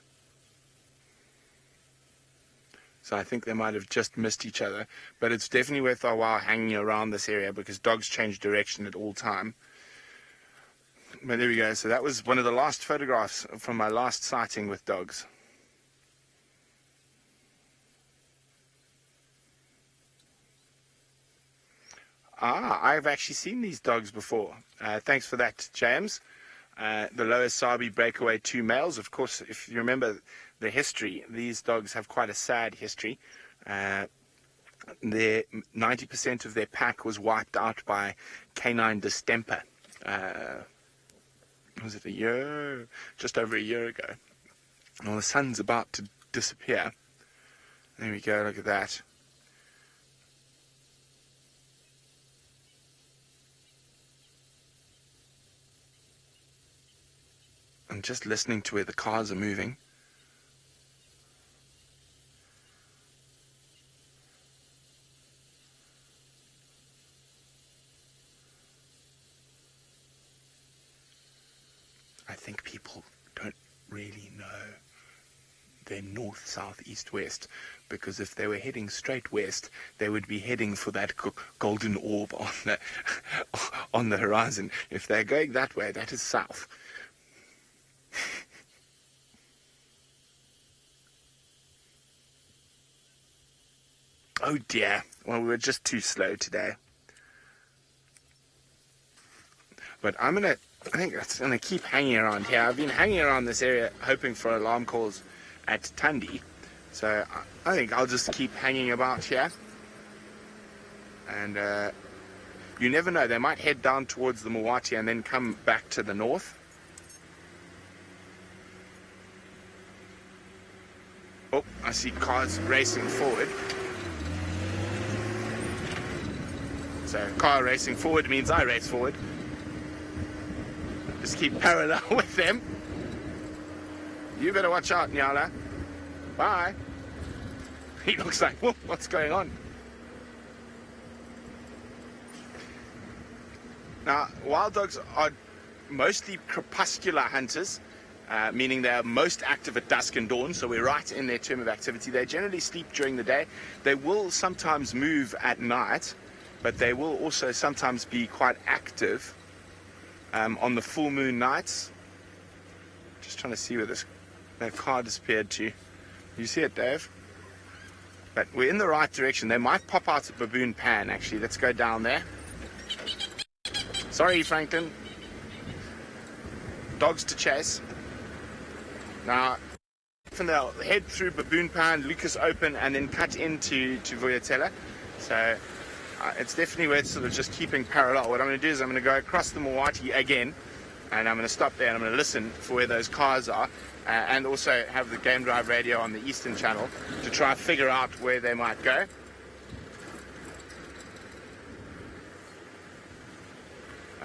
So I think they might have just missed each other. But it's definitely worth our while hanging around this area because dogs change direction at all time. But there we go. So that was one of the last photographs from my last sighting with dogs. I've actually seen these dogs before. Thanks for that, James. The Lower Sabi breakaway 2 males. Of course, if you remember the history, these dogs have quite a sad history. 90% of their pack was wiped out by canine distemper. Was it a year? Just over a year ago. Well, the sun's about to disappear. There we go, look at that. I'm just listening to where the cars are moving. I think people don't really know their north, south, east, west, because if they were heading straight west, they would be heading for that golden orb on the horizon. If they're going that way, that is south. Oh dear. Well, we were just too slow today. But I think it's going to keep hanging around here. I've been hanging around this area hoping for alarm calls at Tundi. So I think I'll just keep hanging about here. And you never know. They might head down towards the Mawati and then come back to the north. Oh, I see cars racing forward. So car racing forward means I race forward. Just keep parallel with them. You better watch out, Nyala. Bye. He looks like, whoa, what's going on? Now, wild dogs are mostly crepuscular hunters, meaning they are most active at dusk and dawn, so we're right in their term of activity. They generally sleep during the day. They will sometimes move at night, but they will also sometimes be quite active on the full moon nights. Just trying to see where that car disappeared to. You see it, Dave? But we're in the right direction. They might pop out at Baboon Pan, actually. Let's go down there. Sorry, Franklin. Dogs to chase. Now, often they'll head through Baboon Pan, Lucas Open, and then cut into Vuyatela. So it's definitely worth sort of just keeping parallel. What I'm going to do is I'm going to go across the Mawati again, and I'm going to stop there and I'm going to listen for where those cars are, and also have the Game Drive radio on the Eastern Channel to try and figure out where they might go.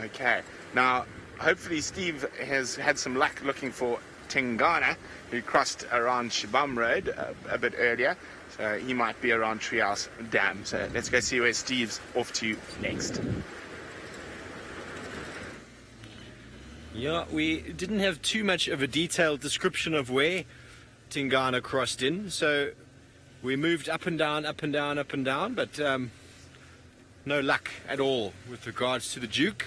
Okay, now hopefully Steve has had some luck looking for Tingana, who crossed around Shibam Road a bit earlier. So he might be around Treehouse Dam. So let's go see where Steve's off to next. Yeah, we didn't have too much of a detailed description of where Tingana crossed in, so we moved up and down, up and down, up and down, but no luck at all with regards to the Duke.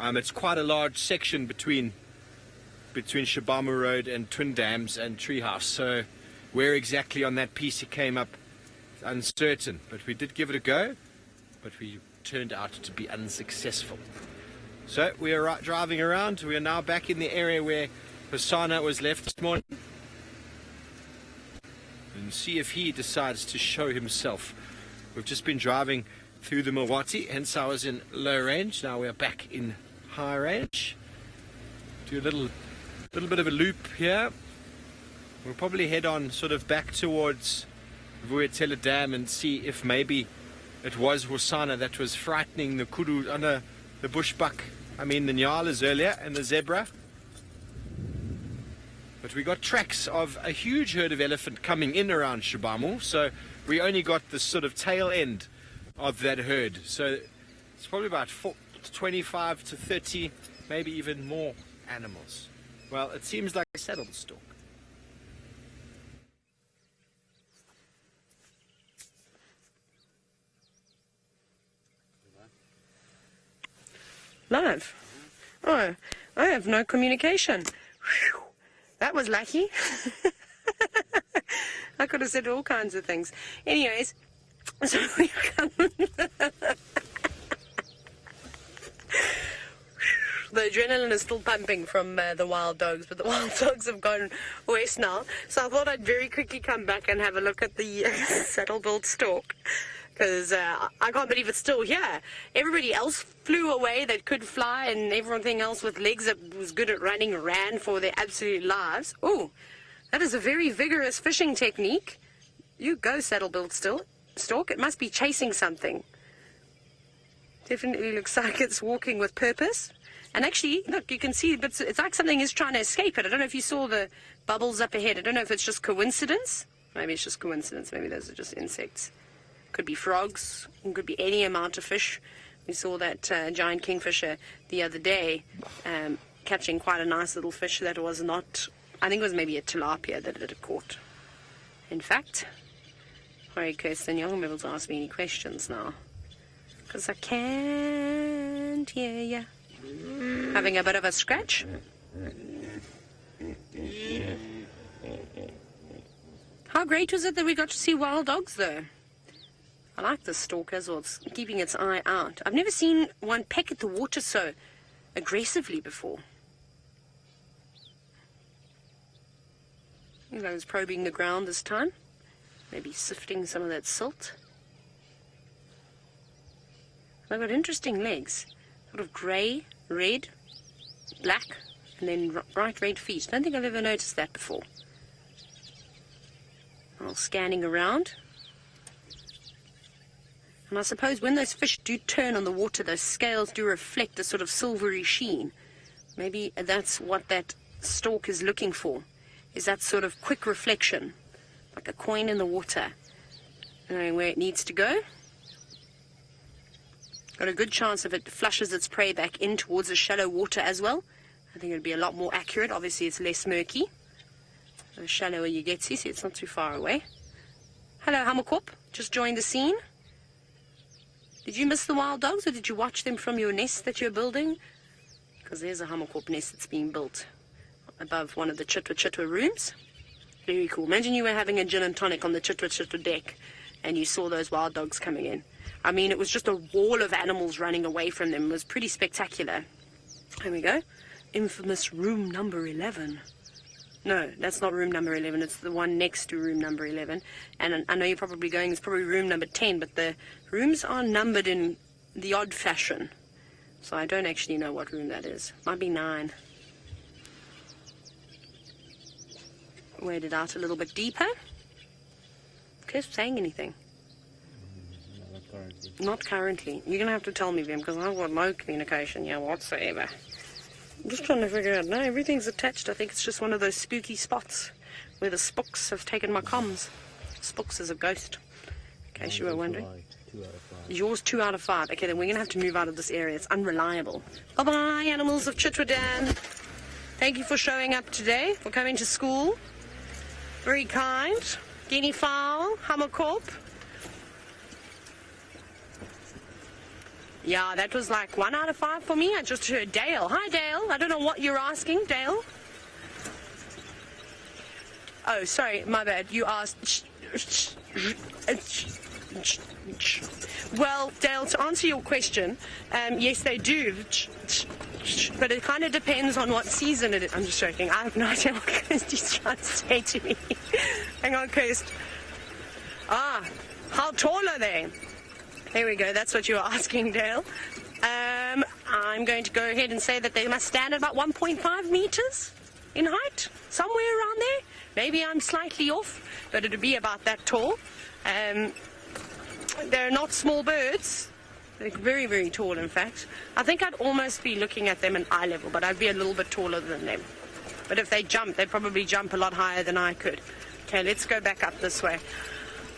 It's quite a large section between Shibama Road and Twin Dams and Treehouse, so where exactly on that piece it came up, uncertain, but we did give it a go, but we turned out to be unsuccessful. So we are driving around. We are now back in the area where Hosanna was left this morning, and see if he decides to show himself. We've just been driving through the Mawati, hence I was in low range. Now we are back in high range. Do a little bit of a loop here. We'll probably head on sort of back towards Vuyatela Dam and see if maybe it was Hosanna that was frightening the kudu, the bushbuck, the nyalas earlier, and the zebra. But we got tracks of a huge herd of elephant coming in around Shibamo, so we only got the sort of tail end of that herd. So it's probably about least 25 to 30, maybe even more animals. Well, it seems like a saddle stork. Live. Oh, I have no communication. Whew. That was lucky. I could have said all kinds of things. Anyways, so we come. The adrenaline is still pumping from the wild dogs, but the wild dogs have gone west now. So I thought I'd very quickly come back and have a look at the saddle-billed stork. Because I can't believe it's still here. Everybody else flew away that could fly, and everything else with legs that was good at running ran for their absolute lives. Oh, that is a very vigorous fishing technique. You go, saddle-billed stork. It must be chasing something. Definitely looks like it's walking with purpose. And actually, look, you can see, but it's like something is trying to escape it. I don't know if you saw the bubbles up ahead. I don't know if it's just coincidence. Maybe it's just coincidence. Maybe those are just insects. Could be frogs, it could be any amount of fish. We saw that giant kingfisher the other day catching quite a nice little fish that was not, I think it was maybe a tilapia that it had caught. In fact, sorry Kirsten, you're not able to ask me any questions now because I can't hear you. Having a bit of a scratch. How great was it that we got to see wild dogs though? I like this stork as well. It's keeping its eye out. I've never seen one peck at the water so aggressively before. I think I was probing the ground this time. Maybe sifting some of that silt. They've got interesting legs. Sort of grey, red, black, and then bright red feet. I don't think I've ever noticed that before. While scanning around. And I suppose when those fish do turn on the water, those scales do reflect a sort of silvery sheen. Maybe that's what that stork is looking for, is that sort of quick reflection, like a coin in the water, knowing where it needs to go. Got a good chance if it flushes its prey back in towards the shallow water as well. I think it would be a lot more accurate. Obviously, it's less murky. The shallower you get, see, it's not too far away. Hello, Hammerkop. Just joined the scene. Did you miss the wild dogs, or did you watch them from your nest that you're building? Because there's a Hammerkop nest that's being built above one of the chitwa rooms. Very cool. Imagine you were having a gin and tonic on the chitwa deck and you saw those wild dogs coming in. I mean, it was just a wall of animals running away from them. It was pretty spectacular. Here we go. Infamous room number 11. No, that's not room number 11. It's the one next to room number 11. And I know you're probably going, it's probably room number 10, but the rooms are numbered in the odd fashion. So I don't actually know what room that is. Might be 9. Wade it out a little bit deeper. Keep saying anything. Not currently. Not currently. You're going to have to tell me, Vim, because I've got no communication here whatsoever. I'm just trying to figure out. No, everything's attached. I think it's just one of those spooky spots where the spooks have taken my comms. Spooks is a ghost, in case you were wondering. 2 out of 5. Yours 2 out of 5. Okay, then we're going to have to move out of this area. It's unreliable. Bye-bye, animals of Chitwadan. Thank you for showing up today, for coming to school. Very kind. Guinea fowl, Hammerkop. Yeah, that was like 1 out of 5 for me. I just heard Dale. Hi, Dale. I don't know what you're asking, Dale. Oh, sorry, my bad. You asked... Well, Dale, to answer your question, yes, they do. But it kind of depends on what season it is. I'm just joking. I have no idea what Kirsty's trying to say to me. Hang on, Kirst. How tall are they? There we go. That's what you were asking, Dale. I'm going to go ahead and say that they must stand at about 1.5 meters in height, somewhere around there. Maybe I'm slightly off, but it'll be about that tall. They're not small birds. They're very, very tall, in fact. I think I'd almost be looking at them at eye level, but I'd be a little bit taller than them. But if they jump, they'd probably jump a lot higher than I could. Okay, let's go back up this way.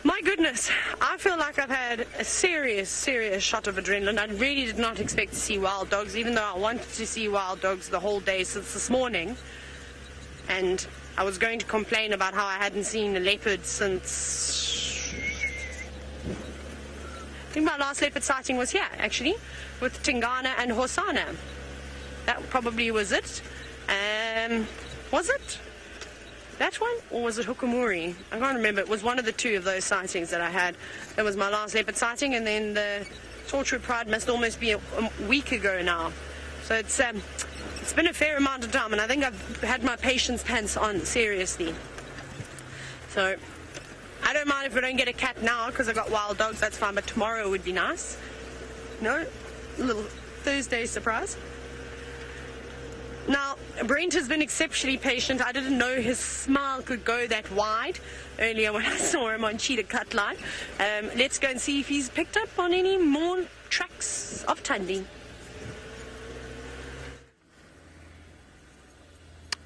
My goodness, I feel like I've had a serious shot of adrenaline. I really did not expect to see wild dogs, even though I wanted to see wild dogs the whole day since this morning. And I was going to complain about how I hadn't seen a leopard since... I think my last leopard sighting was here, actually, with Tingana and Horsana. That probably was it. Was it that one, or was it Hukamuri? I can't remember. It was one of the two of those sightings that I had. That was my last leopard sighting, and then the Torture Pride must almost be a week ago now. So it's been a fair amount of time, and I think I've had my patience pants on, seriously. So I don't mind if we don't get a cat now, because I've got wild dogs, that's fine, but tomorrow would be nice. No? A little Thursday surprise. Now, Brent has been exceptionally patient. I didn't know his smile could go that wide earlier when I saw him on Cheetah Cut Line. Let's go and see if he's picked up on any more tracks of Tundi.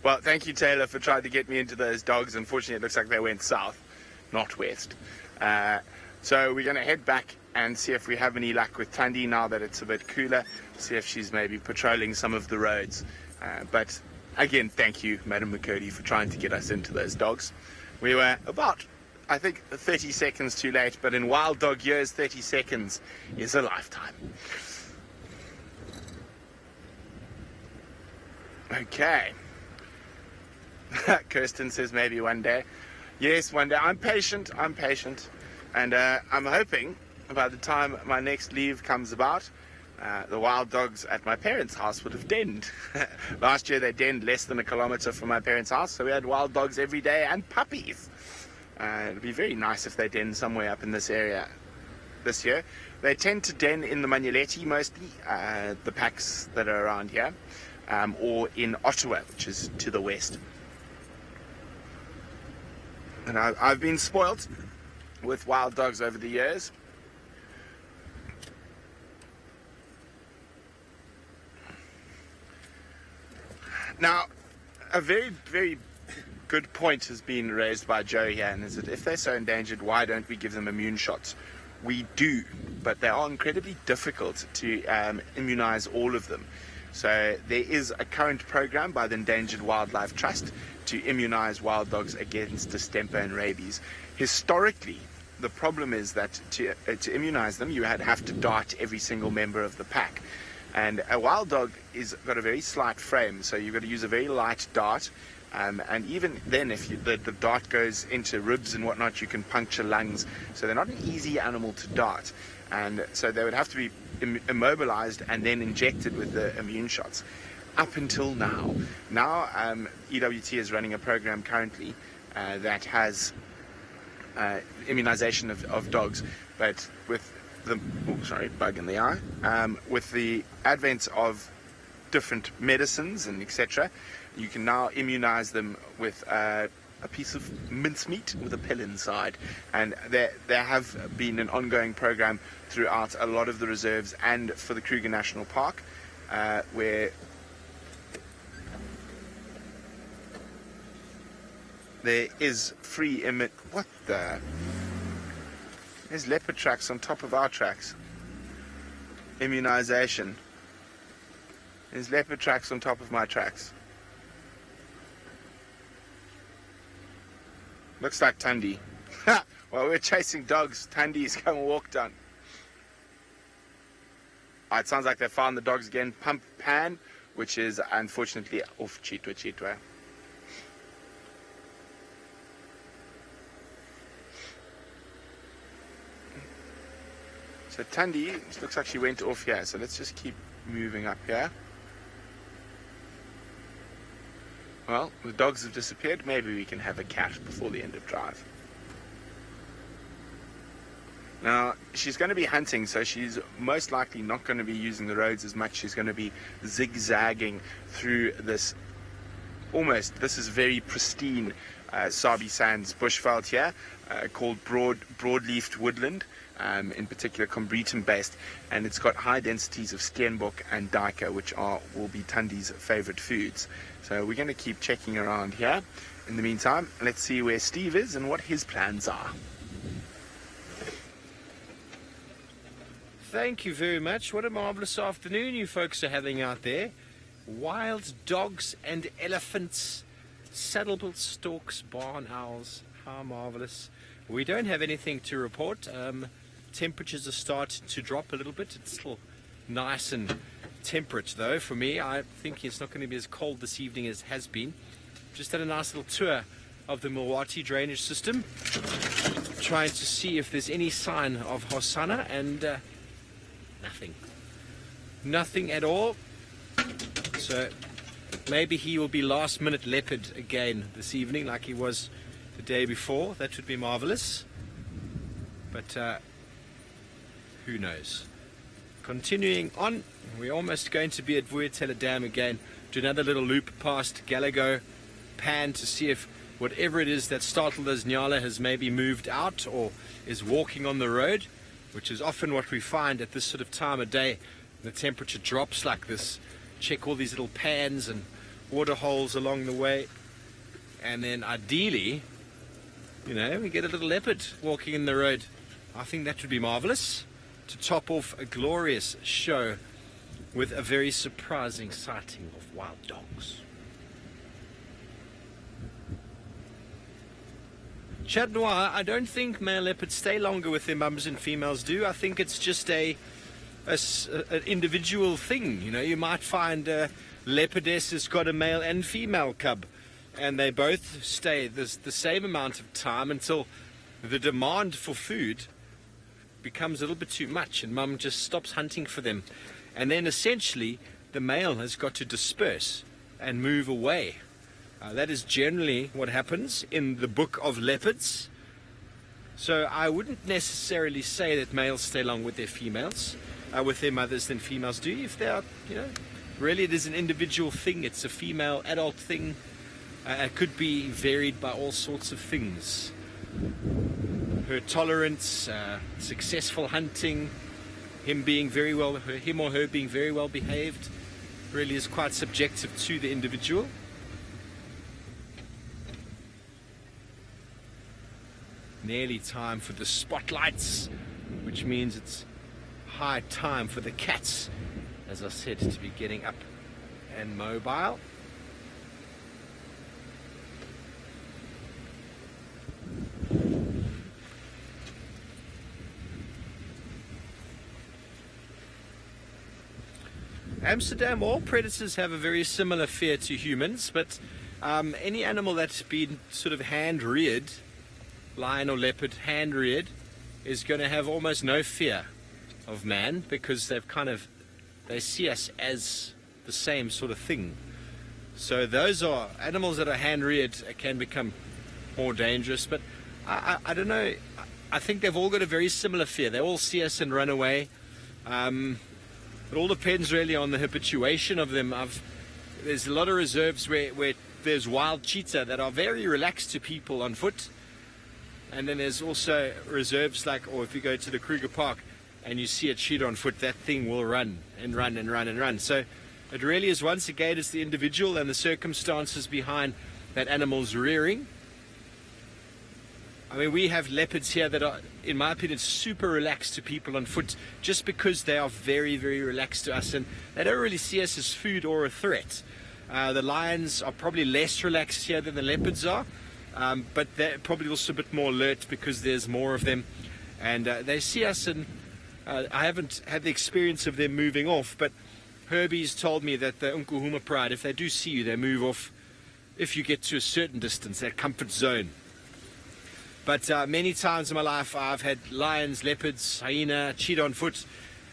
Well, thank you, Taylor, for trying to get me into those dogs. Unfortunately, it looks like they went south, not west. So we're going to head back and see if we have any luck with Tundi now that it's a bit cooler. See if she's maybe patrolling some of the roads. But again, thank you, Madam McCurdy, for trying to get us into those dogs. We were about, I think, 30 seconds too late, but in wild dog years, 30 seconds is a lifetime. Okay. Kirsten says maybe one day. Yes, one day. I'm patient. And I'm hoping by the time my next leave comes about, the wild dogs at my parents' house would have denned. Last year they denned less than a kilometre from my parents' house, so we had wild dogs every day and puppies. It'd be very nice if they denned somewhere up in this area this year. They tend to den in the Manuleti mostly, the packs that are around here, or in Ottawa, which is to the west. And I've been spoilt with wild dogs over the years. Now, a very, very good point has been raised by Joe here, and is that if they're so endangered, why don't we give them immune shots? We do, but they are incredibly difficult to immunize all of them. So there is a current program by the Endangered Wildlife Trust to immunize wild dogs against distemper and rabies. Historically, the problem is that to immunize them, you have to dart every single member of the pack. And a wild dog is got a very slight frame, so you've got to use a very light dart. And even then, if the dart goes into ribs and whatnot, you can puncture lungs. So they're not an easy animal to dart. And so they would have to be immobilized and then injected with the immune shots. Up until now. Now, EWT is running a program currently that has immunization of dogs, but with the bug in the eye. With the advent of different medicines and etc., you can now immunize them with a piece of mincemeat with a pill inside. And there have been an ongoing program throughout a lot of the reserves and for the Kruger National Park, where there is free what the? There's leopard tracks on top of our tracks. Immunization. There's leopard tracks on top of my tracks. Looks like Tundi. While we're chasing dogs, Tundi's come and walk down. It sounds like they found the dogs again. Pumbaa, which is unfortunately off Chitwa. So Tundi, it looks like she went off here, so let's just keep moving up here. Well, the dogs have disappeared. Maybe we can have a cat before the end of drive. Now, she's going to be hunting, so she's most likely not going to be using the roads as much. She's going to be zigzagging through this this is very pristine Sabi Sand bushveld here, called broadleafed woodland, in particular Combretum based, and it's got high densities of steenbok and duiker, which will be Tundi's favorite foods. So we're going to keep checking around here. In the meantime, let's see where Steve is and what his plans are. Thank you very much. What a marvelous afternoon you folks are having out there. Wild dogs and elephants, saddle-built storks, barn owls. How marvelous. We don't have anything to report. Temperatures are starting to drop a little bit. It's still nice and temperate though for me. I think it's not going to be as cold this evening as it has been. Just had a nice little tour of the Milwaukee drainage system, trying to see if there's any sign of Hosanna, and nothing at all. So maybe he will be last minute leopard again this evening like he was the day before. That would be marvelous, but who knows. Continuing on, we're almost going to be at Vuetela Dam again. Do another little loop past Galago Pan to see if whatever it is that startled us Nyala has maybe moved out or is walking on the road, which is often what we find at this sort of time of day. The temperature drops like this. Check all these little pans and water holes along the way, and then ideally, you know, we get a little leopard walking in the road. I think that would be marvelous to top off a glorious show with a very surprising sighting of wild dogs. Chad Noir, I don't think male leopards stay longer with their mums than females do. I think it's just an individual thing. You know, you might find a leopardess has got a male and female cub, and they both stay the same amount of time until the demand for food becomes a little bit too much and mum just stops hunting for them. And then essentially the male has got to disperse and move away. That is generally what happens in the book of leopards. So I wouldn't necessarily say that males stay long with their females, with their mothers than females do. If they are, you know, really it is an individual thing. It's a female adult thing. It could be varied by all sorts of things. Her tolerance, successful hunting, him or her being very well behaved, really is quite subjective to the individual. Nearly time for the spotlights, which means it's high time for the cats, as I said, to be getting up and mobile. Amsterdam, all predators have a very similar fear to humans, but any animal that's been sort of hand-reared, lion or leopard, hand-reared, is going to have almost no fear of man, because they see us as the same sort of thing. So those are animals that are hand-reared can become more dangerous, but I don't know. I think they've all got a very similar fear. They all see us and run away. It all depends really on the habituation of them. There's a lot of reserves where there's wild cheetah that are very relaxed to people on foot. And then there's also reserves or if you go to the Kruger Park and you see a cheetah on foot, that thing will run and run and run and run. So it really is, once again, it's the individual and the circumstances behind that animal's rearing. I mean, we have leopards here that are, in my opinion, super relaxed to people on foot, just because they are very, very relaxed to us, and they don't really see us as food or a threat. The lions are probably less relaxed here than the leopards are, but they're probably also a bit more alert because there's more of them, and they see us, and I haven't had the experience of them moving off, but Herbie's told me that the Unkuhuma pride, if they do see you, they move off if you get to a certain distance, that comfort zone. But many times in my life I've had lions, leopards, hyena, cheetah on foot.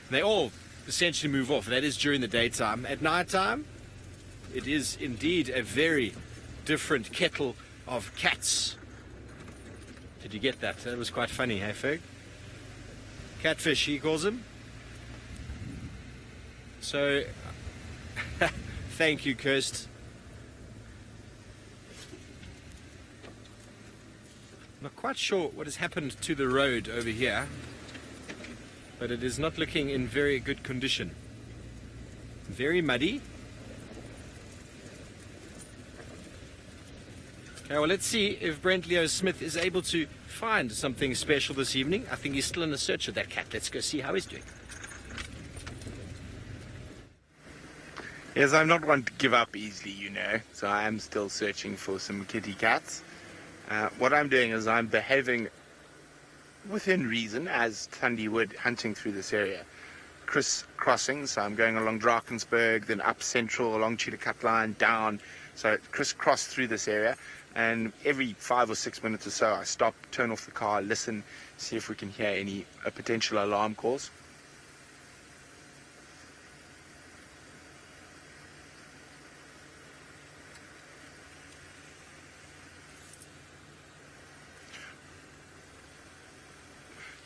They all essentially move off. That is during the daytime. At night time, it is indeed a very different kettle of cats. Did you get that? That was quite funny, hey Ferg? Catfish, he calls them. So, thank you, Kirst. Not quite sure what has happened to the road over here, but it is not looking in very good condition. Very muddy. Okay, well, let's see if Brent Leo Smith is able to find something special this evening. I think he's still in the search of that cat. Let's go see how he's doing. Yes, I'm not one to give up easily, you know, so I am still searching for some kitty cats. What I'm doing is I'm behaving within reason, as Thundy would, hunting through this area. Crisscrossing, so I'm going along Drakensberg, then up Central, along Chillicut Line, down, so crisscross through this area, and every 5 or 6 minutes or so I stop, turn off the car, listen, see if we can hear any potential alarm calls.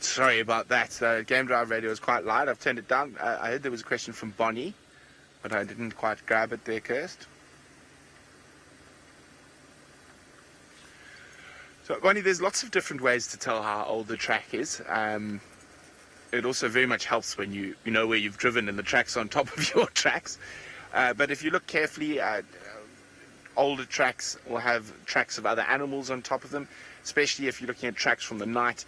Sorry about that. Game Drive radio is quite loud. I've turned it down. I heard there was a question from Bonnie, but I didn't quite grab it there, Kirst. So, Bonnie, there's lots of different ways to tell how old the track is. It also very much helps when you know where you've driven and the track's on top of your tracks. But if you look carefully, older tracks will have tracks of other animals on top of them. Especially if you're looking at tracks from the night,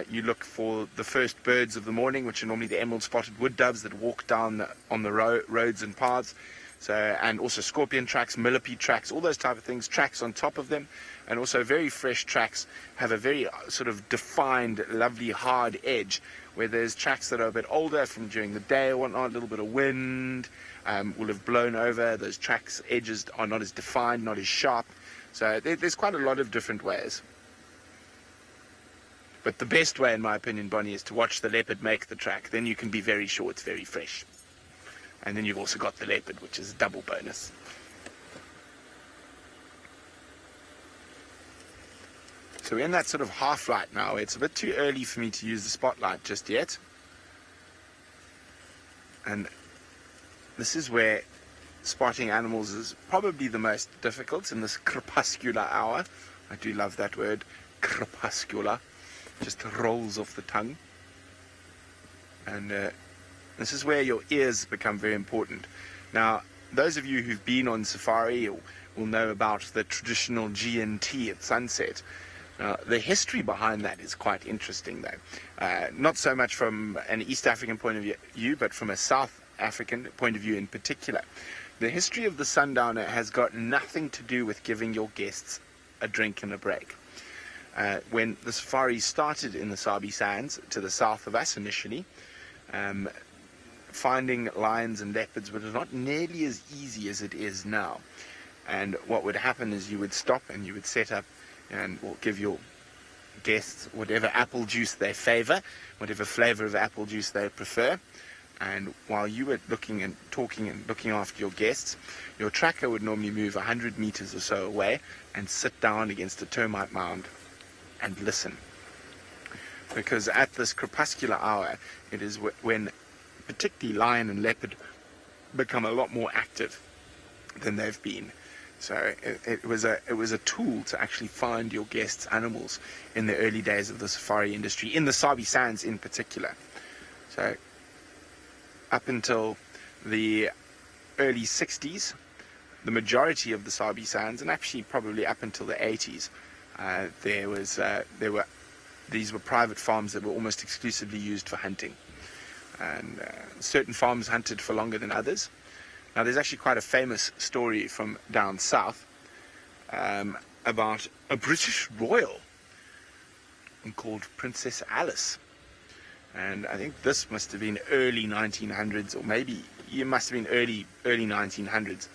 you look for the first birds of the morning, which are normally the emerald-spotted wood doves that walk down on the roads and paths. So, and also scorpion tracks, millipede tracks, all those type of things, tracks on top of them. And also very fresh tracks have a very sort of defined, lovely, hard edge, where there's tracks that are a bit older from during the day or whatnot, a little bit of wind will have blown over. Those tracks' edges are not as defined, not as sharp. So there's quite a lot of different ways. But the best way, in my opinion, Bonnie, is to watch the leopard make the track. Then you can be very sure it's very fresh. And then you've also got the leopard, which is a double bonus. So we're in that sort of half light now. It's a bit too early for me to use the spotlight just yet. And this is where spotting animals is probably the most difficult in this crepuscular hour. I do love that word, crepuscular. Just rolls off the tongue. And this is where your ears become very important. Now, those of you who've been on safari will know about the traditional G&T at sunset. The history behind that is quite interesting, though. Not so much from an East African point of view, but from a South African point of view in particular. The history of the sundowner has got nothing to do with giving your guests a drink and a break. When the safari started in the Sabi Sands to the south of us initially, finding lions and leopards was not nearly as easy as it is now. And what would happen is you would stop and you would set up and give your guests whatever apple juice they favor, whatever flavor of apple juice they prefer. And while you were looking and talking and looking after your guests, your tracker would normally move 100 meters or so away and sit down against a termite mound and listen. Because at this crepuscular hour, it is when particularly lion and leopard become a lot more active than they've been. So it was a tool to actually find your guests' animals in the early days of the safari industry, in the Sabi Sands in particular. So up until the early 60s, the majority of the Sabi Sands, and actually probably up until the 80s, these were private farms that were almost exclusively used for hunting. And certain farms hunted for longer than others. Now, there's actually quite a famous story from down south about a British royal called Princess Alice. And I think this must have been early 1900s, or maybe it must have been early 1900s.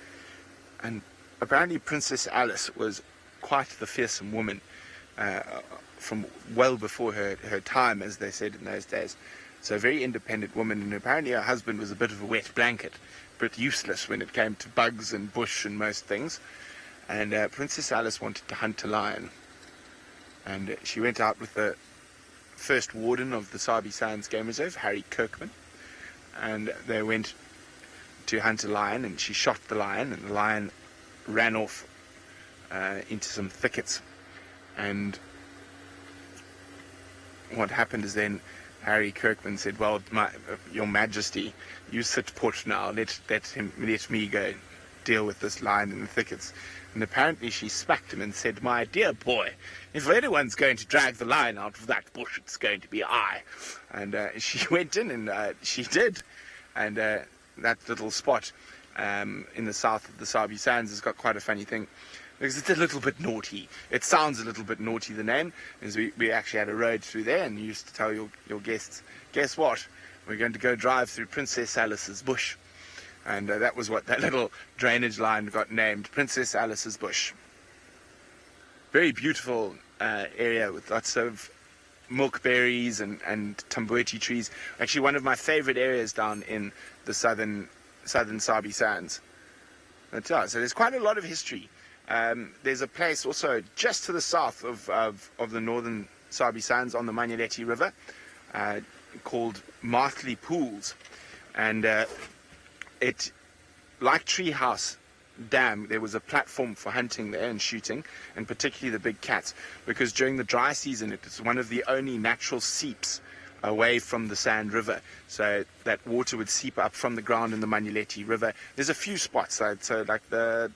And apparently Princess Alice was quite the fearsome woman from well before her time, as they said in those days. So a very independent woman, and apparently her husband was a bit of a wet blanket, but useless when it came to bugs and bush and most things. And Princess Alice wanted to hunt a lion. And she went out with the first warden of the Sabi Sands Game Reserve, Harry Kirkman. And they went to hunt a lion, and she shot the lion, and the lion ran off into some thickets. And what happened is then Harry Kirkman said, well, Your Majesty, you sit put now, let me go deal with this lion in the thickets. And apparently she smacked him and said, my dear boy, if anyone's going to drag the lion out of that bush, it's going to be I. And she went in, and she did. And that little spot in the south of the Sabi Sands has got quite a funny thing. Because it's a little bit naughty. It sounds a little bit naughty, the name. Is we actually had a road through there, and you used to tell your guests, guess what? We're going to go drive through Princess Alice's bush. And that was what that little drainage line got named, Princess Alice's bush. Very beautiful area with lots of milkberries and tambueti trees. Actually, one of my favorite areas down in the southern Sabi Sands. But, yeah, so there's quite a lot of history. There's a place also just to the south of the northern Sabi Sands on the Manyeleti River called Martley Pools, and it, like Treehouse Dam, there was a platform for hunting there and shooting, and particularly the big cats, because during the dry season it's one of the only natural seeps away from the Sand River, so that water would seep up from the ground in the Manyeleti River. There's a few spots, so like the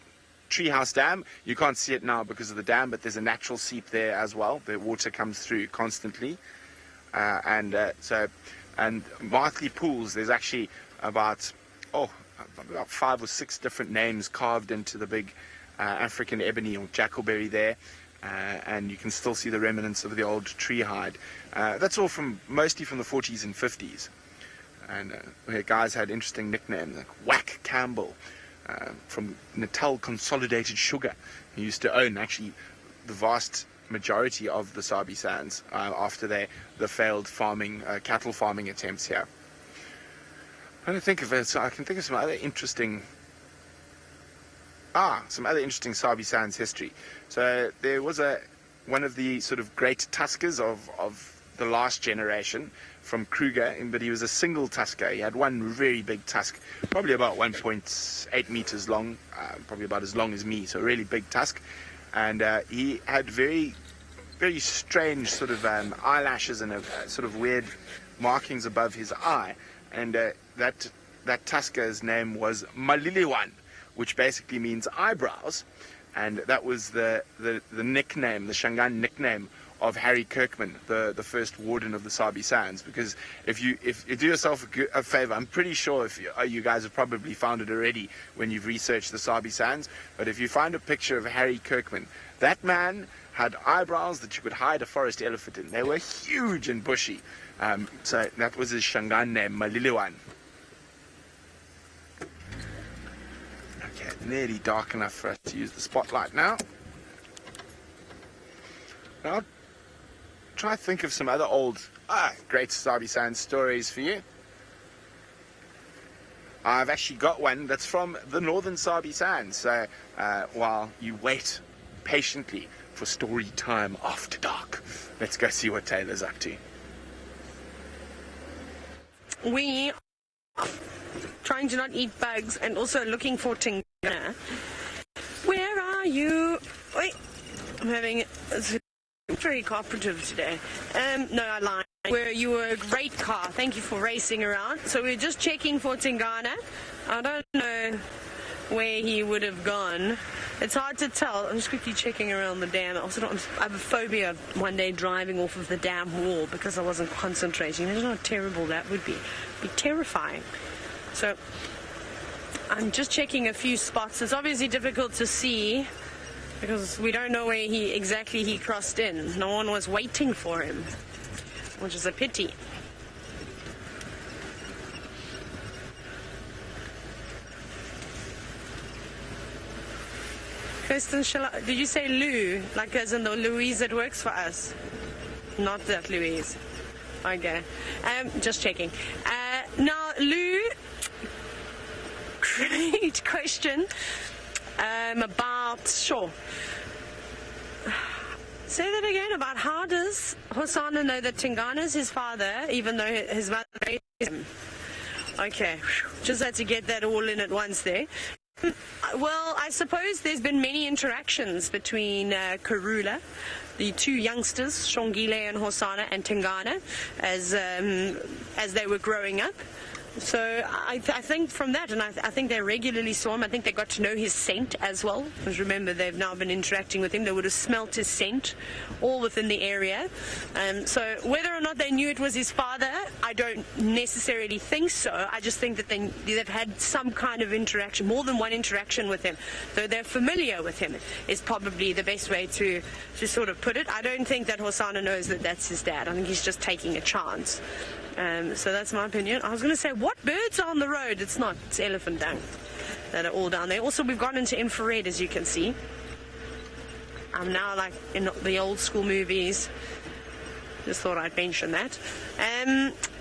Treehouse Dam, you can't see it now because of the dam, but there's a natural seep there as well. The water comes through constantly, and Martley Pools, there's actually about 5 or 6 different names carved into the big African ebony or jackalberry there, and you can still see the remnants of the old tree hide. That's all mostly from the 40s and 50s, and where guys had interesting nicknames like Whack Campbell. From Natal Consolidated Sugar. He used to own actually the vast majority of the Sabi Sands after the failed cattle farming attempts here. I can think of some other interesting Sabi Sands history. So there was one of the sort of great tuskers of the last generation from Kruger, but he was a single tusker. He had one very big tusk, probably about 1.8 meters long, probably about as long as me, so a really big tusk. And he had very, very strange sort of eyelashes and sort of weird markings above his eye. And that tusker's name was Maliliwan, which basically means eyebrows. And that was the nickname, the Shangaan nickname of Harry Kirkman, the first warden of the Sabi Sands. Because if you do yourself a favor, I'm pretty sure you guys have probably found it already when you've researched the Sabi Sands, but if you find a picture of Harry Kirkman, that man had eyebrows that you could hide a forest elephant in. They were huge and bushy. So that was his Shangaan name, Maliliwan. Okay, nearly dark enough for us to use the spotlight now. Now, try to think of some other old, great Sabi Sand stories for you. I've actually got one that's from the northern Sabi Sands. So while you wait patiently for story time after dark, let's go see what Taylor's up to. We are trying to not eat bugs and also looking for Tingana. Where are you? Wait, I'm having very cooperative today. No, I lied. Where you were a great car. Thank you for racing around. So we're just checking for Tingana. I don't know where he would have gone. It's hard to tell. I'm just quickly checking around the dam. I have a phobia of one day driving off of the dam wall because I wasn't concentrating. You know how terrible that would be. It'd be terrifying. So I'm just checking a few spots. It's obviously difficult to see because we don't know where he crossed in. No one was waiting for him, which is a pity. Kirsten, did you say Lou? Like as in the Louise that works for us? Not that Louise. Okay. Just checking. Now, Lou, great question. Say that again, about how does Hosanna know that Tingana's his father, even though his mother raised him? Okay, just had to get that all in at once there. Well, I suppose there's been many interactions between Karula, the two youngsters, Shongile and Hosanna, and Tingana, as they were growing up. So I think from that, and I think they regularly saw him. I think they got to know his scent as well. Because remember, they've now been interacting with him. They would have smelt his scent all within the area. So whether or not they knew it was his father, I don't necessarily think so. I just think that they've had some kind of interaction, more than one interaction with him. So they're familiar with him is probably the best way to sort of put it. I don't think that Hosana knows that that's his dad. I think he's just taking a chance. So that's my opinion. I was going to say, what birds are on the road? It's not. It's elephant dung that are all down there. Also, we've gone into infrared, as you can see. I'm now like in the old school movies. Just thought I'd mention that.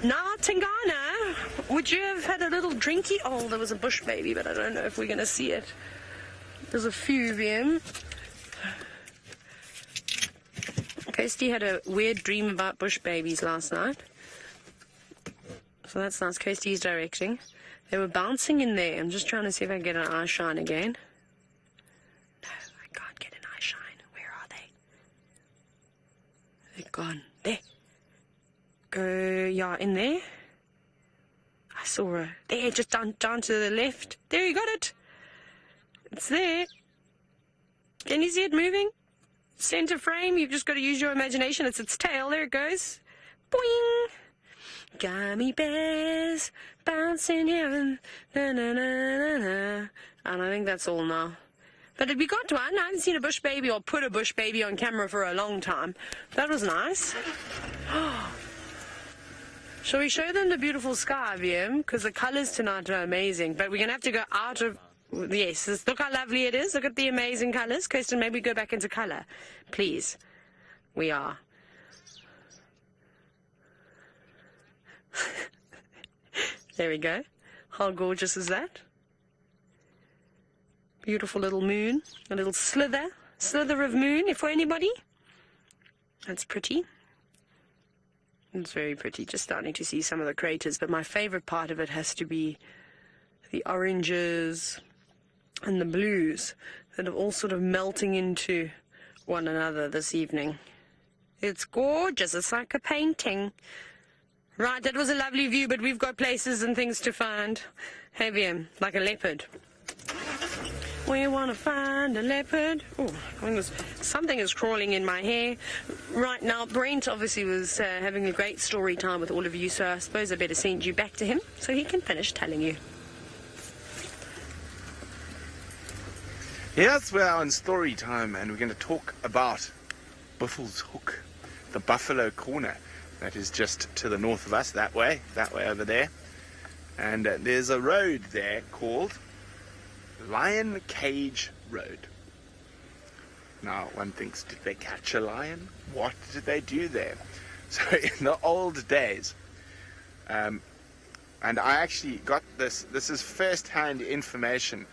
Now, Tingana, would you have had a little drinky? Oh, there was a bush baby, but I don't know if we're going to see it. There's a few of them. Kirsty had a weird dream about bush babies last night. So that's nice. Kirsty's directing. They were bouncing in there. I'm just trying to see if I can get an eye shine again. No, I can't get an eye shine. Where are they? They're gone. There. Go, yeah, in there. I saw her. There, just down to the left. There, you got it. It's there. Can you see it moving? Center frame. You've just got to use your imagination. It's its tail. There it goes. Boing. Gummy bears bouncing here, na na na na na. And I think that's all now. But we got one. I haven't seen a bush baby or put a bush baby on camera for a long time. That was nice. Shall we show them the beautiful sky view? Because the colours tonight are amazing. But we're going to have to go out of... Yes, look how lovely it is. Look at the amazing colours. Kirsten, maybe go back into colour. Please. We are. There we go. How gorgeous is that? Beautiful little moon. A little slither of moon, if for anybody. That's pretty. It's very pretty. Just starting to see some of the craters, but my favorite part of it has to be the oranges and the blues that are all sort of melting into one another this evening. It's gorgeous. It's like a painting. Right, that was a lovely view, but we've got places and things to find. Have you? Like a leopard. We want to find a leopard. Oh, something is crawling in my hair. Right now, Brent obviously was having a great story time with all of you, so I suppose I better send you back to him so he can finish telling you. Yes, we're on story time, and we're going to talk about Buffalo's Hook, the Buffalo Corner. That is just to the north of us, that way over there. And there's a road there called Lion Cage Road. Now, one thinks, did they catch a lion? What did they do there? So in the old days, and I actually got this is first-hand information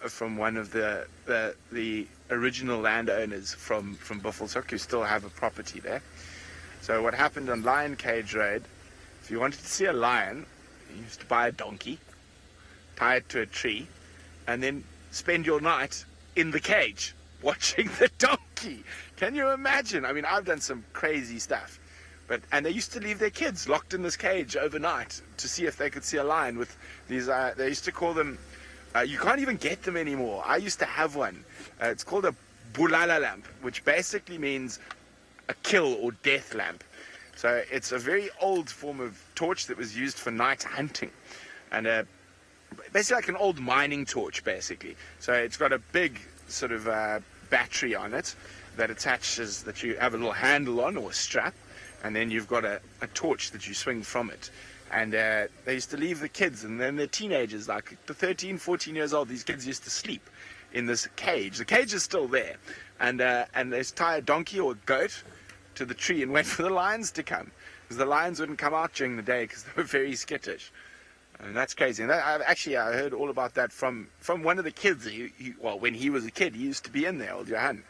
from one of the original landowners from Buffalo's Hook, who still have a property there. So what happened on Lion Cage Road, if you wanted to see a lion, you used to buy a donkey, tie it to a tree, and then spend your night in the cage watching the donkey. Can you imagine? I mean, I've done some crazy stuff. And they used to leave their kids locked in this cage overnight to see if they could see a lion with these, they used to call them, you can't even get them anymore. I used to have one. It's called a bulala lamp, which basically means a kill or death lamp. So it's a very old form of torch that was used for night hunting, and basically like an old mining torch, basically. So it's got a big sort of battery on it that attaches, that you have a little handle on or a strap, and then you've got a torch that you swing from it. And they used to leave the kids, and then they're teenagers, like 13, 14 years old. These kids used to sleep in this cage. The cage is still there, and they tie a donkey or a goat to the tree and wait for the lions to come, because the lions wouldn't come out during the day because they were very skittish. And that's crazy. And I heard all about that from one of the kids. Well, when he was a kid, he used to be in there, old Johan.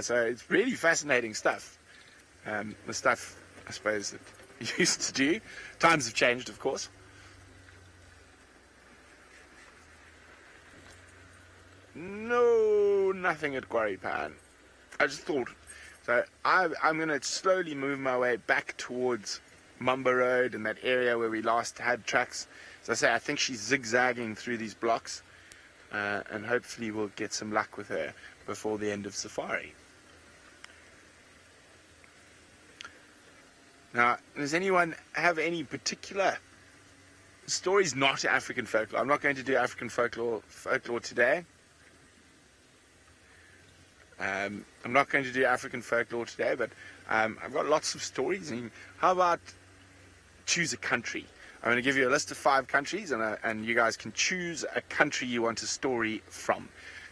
So it's really fascinating stuff. The stuff, I suppose, that you used to do. Times have changed, of course. No, nothing at Quarry Pan. I just thought. So I'm going to slowly move my way back towards Mumba Road and that area where we last had tracks. As I say, I think she's zigzagging through these blocks, and hopefully we'll get some luck with her before the end of safari. Now, does anyone have any particular stories not African folklore? I'm not going to do African folklore today. I'm not going to do African folklore today, but I've got lots of stories. And how about choose a country? I'm going to give you a list of 5 countries, and you guys can choose a country you want a story from.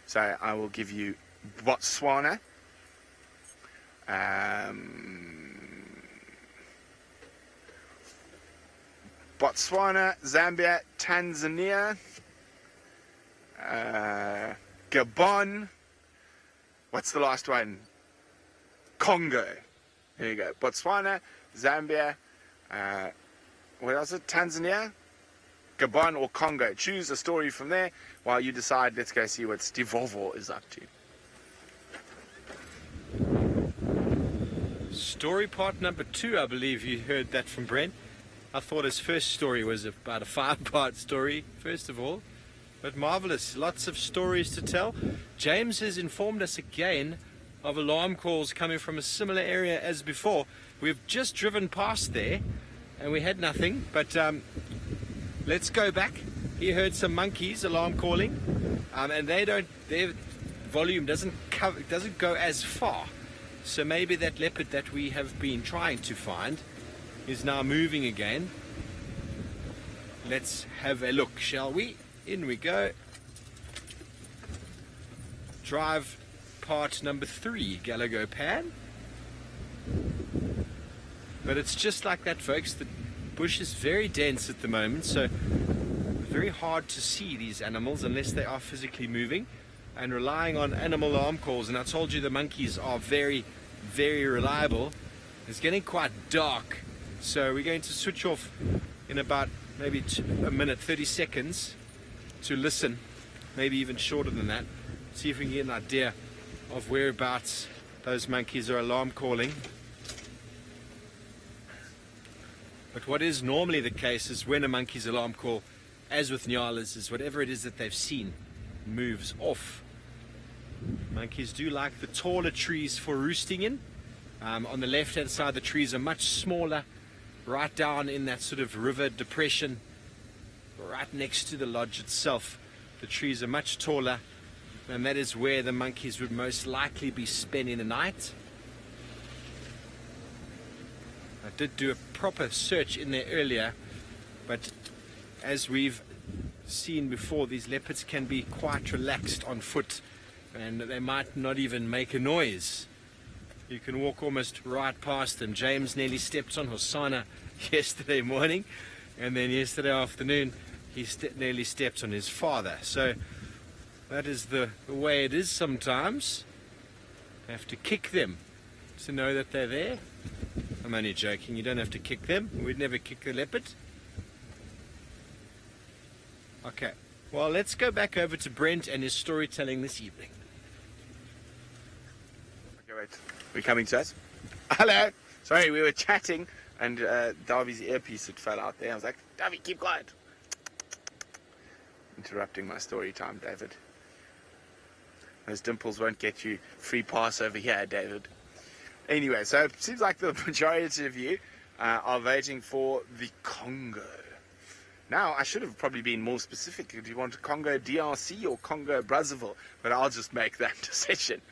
So I will give you Botswana, Zambia, Tanzania, Gabon. What's the last one? Congo. There you go. Botswana, Zambia, what else is it? Tanzania, Gabon, or Congo. Choose a story from there while you decide. Let's go see what Steve Vovo is up to. Story part number 2, I believe you heard that from Brent. I thought his first story was about a 5-part story, first of all. But marvelous, lots of stories to tell. James has informed us again of alarm calls coming from a similar area as before. We've just driven past there and we had nothing, but let's go back. He heard some monkeys alarm calling, and their volume doesn't go as far. So maybe that leopard that we have been trying to find is now moving again. Let's have a look, shall we? In we go. Drive part number 3, Galago Pan. But it's just like that, folks. The bush is very dense at the moment, so very hard to see these animals unless they are physically moving and relying on animal alarm calls. And I told you the monkeys are very, very reliable. It's getting quite dark, so we're going to switch off in about maybe a minute, 30 seconds to listen, maybe even shorter than that. See if we can get an idea of whereabouts those monkeys are alarm calling. But what is normally the case is when a monkey's alarm call, as with nyalas, is whatever it is that they've seen moves off. Monkeys do like the taller trees for roosting in. On the left hand side the trees are much smaller, right down in that sort of river depression, right next to the lodge itself. The trees are much taller, and that is where the monkeys would most likely be spending the night. I did do a proper search in there earlier, but as we've seen before, these leopards can be quite relaxed on foot, and they might not even make a noise. You can walk almost right past them. James nearly stepped on Hosanna yesterday morning, and then yesterday afternoon he nearly stepped on his father. So that is the way it is sometimes. You have to kick them to know that they're there. I'm only joking, you don't have to kick them. We'd never kick the leopard. Okay, well, let's go back over to Brent and his storytelling this evening. Okay, wait. Are you coming to us? Hello. Sorry, we were chatting, and Darby's earpiece had fell out there. I was like, Darby, keep quiet. Interrupting my story time, David. Those dimples won't get you free pass over here, David. Anyway, so it seems like the majority of you are voting for the Congo. Now, I should have probably been more specific. Do you want Congo DRC or Congo Brazzaville? But I'll just make that decision.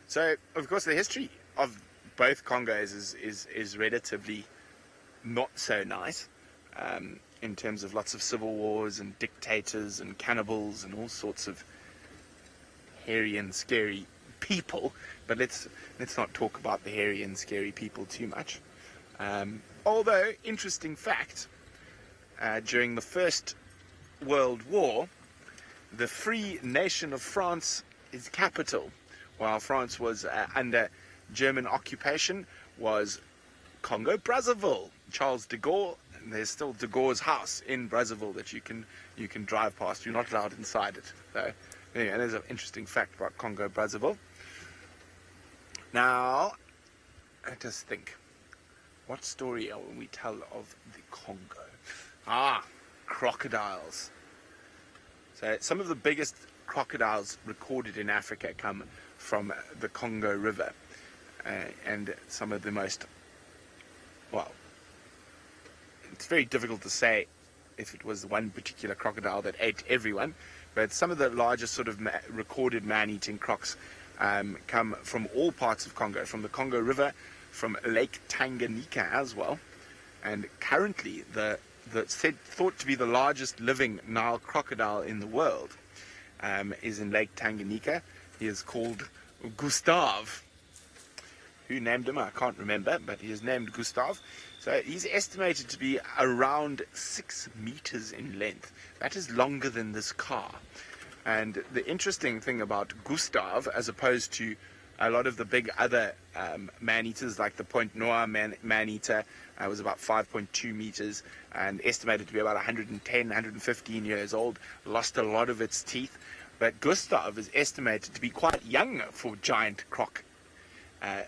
So, of course, the history of both Congos is relatively not so nice, in terms of lots of civil wars and dictators and cannibals and all sorts of hairy and scary people. But let's not talk about the hairy and scary people too much. Although, interesting fact, during the First World War, the Free Nation of France's capital, while France was under German occupation, was Congo Brazzaville. Charles de Gaulle, and there's still de Gaulle's house in Brazzaville that you can drive past. You're not allowed inside it. So anyway, there's an interesting fact about Congo Brazzaville. Now, let us think. What story will we tell of the Congo? Ah, crocodiles. So some of the biggest crocodiles recorded in Africa come from the Congo River, and some of the most, well, it's very difficult to say if it was one particular crocodile that ate everyone, but some of the largest sort of recorded man-eating crocs come from all parts of Congo, from the Congo River, from Lake Tanganyika as well, and currently thought to be the largest living Nile crocodile in the world is in Lake Tanganyika. He is called Gustav. Who named him? I can't remember, but he is named Gustav. So he's estimated to be around 6 meters in length. That is longer than this car. And the interesting thing about Gustav, as opposed to a lot of the big other man-eaters, like the Point Noir man-eater, was about 5.2 meters and estimated to be about 110, 115 years old, lost a lot of its teeth. But Gustav is estimated to be quite young for giant croc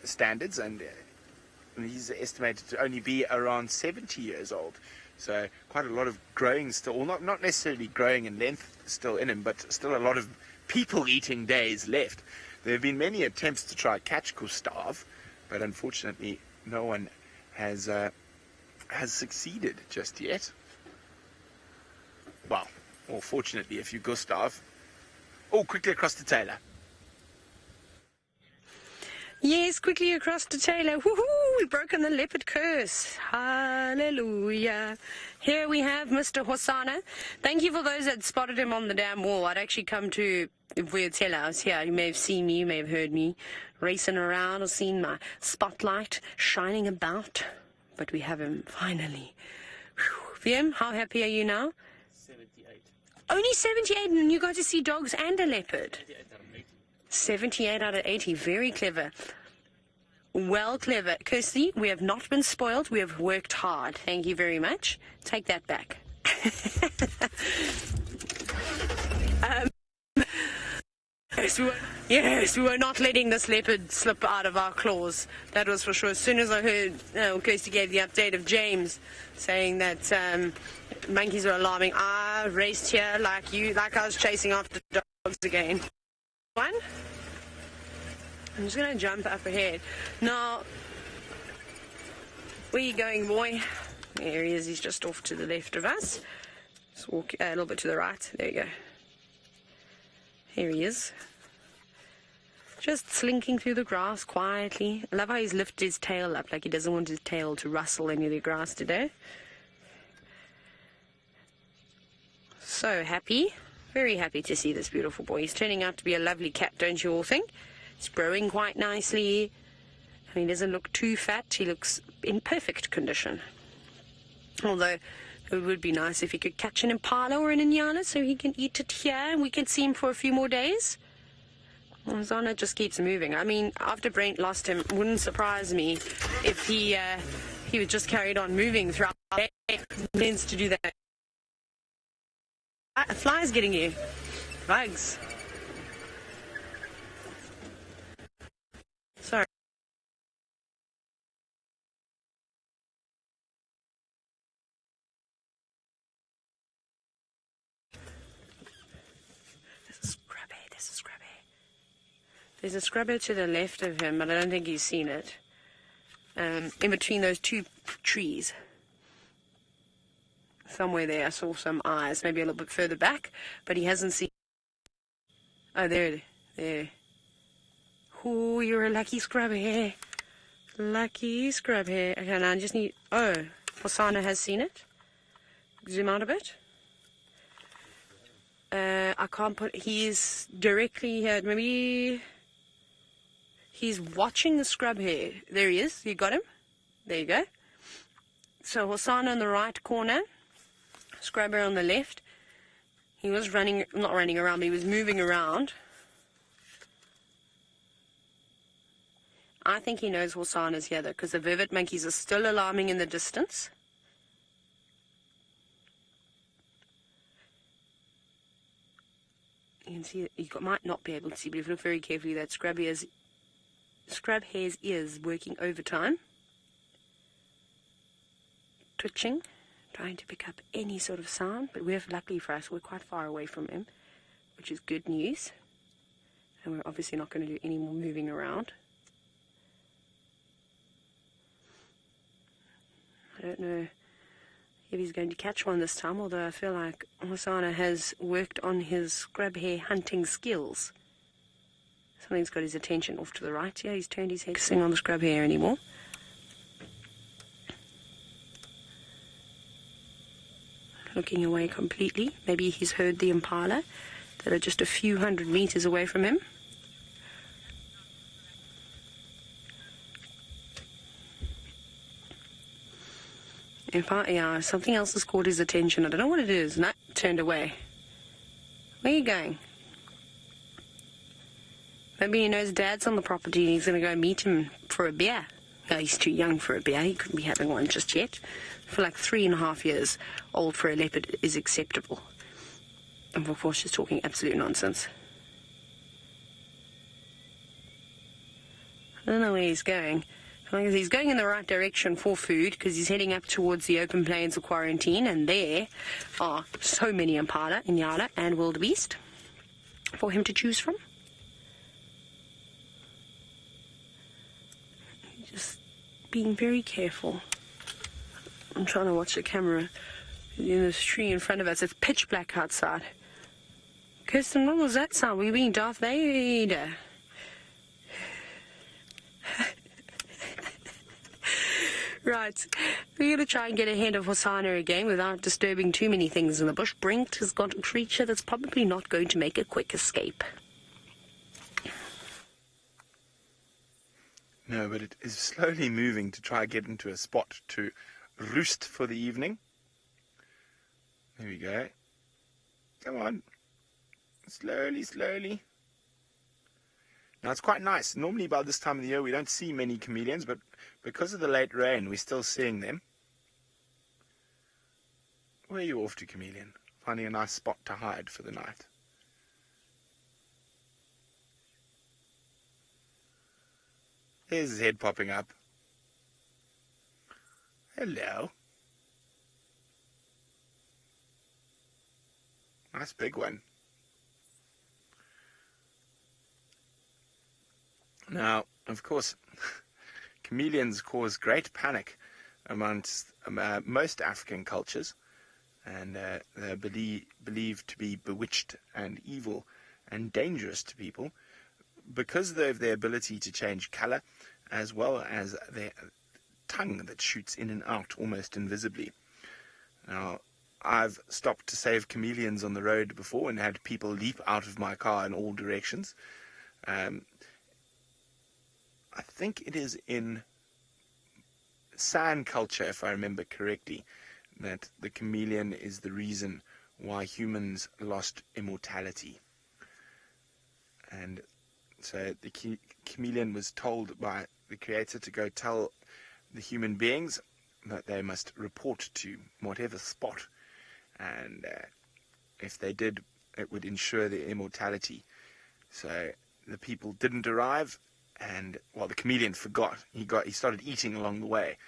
standards, and he's estimated to only be around 70 years old. So quite a lot of growing still, not necessarily growing in length still in him, but still a lot of people-eating days left. There have been many attempts to try catch Gustav, but unfortunately no one has succeeded just yet. Well, or fortunately if you're Gustav. Oh, quickly across to Taylor. Yes, quickly across to Taylor. Woohoo! We've broken the leopard curse. Hallelujah. Here we have Mr. Hosanna. Thank you for those that spotted him on the damn wall. I'd actually come to Taylor. I was here. You may have seen me, you may have heard me racing around or seen my spotlight shining about. But we have him finally. Wiem, how happy are you now? 78. Only 78, and you got to see dogs and a leopard. 78 out of 80. Very clever. Well, clever. Kirsty, we have not been spoiled. We have worked hard. Thank you very much. Take that back. Yes, we were not letting this leopard slip out of our claws. That was for sure. As soon as I heard Kirsty gave the update of James saying that monkeys were alarming, I raced here like I was chasing after dogs again. One. I'm just going to jump up ahead. Now, where are you going, boy? There he is. He's just off to the left of us. Just walk a little bit to the right. There you go. Here he is. Just slinking through the grass quietly. I love how he's lifted his tail up, like he doesn't want his tail to rustle any of the grass today. So happy. Very happy to see this beautiful boy. He's turning out to be a lovely cat, don't you all think? He's growing quite nicely. And he doesn't look too fat. He looks in perfect condition. Although it would be nice if he could catch an Impala or an Inyala so he can eat it here and we can see him for a few more days. Zana just keeps moving. I mean, after Brent lost him, wouldn't surprise me if he would just carried on moving throughout the day. He tends to do that. A fly's getting you. Bugs. Sorry. There's a scrubber to the left of him, but I don't think he's seen it. In between those two trees. Somewhere there I saw some eyes, maybe a little bit further back, but he hasn't seen. Oh, there. Oh, you're a lucky scrub hair. Lucky scrub hair. Okay, now I just need... Oh, Hosanna has seen it. Zoom out a bit. I can't put... He's directly here. Maybe... He's watching the scrub hair. There he is. You got him? There you go. So Hosanna in the right corner. Scrubber on the left. He was not running around, but he was moving around. I think he knows Hosanna's here, though, because the Vervet monkeys are still alarming in the distance. You can see, might not be able to see, but if you look very carefully, that scrub hair's ears working overtime. twitching, trying to pick up any sort of sound, but luckily for us, we're quite far away from him, which is good news. And we're obviously not going to do any more moving around. I don't know if he's going to catch one this time, although I feel like Hosana has worked on his scrub hare hunting skills. Something's got his attention off to the right. Yeah, he's turned his head, focusing on the scrub hare anymore. Looking away completely. Maybe he's heard the impala that are just a few hundred meters away from him. In fact, yeah, something else has caught his attention. I don't know what it is. No, turned away. Where are you going? Maybe he knows Dad's on the property and he's going to go meet him for a beer. No, he's too young for a beer. He couldn't be having one just yet. For like 3.5 years old for a leopard is acceptable. And of course, she's talking absolute nonsense. I don't know where he's going. As long as he's going in the right direction for food, because he's heading up towards the open plains of quarantine, and there are so many impala, inyala, and wildebeest for him to choose from. Just being very careful. I'm trying to watch the camera in this tree in front of us. It's pitch black outside. Kirsten, what was that sound? Were you being Darth Vader? Right, we're going to try and get ahead of Hosana again without disturbing too many things in the bush. Brent has got a creature that's probably not going to make a quick escape. No, but it is slowly moving to try and get into a spot to roost for the evening. There we go. Come on. Slowly, slowly. Now, it's quite nice. Normally, by this time of the year, we don't see many chameleons, but because of the late rain, we're still seeing them. Where are you off to, chameleon? Finding a nice spot to hide for the night. There's his head popping up. Hello. Nice big one. Now, of course, chameleons cause great panic amongst most African cultures, and they're believed to be bewitched and evil and dangerous to people because of their ability to change color, as well as their tongue that shoots in and out almost invisibly. Now, I've stopped to save chameleons on the road before and had people leap out of my car in all directions. I think it is in San culture, if I remember correctly, that the chameleon is the reason why humans lost immortality. And so the chameleon was told by the creator to go tell the human beings that they must report to whatever spot. And if they did, it would ensure their immortality. So the people didn't arrive. And, well, the chameleon forgot. He started eating along the way.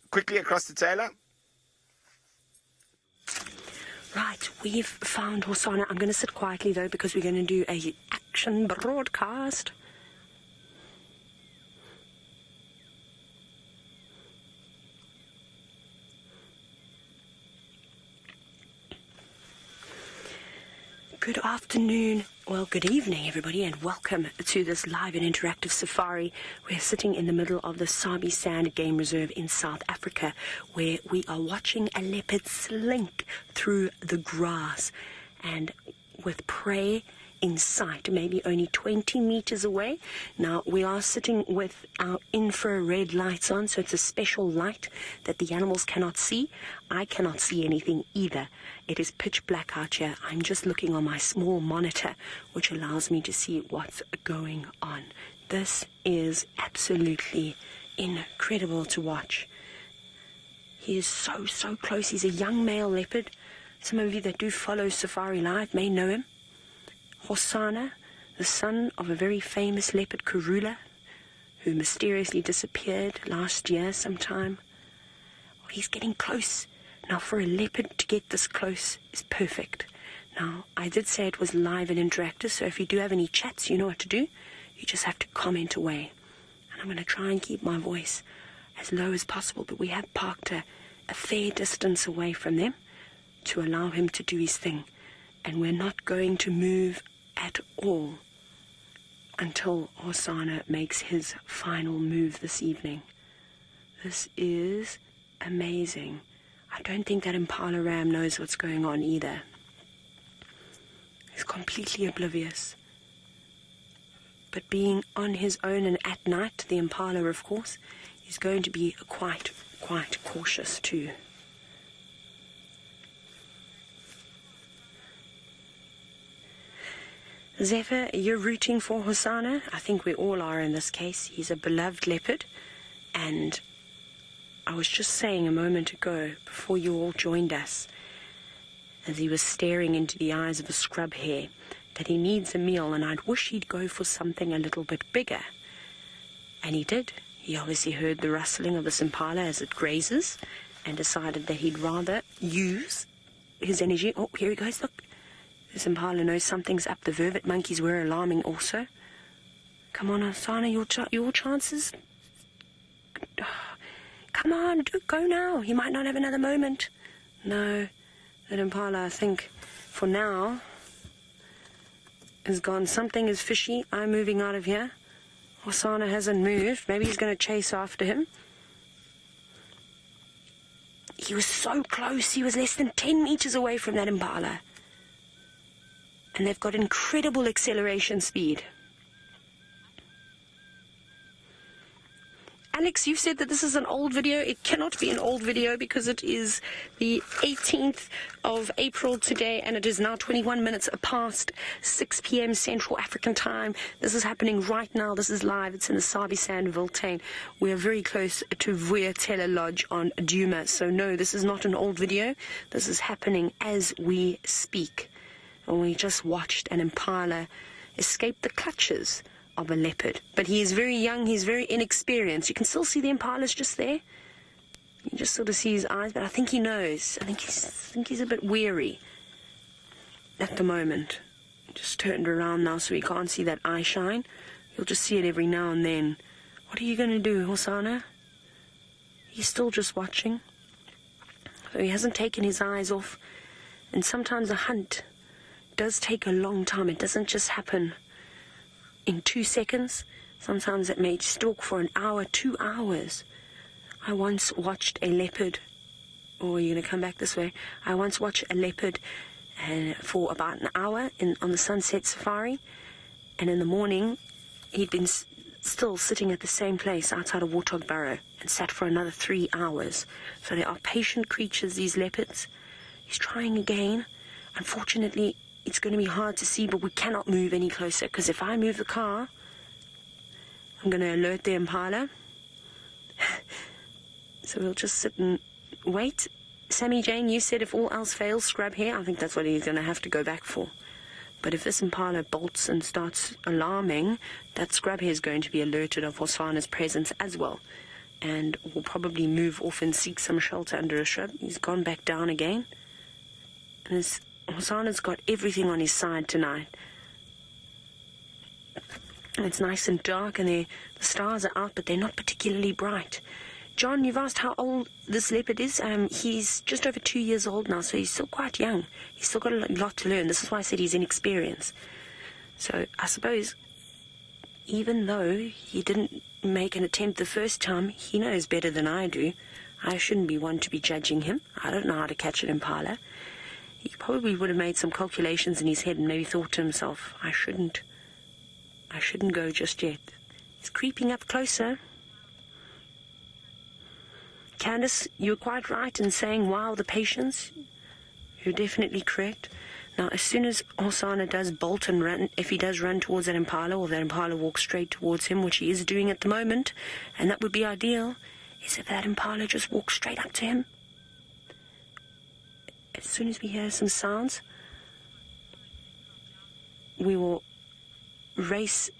Quickly across the tailor. Right, we've found Hosana. I'm going to sit quietly, though, because we're going to do a action broadcast. Good afternoon, well, good evening, everybody, and welcome to this live and interactive safari. We're sitting in the middle of the Sabi Sand Game Reserve in South Africa, where we are watching a leopard slink through the grass, and with prey in sight, maybe only 20 meters away. Now, we are sitting with our infrared lights on, so it's a special light that the animals cannot see. I cannot see anything either. It is pitch black out here. I'm just looking on my small monitor, which allows me to see what's going on. This is absolutely incredible to watch. He is so, so close. He's a young male leopard. Some of you that do follow Safari Live may know him. Hosana, the son of a very famous leopard, Karula, who mysteriously disappeared last year sometime. he's getting close. Now, for a leopard to get this close is perfect. Now, I did say it was live and interactive, so if you do have any chats, you know what to do. You just have to comment away. And I'm going to try and keep my voice as low as possible, but we have parked a fair distance away from them to allow him to do his thing. And we're not going to move at all until Hosana makes his final move this evening. This is amazing. I don't think that Impala ram knows what's going on either. He's completely oblivious. But being on his own and at night, the Impala, of course, is going to be quite cautious too. Zephyr, you're rooting for Hosana. I think we all are in this case. He's a beloved leopard. And I was just saying a moment ago, before you all joined us, as he was staring into the eyes of a scrub hare, that he needs a meal, and I'd wish he'd go for something a little bit bigger. And he did. He obviously heard the rustling of this Impala as it grazes and decided that he'd rather use his energy. Oh, here he goes, look. This Impala knows something's up. The Vervet Monkeys were alarming also. Come on, Hosana, your chances. Come on, go now. He might not have another moment. No, that Impala, I think, for now, is gone. Something is fishy. I'm moving out of here. Hosana hasn't moved. Maybe he's going to chase after him. He was so close. He was less than 10 meters away from that Impala. And they've got incredible acceleration speed. Alex, you've said that this is an old video. It cannot be an old video because it is the 18th of April today, and it is now 21 minutes past 6 p.m. Central African time. This is happening right now. This is live. It's in the Sabi Sand, Wildtuin. We are very close to Vuyatela Lodge on Duma. So no, this is not an old video. This is happening as we speak. And we just watched an Impala escape the clutches of a leopard. But he is very young, he's very inexperienced. You can still see the Impala's just there. You can just sort of see his eyes, but I think he knows. I think he's a bit weary at the moment. He just turned around now so he can't see that eye shine. You'll just see it every now and then. What are you going to do, Hosana? He's still just watching. So he hasn't taken his eyes off. And sometimes a hunt does take a long time. It doesn't just happen in 2 seconds. Sometimes it may stalk for an hour, 2 hours. I once watched a leopard. Oh, you're going to come back this way. I once watched a leopard for about an hour on the sunset safari. And in the morning, he'd been still sitting at the same place outside a warthog burrow and sat for another 3 hours. So they are patient creatures, these leopards. He's trying again. Unfortunately, it's going to be hard to see, but we cannot move any closer, because if I move the car, I'm going to alert the Impala. So we'll just sit and wait. Sammy Jane, you said if all else fails, scrub here. I think that's what he's going to have to go back for. But if this Impala bolts and starts alarming, that scrub here is going to be alerted of Hosana's presence as well. And will probably move off and seek some shelter under a shrub. He's gone back down again. And Hosana's got everything on his side tonight. And it's nice and dark, and the stars are out, but they're not particularly bright. John, you've asked how old this leopard is. He's just over 2 years old now, so he's still quite young. He's still got a lot to learn. This is why I said he's inexperienced. So I suppose, even though he didn't make an attempt the first time, he knows better than I do. I shouldn't be one to be judging him. I don't know how to catch an Impala. He probably would have made some calculations in his head and maybe thought to himself, I shouldn't go just yet. He's creeping up closer. Candace, you were quite right in saying, wow, the patience. You're definitely correct. Now, as soon as Hosana does bolt and run, if he does run towards that Impala, or that Impala walks straight towards him, which he is doing at the moment, and that would be ideal, is if that Impala just walks straight up to him. As soon as we hear some sounds, we will race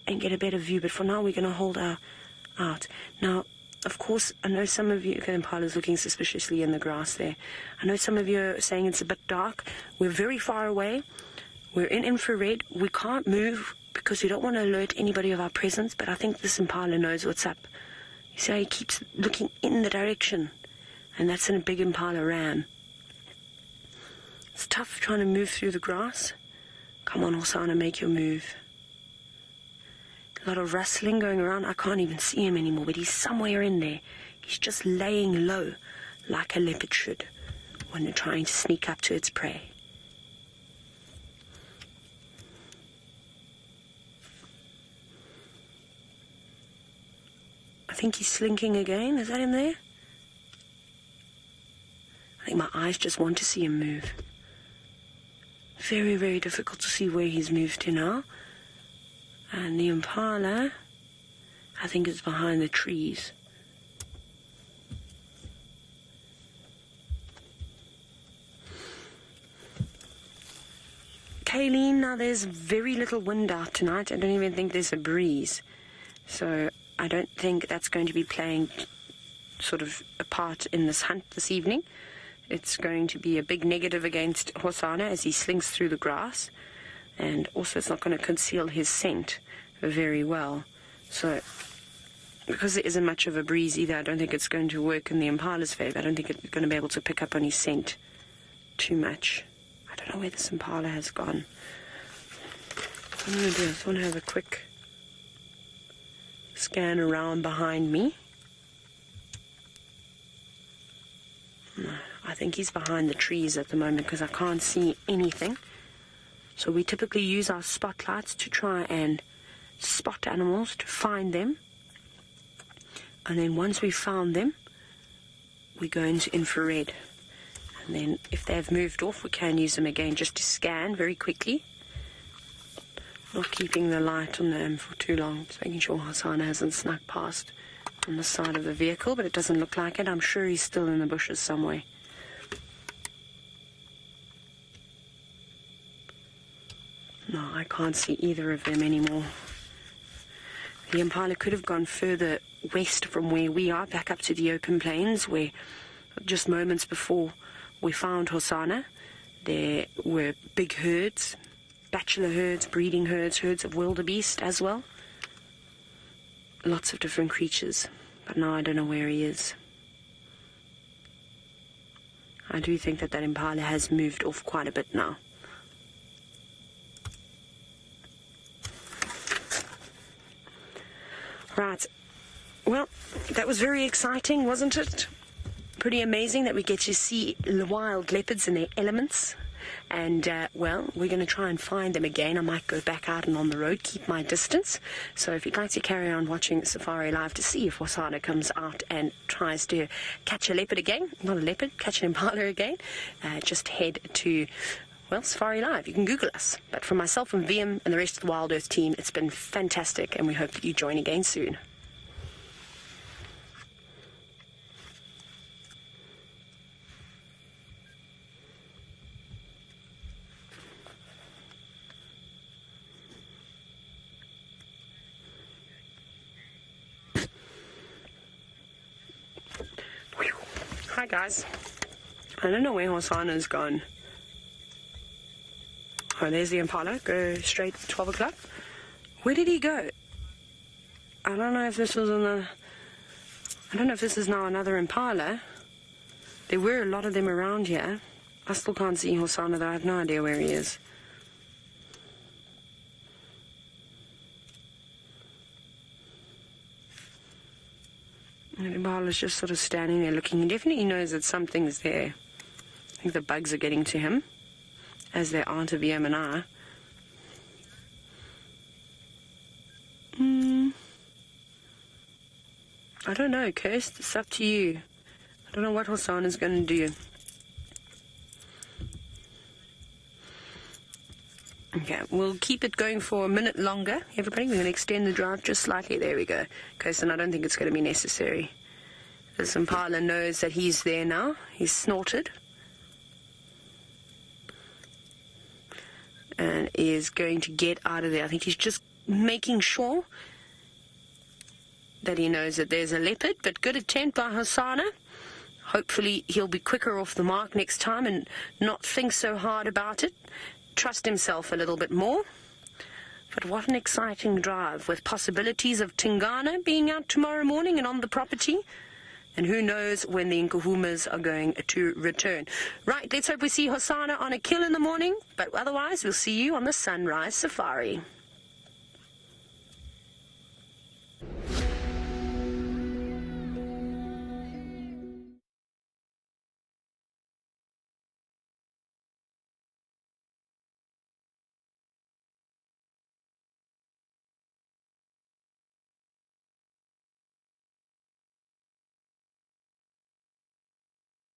and get a better view. But for now, we're going to hold our out. Now, of course, I know some of you, okay, Impala's looking suspiciously in the grass there. I know some of you are saying it's a bit dark. We're very far away. We're in infrared. We can't move because we don't want to alert anybody of our presence, but I think this Impala knows what's up. You see how he keeps looking in the direction, and that's in a big Impala ram. It's tough trying to move through the grass. Come on, Hosanna, make your move. A lot of rustling going around. I can't even see him anymore, but he's somewhere in there. He's just laying low, like a leopard should, when they're trying to sneak up to its prey. I think he's slinking again. Is that him there? I think my eyes just want to see him move. Very, very difficult to see where he's moved to now. And the Impala, I think, is behind the trees. Kayleen, now there's very little wind out tonight. I don't even think there's a breeze. So I don't think that's going to be playing sort of a part in this hunt this evening. It's going to be a big negative against Hosanna as he slinks through the grass. And also it's not going to conceal his scent very well. So because there isn't much of a breeze either, I don't think it's going to work in the Impala's favor. I don't think it's going to be able to pick up on his scent too much. I don't know where this Impala has gone. What I'm going to do is I want to have a quick scan around behind me. No, I think he's behind the trees at the moment because I can't see anything. So we typically use our spotlights to try and spot animals, to find them. And then once we've found them, we go into infrared. And then if they've moved off, we can use them again just to scan very quickly. Not keeping the light on them for too long, just making sure Hosanna hasn't snuck past on the side of the vehicle, but it doesn't look like it. I'm sure he's still in the bushes somewhere. No, I can't see either of them anymore. The Impala could have gone further west from where we are, back up to the open plains, where just moments before we found Hosanna, there were big herds, bachelor herds, breeding herds, herds of wildebeest as well. Lots of different creatures, but now I don't know where he is. I do think that Impala has moved off quite a bit now. Right. Well, that was very exciting, wasn't it? Pretty amazing that we get to see wild leopards in their elements. And, well, we're going to try and find them again. I might go back out and on the road, keep my distance. So if you'd like to carry on watching Safari Live to see if Hosanna comes out and tries to catch a leopard again, not a leopard, catch an Impala again, just head to, well, Safari Live. You can Google us. But from myself and VM and the rest of the Wild Earth team, it's been fantastic, and we hope that you join again soon. Hi guys. I don't know where Hosanna's gone. Oh, there's the Impala. Go straight 12 o'clock. Where did he go? I don't know if this was I don't know if this is now another Impala. There were a lot of them around here. I still can't see Hosanna though. I have no idea where he is. And Impala's just sort of standing there looking. He definitely knows that something's there. I think the bugs are getting to him, as they are to VM and I. I don't know, Kirst. It's up to you. I don't know what Hosanna's going to do. Okay, we'll keep it going for a minute longer, everybody. We're going to extend the drive just slightly. There we go. Kirsten, I don't think it's going to be necessary. This Impala knows that he's there now. He's snorted. And is going to get out of there. I think he's just making sure that he knows that there's a leopard, but good attempt by Hosanna. Hopefully he'll be quicker off the mark next time and not think so hard about it. Trust himself a little bit more. But what an exciting drive, with possibilities of Tingana being out tomorrow morning and on the property. And who knows when the Nkuhumas are going to return. Right, let's hope we see Hosanna on a kill in the morning. But otherwise, we'll see you on the sunrise safari.